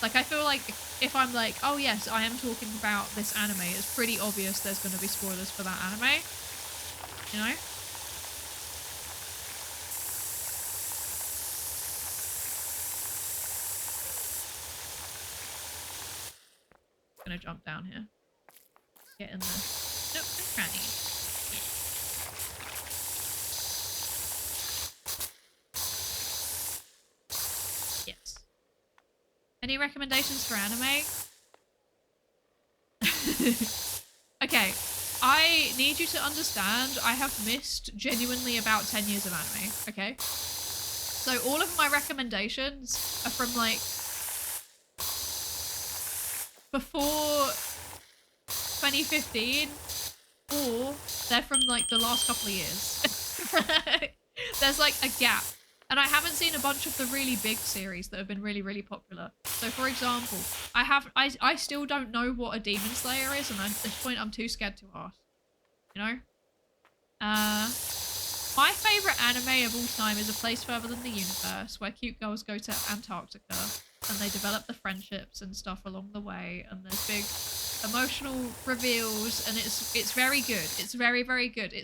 Like, I feel like if I'm like, oh yes, I am talking about this anime, it's pretty obvious there's going to be spoilers for that anime. You know? I'm gonna jump down here. Get in the nooks and crannies. Yes. Any recommendations for anime? Okay, I need you to understand I have missed genuinely about 10 years of anime, okay? So all of my recommendations are from like before 2015 or they're from like the last couple of years. There's like a gap. And I haven't seen a bunch of the really big series that have been really, really popular. So for example, I still don't know what a Demon Slayer is, and at this point I'm too scared to ask. You know? My favourite anime of all time is A Place Further Than the Universe, where cute girls go to Antarctica and they develop the friendships and stuff along the way, and there's big emotional reveals, and it's very good. It's very, very good.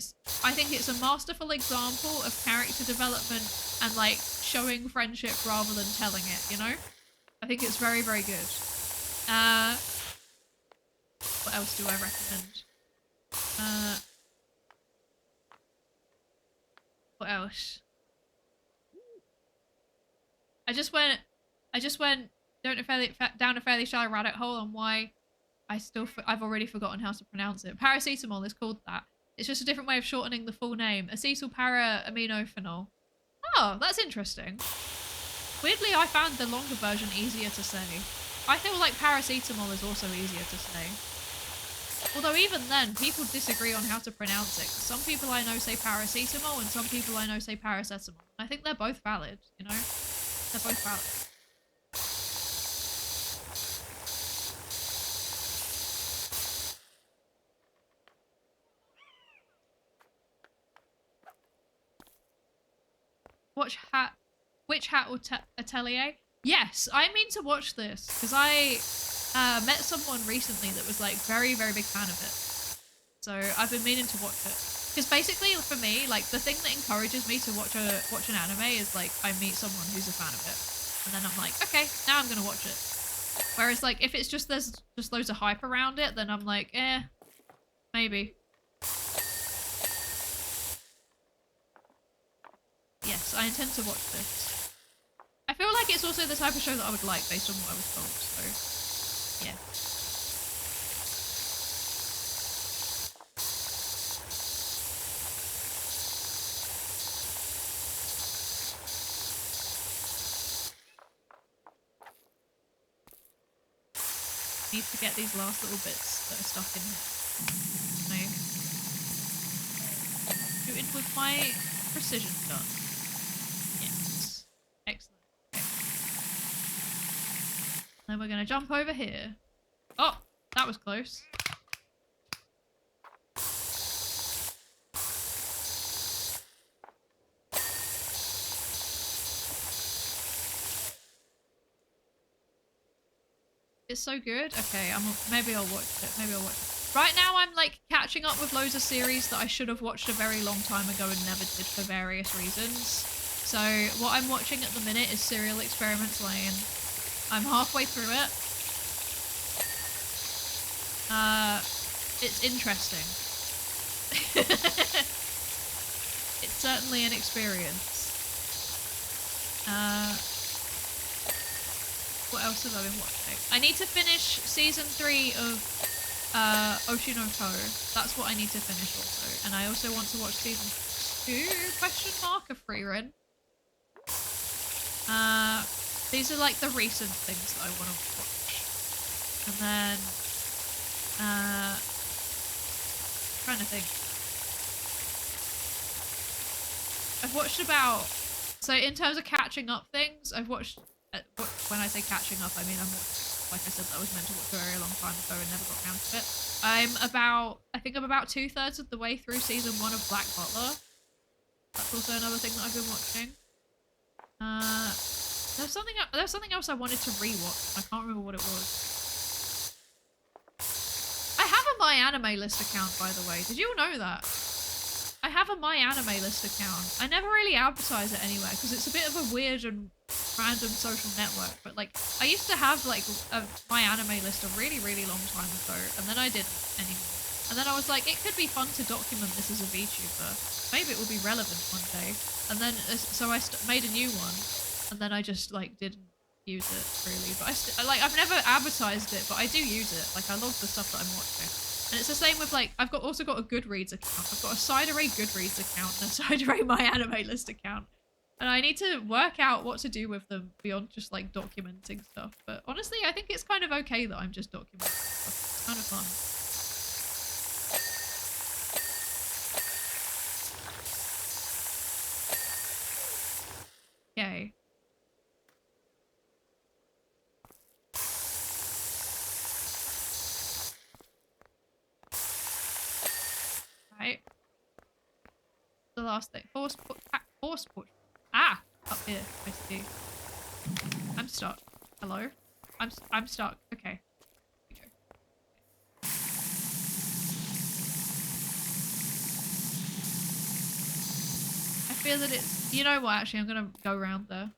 I think it's a masterful example of character development and like showing friendship rather than telling it, you know? I think it's very, very good. What else do I recommend? What else? I just went down a fairly shallow rabbit hole on why I've already forgotten how to pronounce it. Paracetamol is called that. It's just a different way of shortening the full name. Acetyl para-aminophenol. Oh, that's interesting. Weirdly, I found the longer version easier to say. I feel like paracetamol is also easier to say. Although even then, people disagree on how to pronounce it. Some people I know say paracetamol and some people I know say paracetamol. I think they're both valid, you know? They're both valid. Watch Witch Hat Atelier? Yes, I mean to watch this because I met someone recently that was like very, very big fan of it. So I've been meaning to watch it. Because basically for me, like the thing that encourages me to watch an anime is like I meet someone who's a fan of it. And then I'm like, okay, now I'm gonna watch it. Whereas like if it's just there's just loads of hype around it, then I'm like, maybe. Yes, I intend to watch this. I feel like it's also the type of show that I would like based on what I was told, so yeah. Need to get these last little bits that are stuck in here. No. Shooting with my precision gun. Yes. Excellent. Okay. Then we're gonna jump over here. Oh, that was close. It's so good. Okay, maybe I'll watch it. Maybe I'll watch it. Right now, I'm like catching up with loads of series that I should have watched a very long time ago and never did for various reasons. So what I'm watching at the minute is Serial Experiments Lane. I'm halfway through it. It's interesting. It's certainly an experience. What else have I been watching? I need to finish season 3 of Oshinoko. That's what I need to finish also. And I also want to watch season 2 of Frieren. These are like the recent things that I want to watch. And then trying to think. I've watched about, so in terms of catching up things, I've watched, when I say catching up, I mean I'm watched, like I said, that was meant to watch a very long time ago and never got around to it. I think I'm about 2/3 of the way through season 1 of Black Butler. That's also another thing that I've been watching. There's something else I wanted to rewatch. I can't remember what it was. I have a My Anime List account, by the way. Did you all know that? I have a My Anime List account. I never really advertise it anywhere because it's a bit of a weird and random social network. But like, I used to have like a My Anime List a really, really long time ago, and then I didn't anymore. And then I was like, it could be fun to document this as a VTuber. Maybe it will be relevant one day. And then, so I made a new one, and then I just like didn't use it really. But I've never advertised it, but I do use it. Like I log the stuff that I'm watching. And it's the same with like, I've also got a Goodreads account. I've got a Psydere Goodreads account and a Psydere My Anime List account. And I need to work out what to do with them beyond just like documenting stuff. But honestly, I think it's kind of okay that I'm just documenting stuff. It's kind of fun. Okay. Right. The last thing. Horse porch. Ah! Up here. I see. I'm stuck. Hello? I'm stuck. Okay. Here we go. I feel that it's... You know what? Actually, I'm gonna go around there.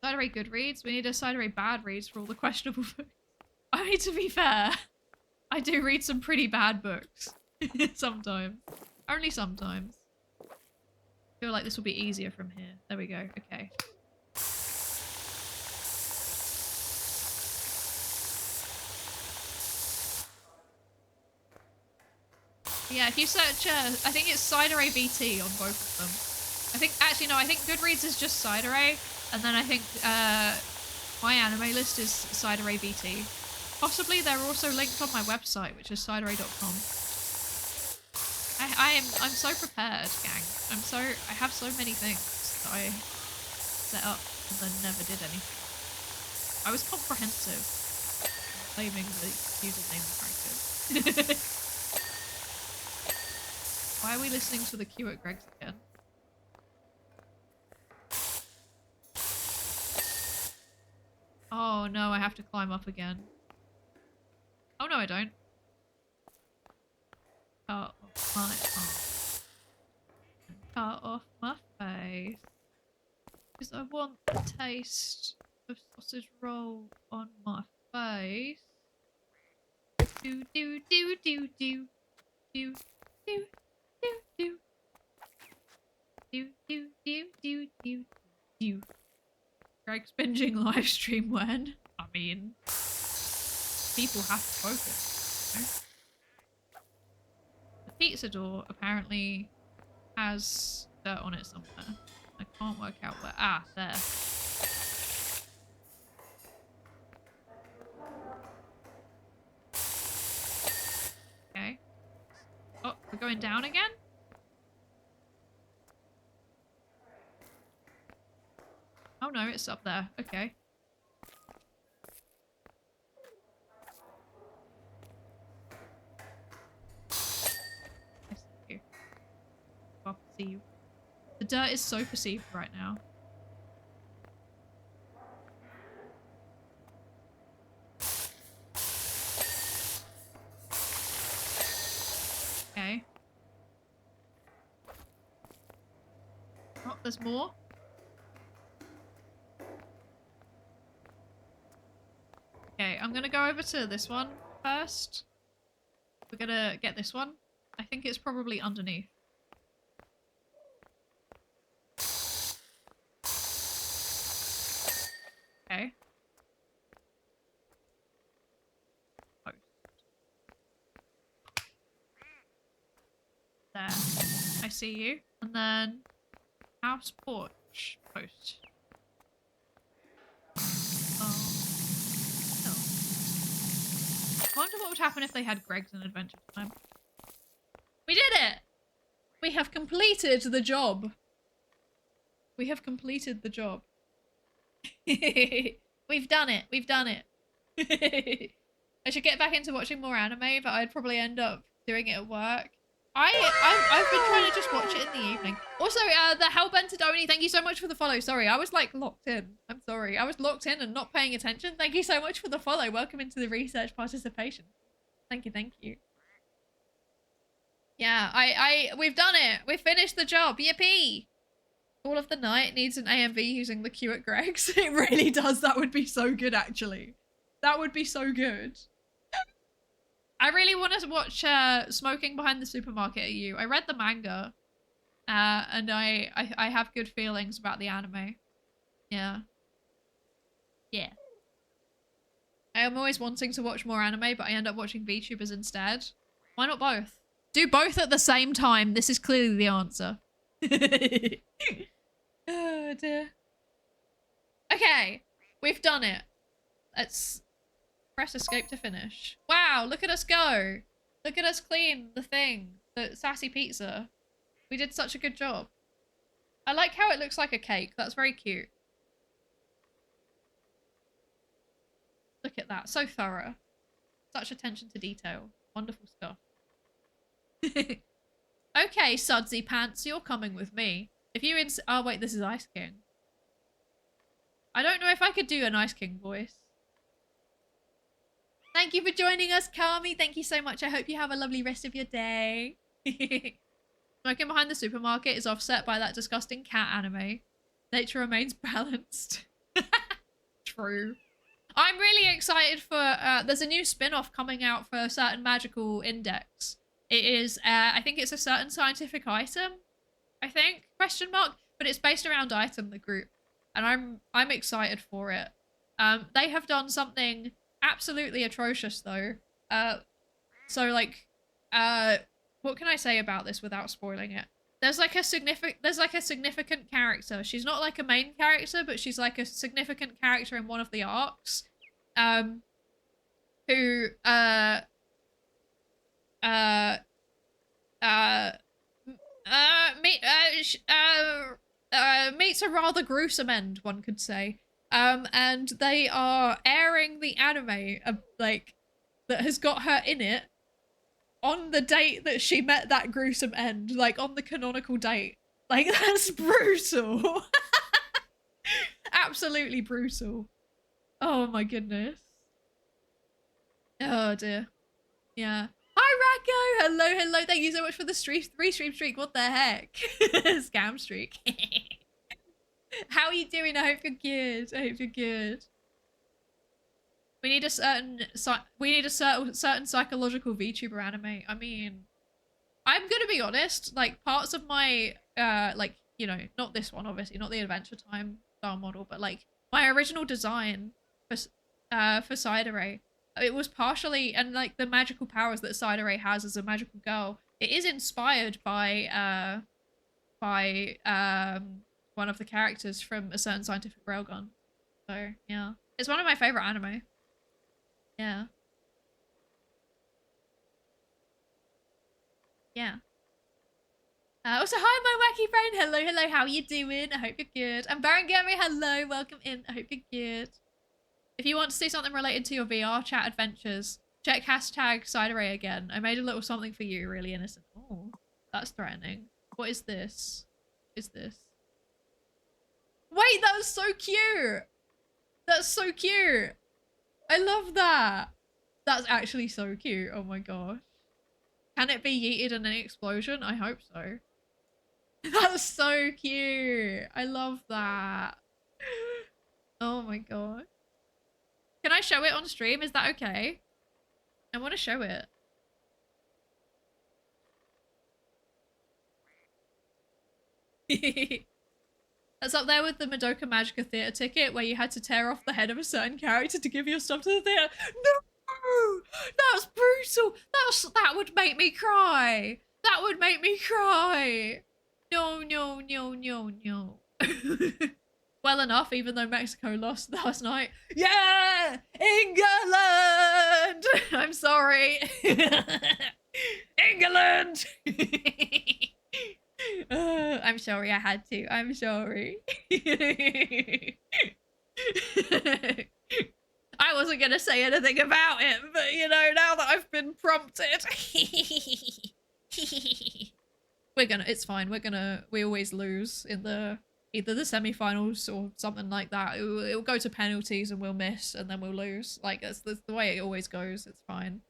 Psydere Goodreads. We need a Psydere Bad Reads for all the questionable books. I mean, to be fair, I do read some pretty bad books. Sometimes. Only sometimes. I feel like this will be easier from here. There we go. Okay. Yeah, if you search, I think it's Psydere VT on both of them. I think Goodreads is just Psydere, and then I think My Anime List is Psydere VT. Possibly they're also linked on my website, which is psydere.com. I'm so prepared, gang. I have so many things that I set up and then never did anything. I was comprehensive. Claiming the username character. Why are we listening to the queue at Greg's again? Oh no, I have to climb up again. Oh no, I don't. Cut off my arm. Cut off my face. Because I want the taste of sausage roll on my face. Do do do do do do do do do do do do do do do. Greg's binging live stream when? I mean, people have to focus. You know? The pizza door apparently has dirt on it somewhere. I can't work out where. Ah, there. Okay. Oh, we're going down again? Oh no, it's up there. Okay. I see you. I see you. The dirt is so perceived right now. There's more. Okay, I'm gonna go over to this one first. We're gonna get this one. I think it's probably underneath. Okay. Post. There. I see you. And then house porch post. Oh. No. I wonder what would happen if they had Greg's in Adventure Time. We did it! We have completed the job. We have completed the job. We've done it. We've done it. I should get back into watching more anime, but I'd probably end up doing it at work. I've been trying to just watch it in the evening. Also, the Hellbent Adoni, thank you so much for the follow. Sorry, I was like locked in. I'm sorry. I was locked in and not paying attention. Thank you so much for the follow. Welcome into the research participation. Thank you, thank you. Yeah, we've done it. We've finished the job. Yippee! All of the night needs an AMV using the queue at Greg's. It really does. That would be so good, actually. That would be so good. I really want to watch Smoking Behind the Supermarket at You. I read the manga, and I have good feelings about the anime. Yeah. Yeah. I am always wanting to watch more anime, but I end up watching VTubers instead. Why not both? Do both at the same time. This is clearly the answer. Oh dear. Okay, we've done it. Let's press escape to finish. Wow, look at us go. Look at us clean the thing. The sassy pizza. We did such a good job. I like how it looks like a cake. That's very cute. Look at that. So thorough. Such attention to detail. Wonderful stuff. Okay, Sudsy Pants, you're coming with me. If you oh wait, this is Ice King. I don't know if I could do an Ice King voice. Thank you for joining us, Kami. Thank you so much. I hope you have a lovely rest of your day. Smoking Behind the Supermarket is offset by that disgusting cat anime. Nature remains balanced. True. I'm really excited for, there's a new spin-off coming out for a certain magical index. It is, I think it's a certain scientific item, I think, question mark, but it's based around Item, the group, and I'm excited for it. They have done something absolutely atrocious though. So like, what can I say about this without spoiling it? There's like a significant character. She's not like a main character, but she's like a significant character in one of the arcs, who meets a rather gruesome end, one could say. And they are airing the anime like that has got her in it on the date that she met that gruesome end, like on the canonical date. Like, that's brutal. Absolutely brutal. Oh my goodness. Oh dear. Yeah. Hi Racco! Hello, hello. Thank you so much for the three stream streak. What the heck? Scam streak. How are you doing? I hope you're good. I hope you're good. We need a certain psychological VTuber anime. I mean, I'm gonna be honest, like parts of my like, you know, not this one obviously, not the Adventure Time style model, but like my original design for Psydere, it was partially, and like the magical powers that Psydere has as a magical girl, it is inspired by one of the characters from a certain scientific railgun. So yeah, it's one of my favorite anime. Yeah. Yeah. Also, hi, my wacky friend. Hello, hello. How are you doing? I hope you're good. And Baron Gummy, hello. Welcome in. I hope you're good. If you want to see something related to your VR chat adventures, check hashtag Psydere again. I made a little something for you, really innocent. Oh, that's threatening. What is this? What is this? Wait, that was so cute. That's so cute. I love that. That's actually so cute. Oh my gosh. Can it be yeeted in an explosion? I hope so. That's so cute. I love that. Oh my god. Can I show it on stream? Is that okay? I want to show it. That's up there with the Madoka Magica theatre ticket where you had to tear off the head of a certain character to give your stuff to the theatre. No! That's brutal! That would make me cry! That would make me cry! No, no, no, no, no. Well enough, even though Mexico lost last night. Yeah! England! I'm sorry. England! I'm sorry I had to. I'm sorry. I wasn't going to say anything about it, but you know, now that I've been prompted. It's fine. We always lose in either the semi-finals or something like that. It'll go to penalties and we'll miss and then we'll lose. Like, that's the way it always goes. It's fine.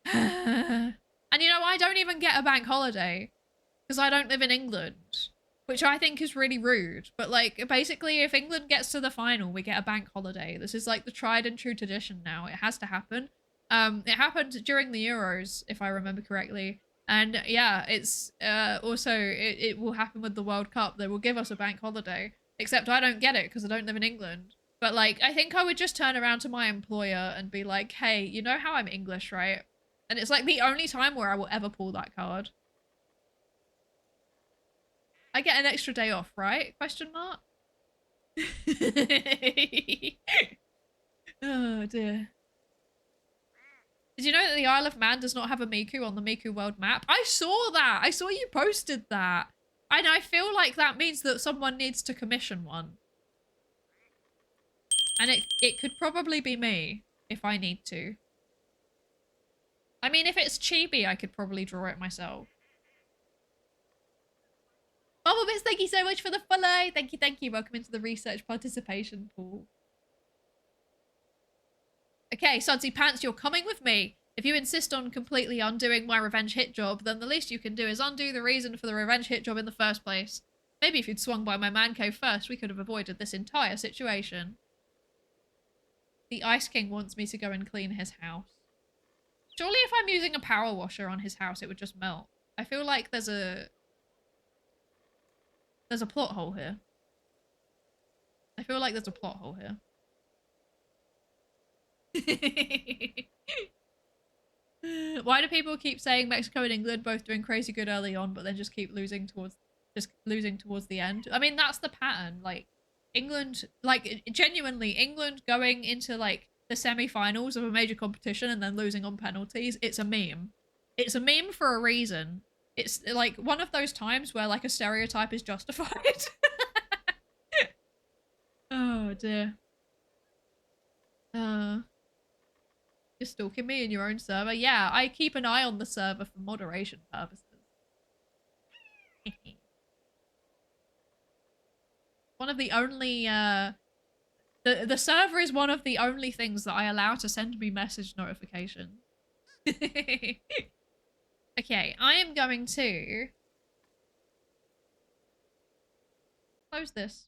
And you know, I don't even get a bank holiday because I don't live in England, which I think is really rude. But like, basically, if England gets to the final, we get a bank holiday. This is like the tried and true tradition now. It has to happen. It happened during the Euros, if I remember correctly. And yeah, it's also, it will happen with the World Cup. They will give us a bank holiday, except I don't get it because I don't live in England. But like, I think I would just turn around to my employer and be like, hey, you know how I'm English, right? And it's like the only time where I will ever pull that card. I get an extra day off, right? Question mark? Oh dear. Did you know that the Isle of Man does not have a Miku on the Miku world map? I saw that! I saw you posted that! And I feel like that means that someone needs to commission one. And it could probably be me, if I need to. I mean, if it's chibi, I could probably draw it myself. Bobo Bits, thank you so much for the follow! Thank you, thank you. Welcome into the research participation pool. Okay, Sudsy Pants, you're coming with me. If you insist on completely undoing my revenge hit job, then the least you can do is undo the reason for the revenge hit job in the first place. Maybe if you'd swung by my man cave first, we could have avoided this entire situation. The Ice King wants me to go and clean his house. Surely if I'm using a power washer on his house, it would just melt. I feel like there's a plot hole here. I feel like there's a plot hole here. Why do people keep saying Mexico and England both doing crazy good early on, but then just keep losing towards the end? I mean, that's the pattern. Like, England, like, genuinely, England going into, like, the semi-finals of a major competition and then losing on penalties, it's a meme. It's a meme for a reason. It's, like, one of those times where, like, a stereotype is justified. Oh, dear. You're stalking me in your own server? Yeah, I keep an eye on the server for moderation purposes. One of the only, the server is one of the only things that I allow to send me message notifications. Okay, I am going to close this.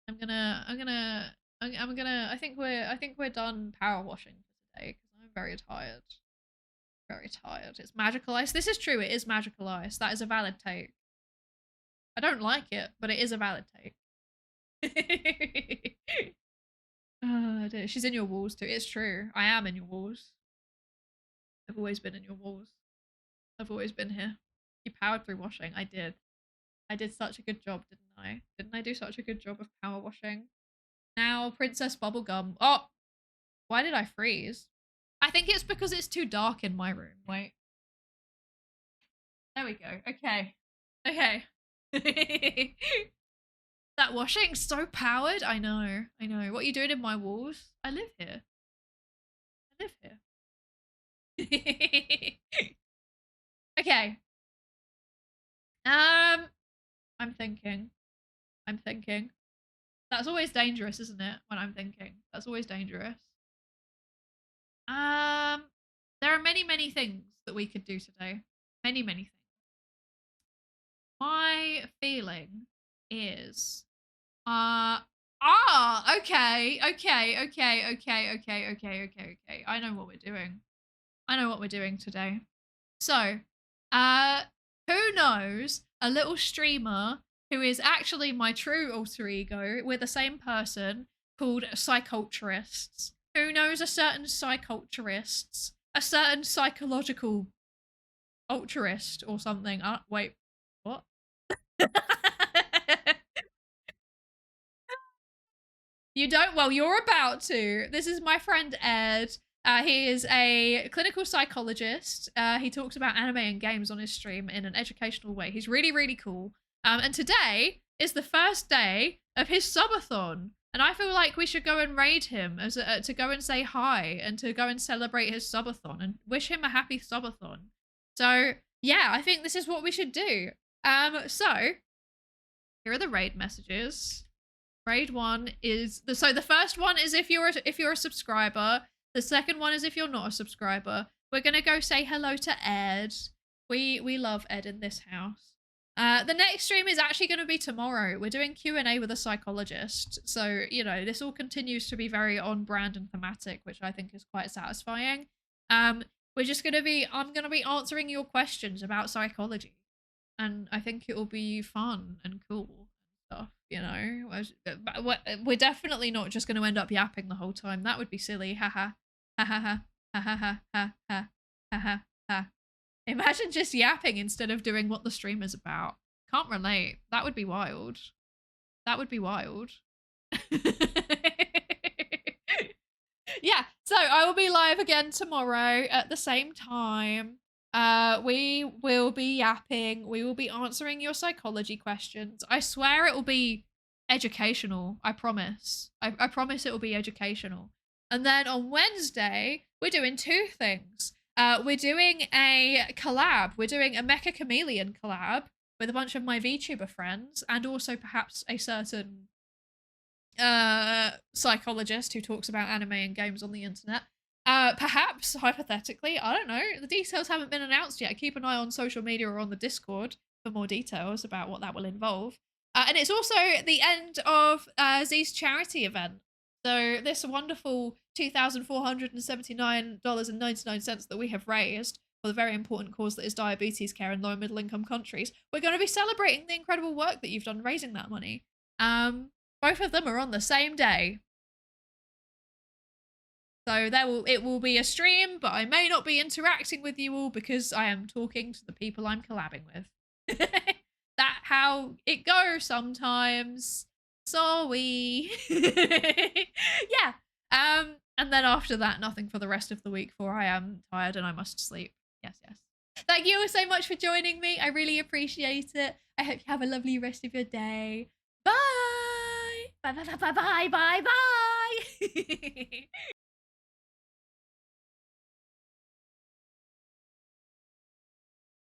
I think we're done power washing for today because I'm very tired. Very tired. It's magical ice. This is true. It is magical ice. That is a valid take. I don't like it, but it is a valid take. Oh, dear. She's in your walls too. It's true. I am in your walls. I've always been in your walls. I've always been here. You powered through washing. I did. I did such a good job, didn't I? Didn't I do such a good job of power washing? Now, Princess Bubblegum. Oh! Why did I freeze? I think it's because it's too dark in my room. Wait. There we go. Okay. Okay. That washing's so powered. I know. I know. What are you doing in my walls? I live here. I live here. Okay. I'm thinking. I'm thinking. That's always dangerous, isn't it? When I'm thinking. That's always dangerous. There are many, many things that we could do today. Many, many things. My feeling is, okay. I know what we're doing. I know what we're doing today. So, who knows a little streamer who is actually my true alter ego? We're the same person, called Psyculturists. Who knows a certain Psyculturists? A certain psychological ulturist or something. Wait, what? You don't? Well, you're about to. This is my friend Ed. He is a clinical psychologist. He talks about anime and games on his stream in an educational way. He's really, really cool. And today is the first day of his subathon. And I feel like we should go and raid him as to go and say hi and to go and celebrate his subathon and wish him a happy subathon. So, yeah, I think this is what we should do. So, here are the raid messages. Raid 1 is the first one is if you're a subscriber. The second one is if you're not a subscriber. We're gonna go say hello to Ed. We love Ed in this house. The next stream is actually going to be tomorrow. We're doing Q&A with a psychologist. So, you know, this all continues to be very on brand and thematic, which I think is quite satisfying. We're just going to be, I'm going to be answering your questions about psychology. And I think it will be fun and cool and stuff, you know. We're definitely not just going to end up yapping the whole time. That would be silly. Haha. Ha ha ha. Ha ha ha ha ha ha ha ha. Imagine just yapping instead of doing what the stream is about. Can't relate. That would be wild. That would be wild. Yeah, so I will be live again tomorrow at the same time. We will be yapping. We will be answering your psychology questions. I swear it will be educational. I promise. I promise it will be educational. And then on Wednesday, we're doing two things. We're doing a collab. We're doing a Mecha Chameleon collab with a bunch of my VTuber friends and also perhaps a certain psychologist who talks about anime and games on the internet. Perhaps, hypothetically, I don't know. The details haven't been announced yet. Keep an eye on social media or on the Discord for more details about what that will involve. And it's also the end of Z's charity event. So this wonderful $2,479.99 that we have raised for the very important cause that is diabetes care in low and middle income countries, we're going to be celebrating the incredible work that you've done raising that money. Both of them are on the same day. So it will be a stream, but I may not be interacting with you all because I am talking to the people I'm collabing with. That's how it goes sometimes. Sorry. Yeah. And then after that, nothing for the rest of the week, for I am tired and I must sleep. Yes, yes. Thank you all so much for joining me. I really appreciate it. I hope you have a lovely rest of your day. Bye. Bye, bye, bye, bye, bye, bye, bye.